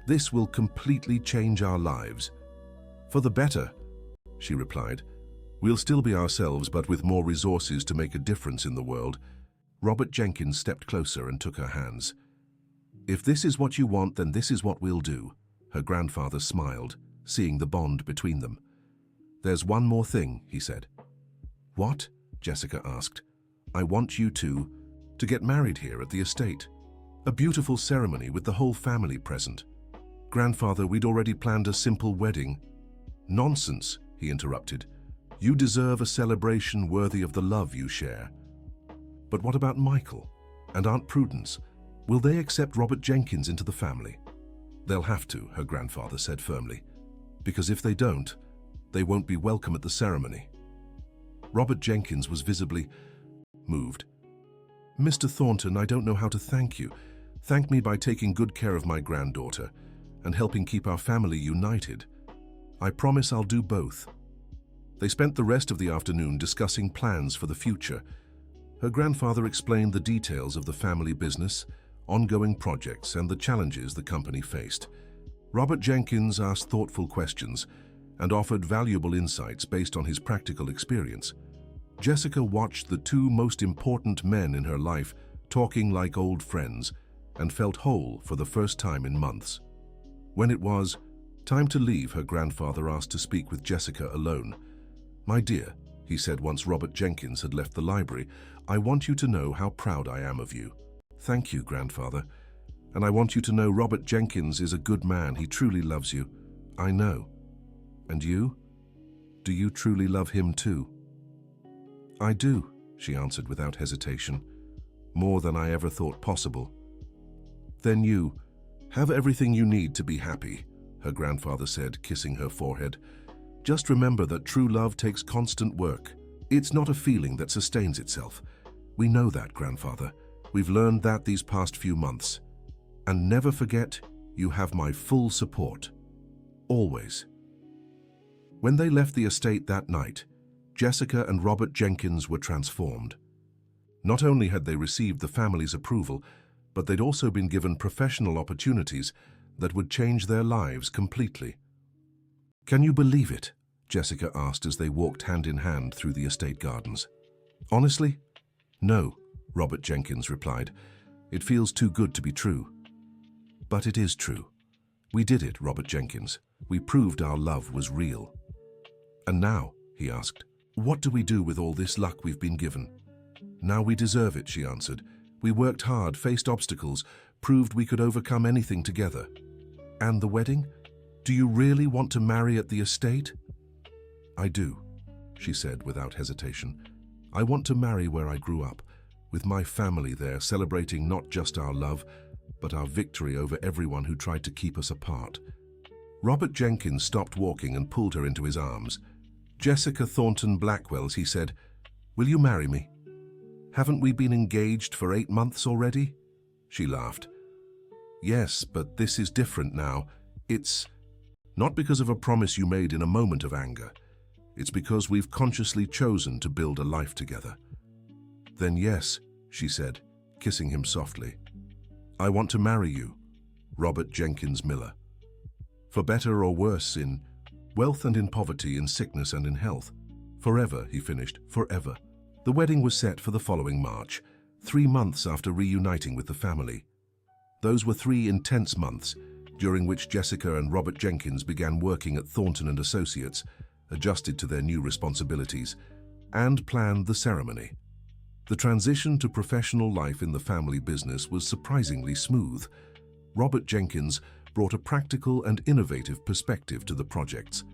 [SPEAKER 1] This will completely change our lives. For the better, she replied. We'll still be ourselves, but with more resources to make a difference in the world. Robert Jenkins stepped closer and took her hands. If this is what you want, then this is what we'll do. Her grandfather smiled, seeing the bond between them. There's one more thing, he said. What? Jessica asked. I want you to get married here at the estate. A beautiful ceremony with the whole family present. Grandfather, we'd already planned a simple wedding. Nonsense, he interrupted. You deserve a celebration worthy of the love you share. But what about Michael and Aunt Prudence? Will they accept Robert Jenkins into the family? They'll have to, her grandfather said firmly, because if they don't, they won't be welcome at the ceremony. Robert Jenkins was visibly moved. Mr. Thornton, I don't know how to thank you. Thank me by taking good care of my granddaughter and helping keep our family united. I promise I'll do both. They spent the rest of the afternoon discussing plans for the future. Her grandfather explained the details of the family business, ongoing projects, and the challenges the company faced. Robert Jenkins asked thoughtful questions and offered valuable insights based on his practical experience. Jessica watched the two most important men in her life talking like old friends and felt whole for the first time in months. When it was time to leave, her grandfather asked to speak with Jessica alone. My dear, he said once Robert Jenkins had left the library, I want you to know how proud I am of you. Thank you, grandfather. And I want you to know Robert Jenkins is a good man. He truly loves you. I know. And you? Do you truly love him too? I do, she answered without hesitation. More than I ever thought possible. Then you have everything you need to be happy, her grandfather said, kissing her forehead. Just remember that true love takes constant work, It's not a feeling that sustains itself. We know that, grandfather. We've learned that these past few months. And never forget, you have my full support. Always. When they left the estate that night, Jessica and Robert Jenkins were transformed. Not only had they received the family's approval, but they'd also been given professional opportunities that would change their lives completely. "Can you believe it?" Jessica asked as they walked hand in hand through the estate gardens. "Honestly? No," Robert Jenkins replied. "It feels too good to be true." "But it is true. We did it, Robert Jenkins. We proved our love was real." "And now," he asked, "what do we do with all this luck we've been given?" "Now we deserve it," she answered. "We worked hard, faced obstacles, proved we could overcome anything together." "And the wedding? Do you really want to marry at the estate?" "I do," she said without hesitation. "I want to marry where I grew up, with my family there, celebrating not just our love, but our victory over everyone who tried to keep us apart." Robert Jenkins stopped walking and pulled her into his arms. "Jessica Thornton Blackwells," he said, "will you marry me? Haven't we been engaged for 8 months already?" She laughed. "Yes, but this is different now. It's not because of a promise you made in a moment of anger. It's because we've consciously chosen to build a life together." "Then yes," she said, kissing him softly. "I want to marry you, Robert Jenkins Miller. For better or worse, in wealth and in poverty, in sickness and in health. Forever," he finished, "forever." The wedding was set for the following March, 3 months after reuniting with the family. Those were 3 intense months, during which Jessica and Robert Jenkins began working at Thornton and Associates, adjusted to their new responsibilities, and planned the ceremony. The transition to professional life in the family business was surprisingly smooth. Robert Jenkins brought a practical and innovative perspective to the projects,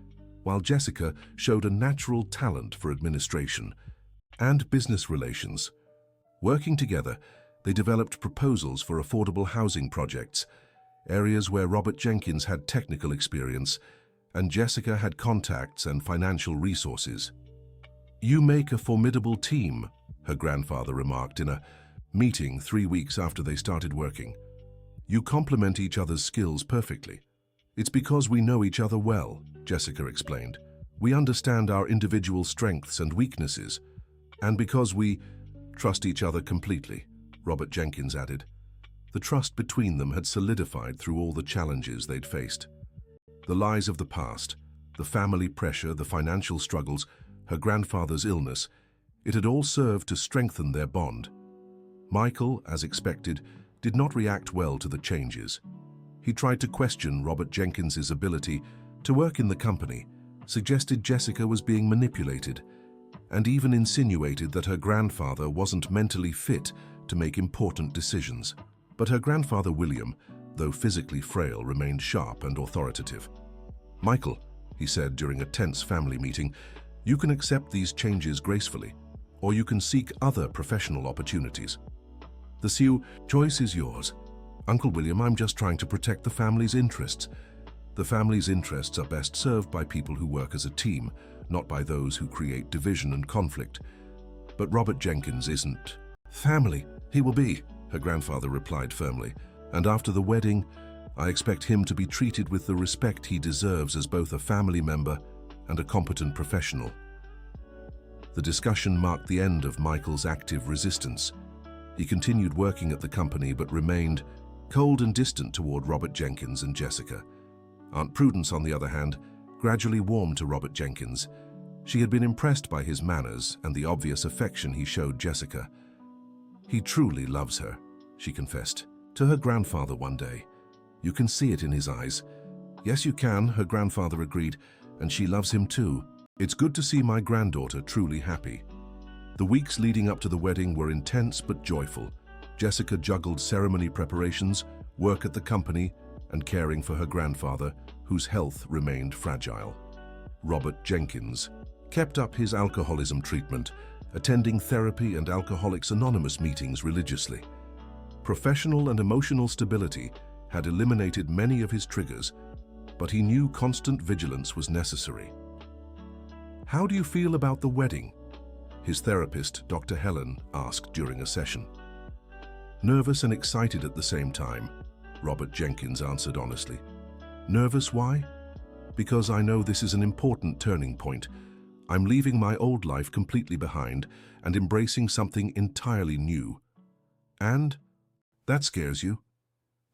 [SPEAKER 1] while Jessica showed a natural talent for administration and business relations. Working together, they developed proposals for affordable housing projects, areas where Robert Jenkins had technical experience and Jessica had contacts and financial resources. "You make a formidable team," her grandfather remarked in a meeting 3 weeks after they started working. "You complement each other's skills perfectly." "It's because we know each other well," Jessica explained. "We understand our individual strengths and weaknesses, and because we trust each other completely," Robert Jenkins added. The trust between them had solidified through all the challenges they'd faced. The lies of the past, the family pressure, the financial struggles, her grandfather's illness, it had all served to strengthen their bond. Michael, as expected, did not react well to the changes. He tried to question Robert Jenkins's ability to work in the company, suggested Jessica was being manipulated, and even insinuated that her grandfather wasn't mentally fit to make important decisions. But her grandfather William, though physically frail, remained sharp and authoritative. "Michael," he said during a tense family meeting, "you can accept these changes gracefully, or you can seek other professional opportunities. The choice is yours. Uncle William, I'm just trying to protect the family's interests. The family's interests are best served by people who work as a team, not by those who create division and conflict. But Robert Jenkins isn't family. He will be," her grandfather replied firmly. "And after the wedding, I expect him to be treated with the respect he deserves as both a family member and a competent professional." The discussion marked the end of Michael's active resistance. He continued working at the company but remained cold and distant toward Robert Jenkins and Jessica. Aunt Prudence, on the other hand, gradually warmed to Robert Jenkins. She had been impressed by his manners and the obvious affection he showed Jessica. "He truly loves her," she confessed to her grandfather one day. "You can see it in his eyes." "Yes, you can," her grandfather agreed, "and she loves him too. It's good to see my granddaughter truly happy." The weeks leading up to the wedding were intense but joyful. Jessica juggled ceremony preparations, work at the company, and caring for her grandfather, whose health remained fragile. Robert Jenkins kept up his alcoholism treatment, attending therapy and Alcoholics Anonymous meetings religiously. Professional and emotional stability had eliminated many of his triggers, but he knew constant vigilance was necessary. "How do you feel about the wedding?" his therapist, Dr. Helen, asked during a session. Nervous and excited at the same time, Robert Jenkins answered honestly. Nervous, why? Because I know this is an important turning point. I'm leaving my old life completely behind and embracing something entirely new. And? That scares you?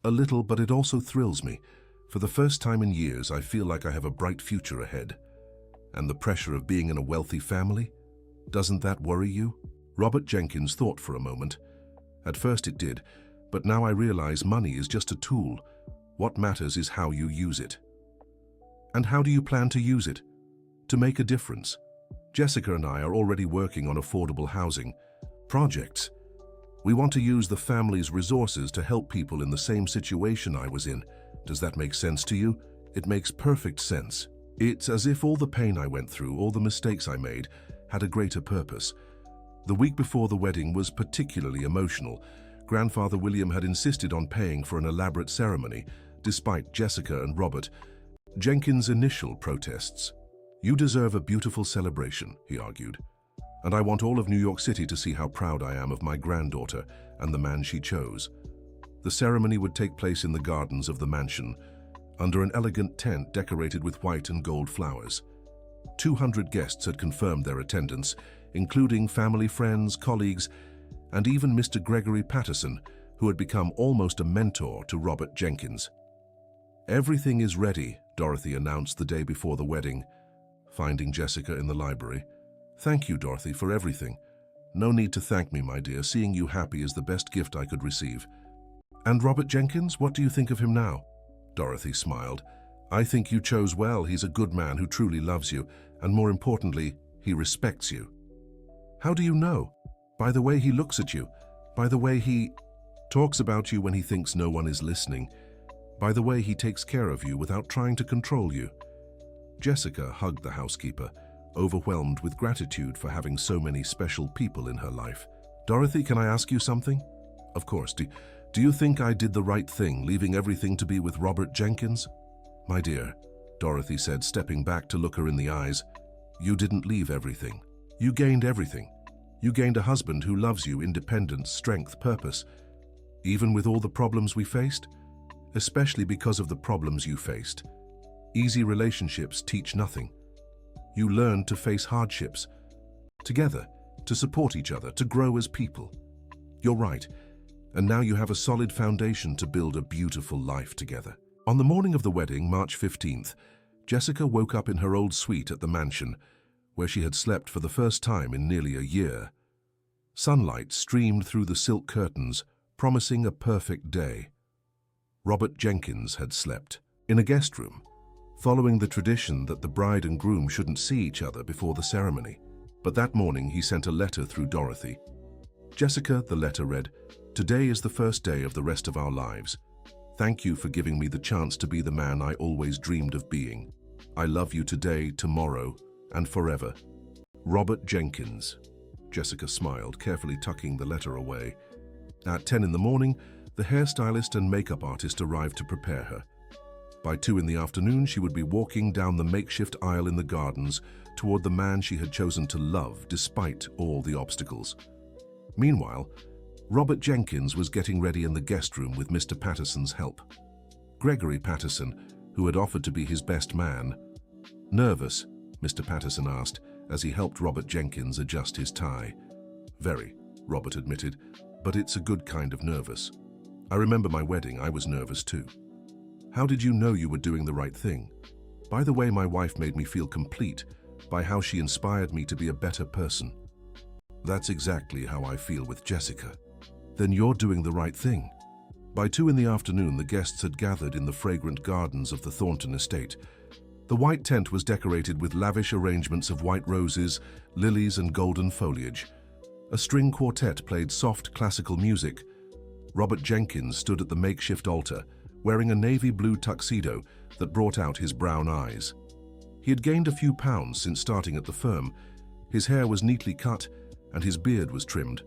[SPEAKER 1] A little, but it also thrills me. For the first time in years, I feel like I have a bright future ahead. And the pressure of being in a wealthy family? Doesn't that worry you? Robert Jenkins thought for a moment. At first it did, but now I realize money is just a tool. What matters is how you use it. And how do you plan to use it? To make a difference. Jessica and I are already working on affordable housing projects. We want to use the family's resources to help people in the same situation I was in. Does that make sense to you? It makes perfect sense. It's as if all the pain I went through, all the mistakes I made, had a greater purpose. The week before the wedding was particularly emotional. Grandfather William had insisted on paying for an elaborate ceremony, despite Jessica and Robert Jenkins' initial protests. You deserve a beautiful celebration, he argued. And I want all of New York City to see how proud I am of my granddaughter and the man she chose. The ceremony would take place in the gardens of the mansion, under an elegant tent decorated with white and gold flowers. 200 guests had confirmed their attendance, including family, friends, colleagues, and even Mr. Gregory Patterson, who had become almost a mentor to Robert Jenkins. Everything is ready, Dorothy announced the day before the wedding, finding Jessica in the library. Thank you, Dorothy, for everything. No need to thank me, my dear. Seeing you happy is the best gift I could receive. And Robert Jenkins, what do you think of him now? Dorothy smiled. I think you chose well. He's a good man who truly loves you, and more importantly, he respects you. How do you know? By the way he looks at you, by the way he talks about you when he thinks no one is listening, by the way he takes care of you without trying to control you. Jessica hugged the housekeeper, overwhelmed with gratitude for having so many special people in her life. Dorothy, can I ask you something? Of course. Do you think I did the right thing, leaving everything to be with Robert Jenkins? My dear, Dorothy said, stepping back to look her in the eyes, you didn't leave everything. You gained everything. You gained a husband who loves you, independence, strength, purpose. Even with all the problems we faced? Especially because of the problems you faced. Easy relationships teach nothing. You learned to face hardships. Together, to support each other, to grow as people. You're right. And now you have a solid foundation to build a beautiful life together. On the morning of the wedding, March 15th, Jessica woke up in her old suite at the mansion, where she had slept for the first time in nearly a year. Sunlight streamed through the silk curtains, promising a perfect day. Robert Jenkins had slept in a guest room, following the tradition that the bride and groom shouldn't see each other before the ceremony. But that morning he sent a letter through Dorothy. Jessica, the letter read, "Today is the first day of the rest of our lives. Thank you for giving me the chance to be the man I always dreamed of being. I love you today, tomorrow, and forever. Robert Jenkins." Jessica smiled, carefully tucking the letter away. At 10 in the morning, the hairstylist and makeup artist arrived to prepare her. By 2 in the afternoon, she would be walking down the makeshift aisle in the gardens toward the man she had chosen to love despite all the obstacles. Meanwhile, Robert Jenkins was getting ready in the guest room with Mr. Patterson's help. Gregory Patterson, who had offered to be his best man. Nervous? Mr. Patterson asked as he helped Robert Jenkins adjust his tie. Very, Robert admitted, but it's a good kind of nervous. I remember my wedding, I was nervous too. How did you know you were doing the right thing? By the way, my wife made me feel complete by how she inspired me to be a better person. That's exactly how I feel with Jessica. Then you're doing the right thing. By 2 in the afternoon, the guests had gathered in the fragrant gardens of the Thornton estate. The white tent was decorated with lavish arrangements of white roses, lilies, and golden foliage. A string quartet played soft classical music. Robert Jenkins stood at the makeshift altar, wearing a navy blue tuxedo that brought out his brown eyes. He had gained a few pounds since starting at the firm. His hair was neatly cut, and his beard was trimmed.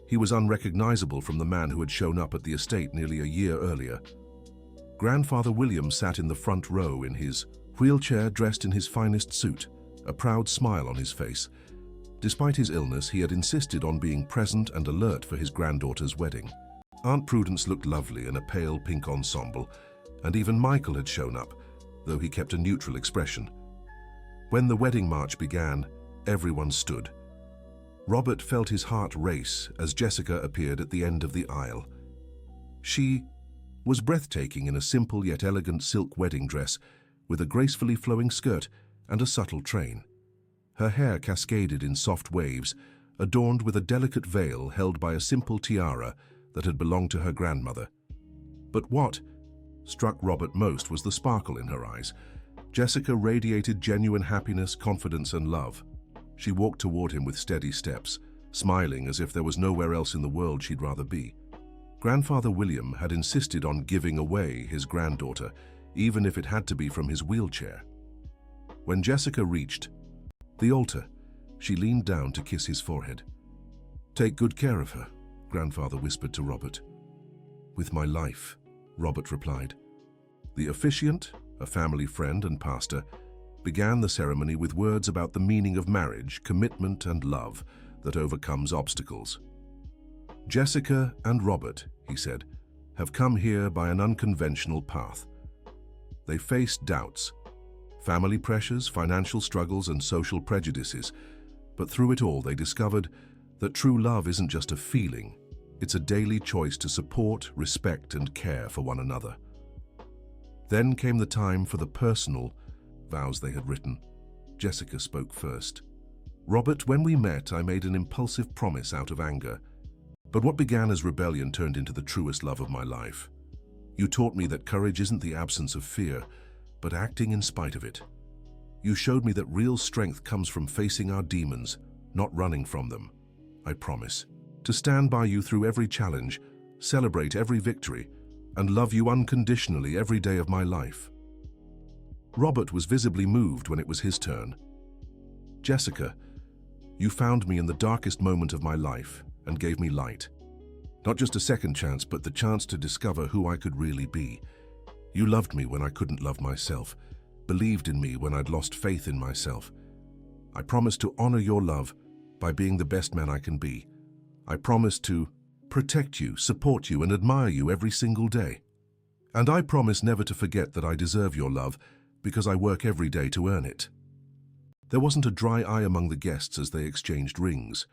[SPEAKER 1] He was unrecognizable from the man who had shown up at the estate nearly a year earlier. Grandfather William sat in the front row in his wheelchair, dressed in his finest suit, a proud smile on his face. Despite his illness, he had insisted on being present and alert for his granddaughter's wedding. Aunt Prudence looked lovely in a pale pink ensemble, and even Michael had shown up, though he kept a neutral expression. When the wedding march began, everyone stood. Robert felt his heart race as Jessica appeared at the end of the aisle. She was breathtaking in a simple yet elegant silk wedding dress with a gracefully flowing skirt and a subtle train. Her hair cascaded in soft waves, adorned with a delicate veil held by a simple tiara that had belonged to her grandmother. But what struck Robert most was the sparkle in her eyes. Jessica radiated genuine happiness, confidence, and love. She walked toward him with steady steps, smiling as if there was nowhere else in the world she'd rather be. Grandfather William had insisted on giving away his granddaughter, even if it had to be from his wheelchair. When Jessica reached the altar, she leaned down to kiss his forehead. "Take good care of her," Grandfather whispered to Robert. "With my life," Robert replied. The officiant, a family friend and pastor, began the ceremony with words about the meaning of marriage, commitment, and love that overcomes obstacles. "Jessica and Robert," he said, "have come here by an unconventional path. They faced doubts, family pressures, financial struggles, and social prejudices, but through it all they discovered that true love isn't just a feeling, it's a daily choice to support, respect, and care for one another." Then came the time for the personal vows they had written. Jessica spoke first. "Robert, when we met, I made an impulsive promise out of anger. But what began as rebellion turned into the truest love of my life. You taught me that courage isn't the absence of fear, but acting in spite of it. You showed me that real strength comes from facing our demons, not running from them. I promise to stand by you through every challenge, celebrate every victory, and love you unconditionally every day of my life." Robert was visibly moved when it was his turn. "Jessica, you found me in the darkest moment of my life and gave me light. Not just a second chance, but the chance to discover who I could really be. You loved me when I couldn't love myself, believed in me when I'd lost faith in myself. I promise to honor your love by being the best man I can be. I promise to protect you, support you, and admire you every single day. And I promise never to forget that I deserve your love because I work every day to earn it." There wasn't a dry eye among the guests as they exchanged rings.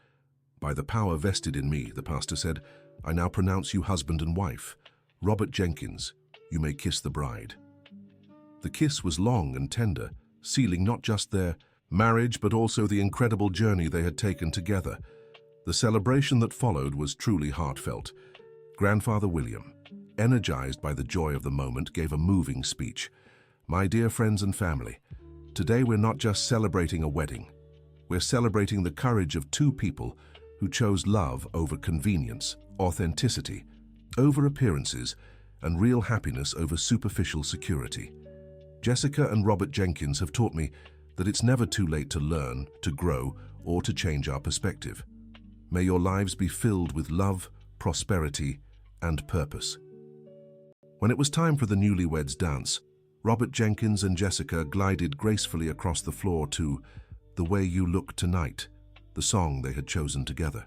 [SPEAKER 1] "By the power vested in me," the pastor said, "I now pronounce you husband and wife. Robert Jenkins, you may kiss the bride." The kiss was long and tender, sealing not just their marriage but also the incredible journey they had taken together. The celebration that followed was truly heartfelt. Grandfather William, energized by the joy of the moment, gave a moving speech. "My dear friends and family, today we're not just celebrating a wedding. We're celebrating the courage of two people who chose love over convenience, authenticity over appearances, and real happiness over superficial security. Jessica and Robert Jenkins have taught me that it's never too late to learn, to grow, or to change our perspective. May your lives be filled with love, prosperity, and purpose." When it was time for the newlyweds' dance, Robert Jenkins and Jessica glided gracefully across the floor to "The Way You Look Tonight," the song they had chosen together.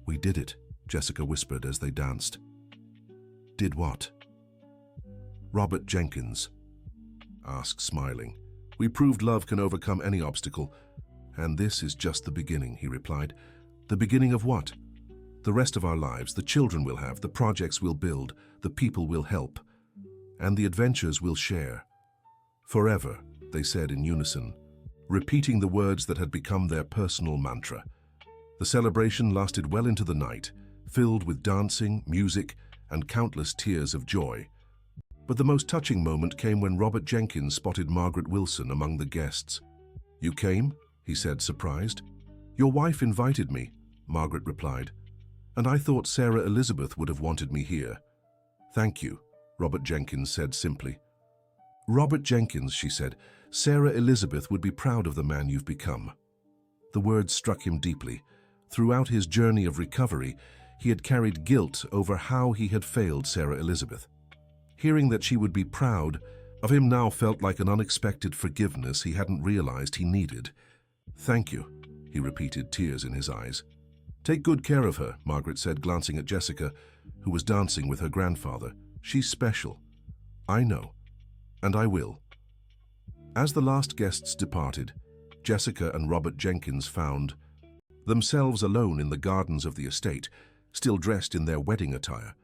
[SPEAKER 1] "We did it," Jessica whispered as they danced. "Did what?" Robert Jenkins asked, smiling. "We proved love can overcome any obstacle, and this is just the beginning," he replied. "The beginning of what?" "The rest of our lives, the children we'll have, the projects we'll build, the people we'll help, and the adventures we'll share. Forever," they said in unison, repeating the words that had become their personal mantra. The celebration lasted well into the night, filled with dancing, music, and countless tears of joy. But the most touching moment came when Robert Jenkins spotted Margaret Wilson among the guests. "You came?" he said, surprised. "Your wife invited me," Margaret replied, "and I thought Sarah Elizabeth would have wanted me here." "Thank you," Robert Jenkins said simply. "Robert Jenkins," she said, "Sarah Elizabeth would be proud of the man you've become." The words struck him deeply. Throughout his journey of recovery, he had carried guilt over how he had failed Sarah Elizabeth. Hearing that she would be proud of him now felt like an unexpected forgiveness he hadn't realized he needed. "Thank you," he repeated, tears in his eyes. Take good care of her, Margaret said, glancing at Jessica, who was dancing with her grandfather. She's special. I know, and I will. As the last guests departed, Jessica and Robert Jenkins found themselves alone in the gardens of the estate, still dressed in their wedding attire.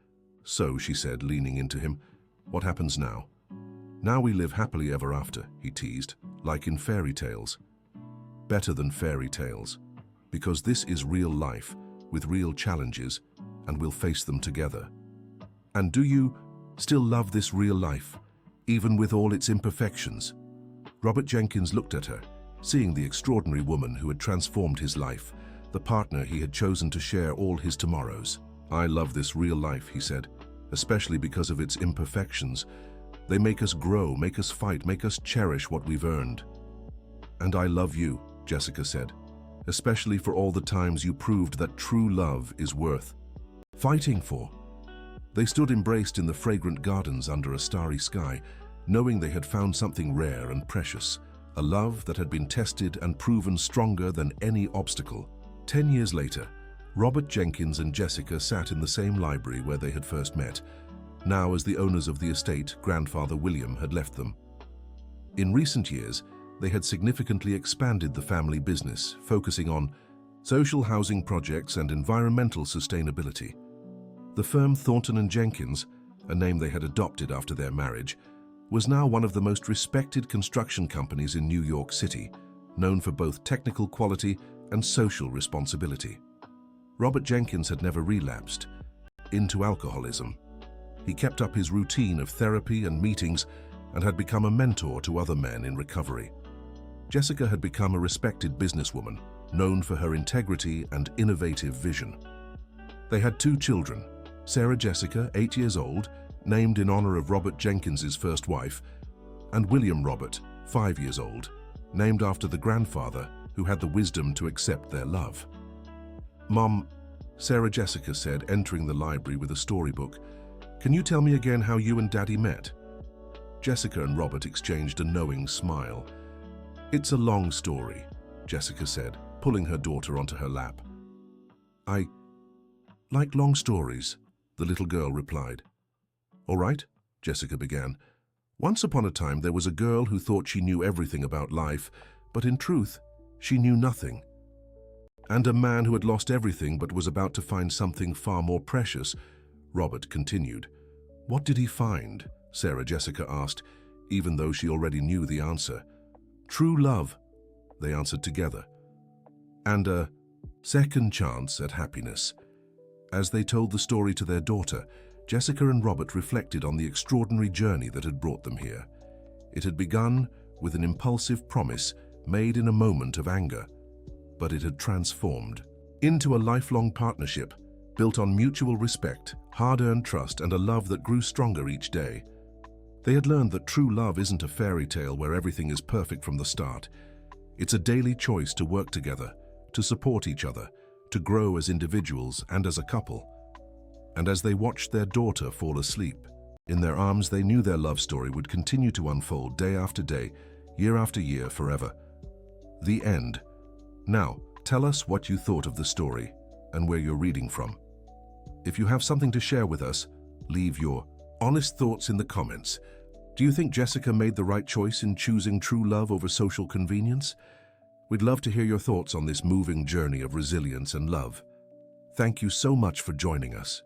[SPEAKER 1] So, she said, leaning into him, what happens now? Now we live happily ever after, he teased, like in fairy tales. Better than fairy tales, because this is real life, with real challenges, and we'll face them together. And do you still love this real life, even with all its imperfections? Robert Jenkins looked at her, seeing the extraordinary woman who had transformed his life, the partner he had chosen to share all his tomorrows. I love this real life, he said, especially because of its imperfections. They make us grow, make us fight, make us cherish what we've earned. And I love you, Jessica said, especially for all the times you proved that true love is worth fighting for. They stood embraced in the fragrant gardens under a starry sky, knowing they had found something rare and precious, a love that had been tested and proven stronger than any obstacle. 10 years later, Robert Jenkins and Jessica sat in the same library where they had first met. Now, as the owners of the estate, grandfather William had left them. In recent years, they had significantly expanded the family business, focusing on social housing projects and environmental sustainability. The firm Thornton & Jenkins, a name they had adopted after their marriage, was now one of the most respected construction companies in New York City, known for both technical quality and social responsibility. Robert Jenkins had never relapsed into alcoholism. He kept up his routine of therapy and meetings and had become a mentor to other men in recovery. Jessica had become a respected businesswoman, known for her integrity and innovative vision. They had 2 children, Sarah Jessica, 8 years old, named in honor of Robert Jenkins's first wife, and William Robert, 5 years old, named after the grandfather who had the wisdom to accept their love. Mom, Sarah Jessica said, entering the library with a storybook, can you tell me again how you and Daddy met? Jessica and Robert exchanged a knowing smile. It's a long story, Jessica said, pulling her daughter onto her lap. I like long stories, the little girl replied. All right, Jessica began. Once upon a time there was a girl who thought she knew everything about life, but in truth, she knew nothing. And a man who had lost everything but was about to find something far more precious, Robert continued. What did he find? Sarah Jessica asked, even though she already knew the answer. True love, they answered together. And a second chance at happiness. As they told the story to their daughter, Jessica and Robert reflected on the extraordinary journey that had brought them here. It had begun with an impulsive promise made in a moment of anger, but it had transformed into a lifelong partnership built on mutual respect, hard-earned trust, and a love that grew stronger each day. They had learned that true love isn't a fairy tale where everything is perfect from the start. It's a daily choice to work together, to support each other, to grow as individuals and as a couple. And as they watched their daughter fall asleep, in their arms they knew their love story would continue to unfold day after day, year after year, forever. The end. Now, tell us what you thought of the story and where you're reading from. If you have something to share with us, leave your honest thoughts in the comments. Do you think Jessica made the right choice in choosing true love over social convenience? We'd love to hear your thoughts on this moving journey of resilience and love. Thank you so much for joining us.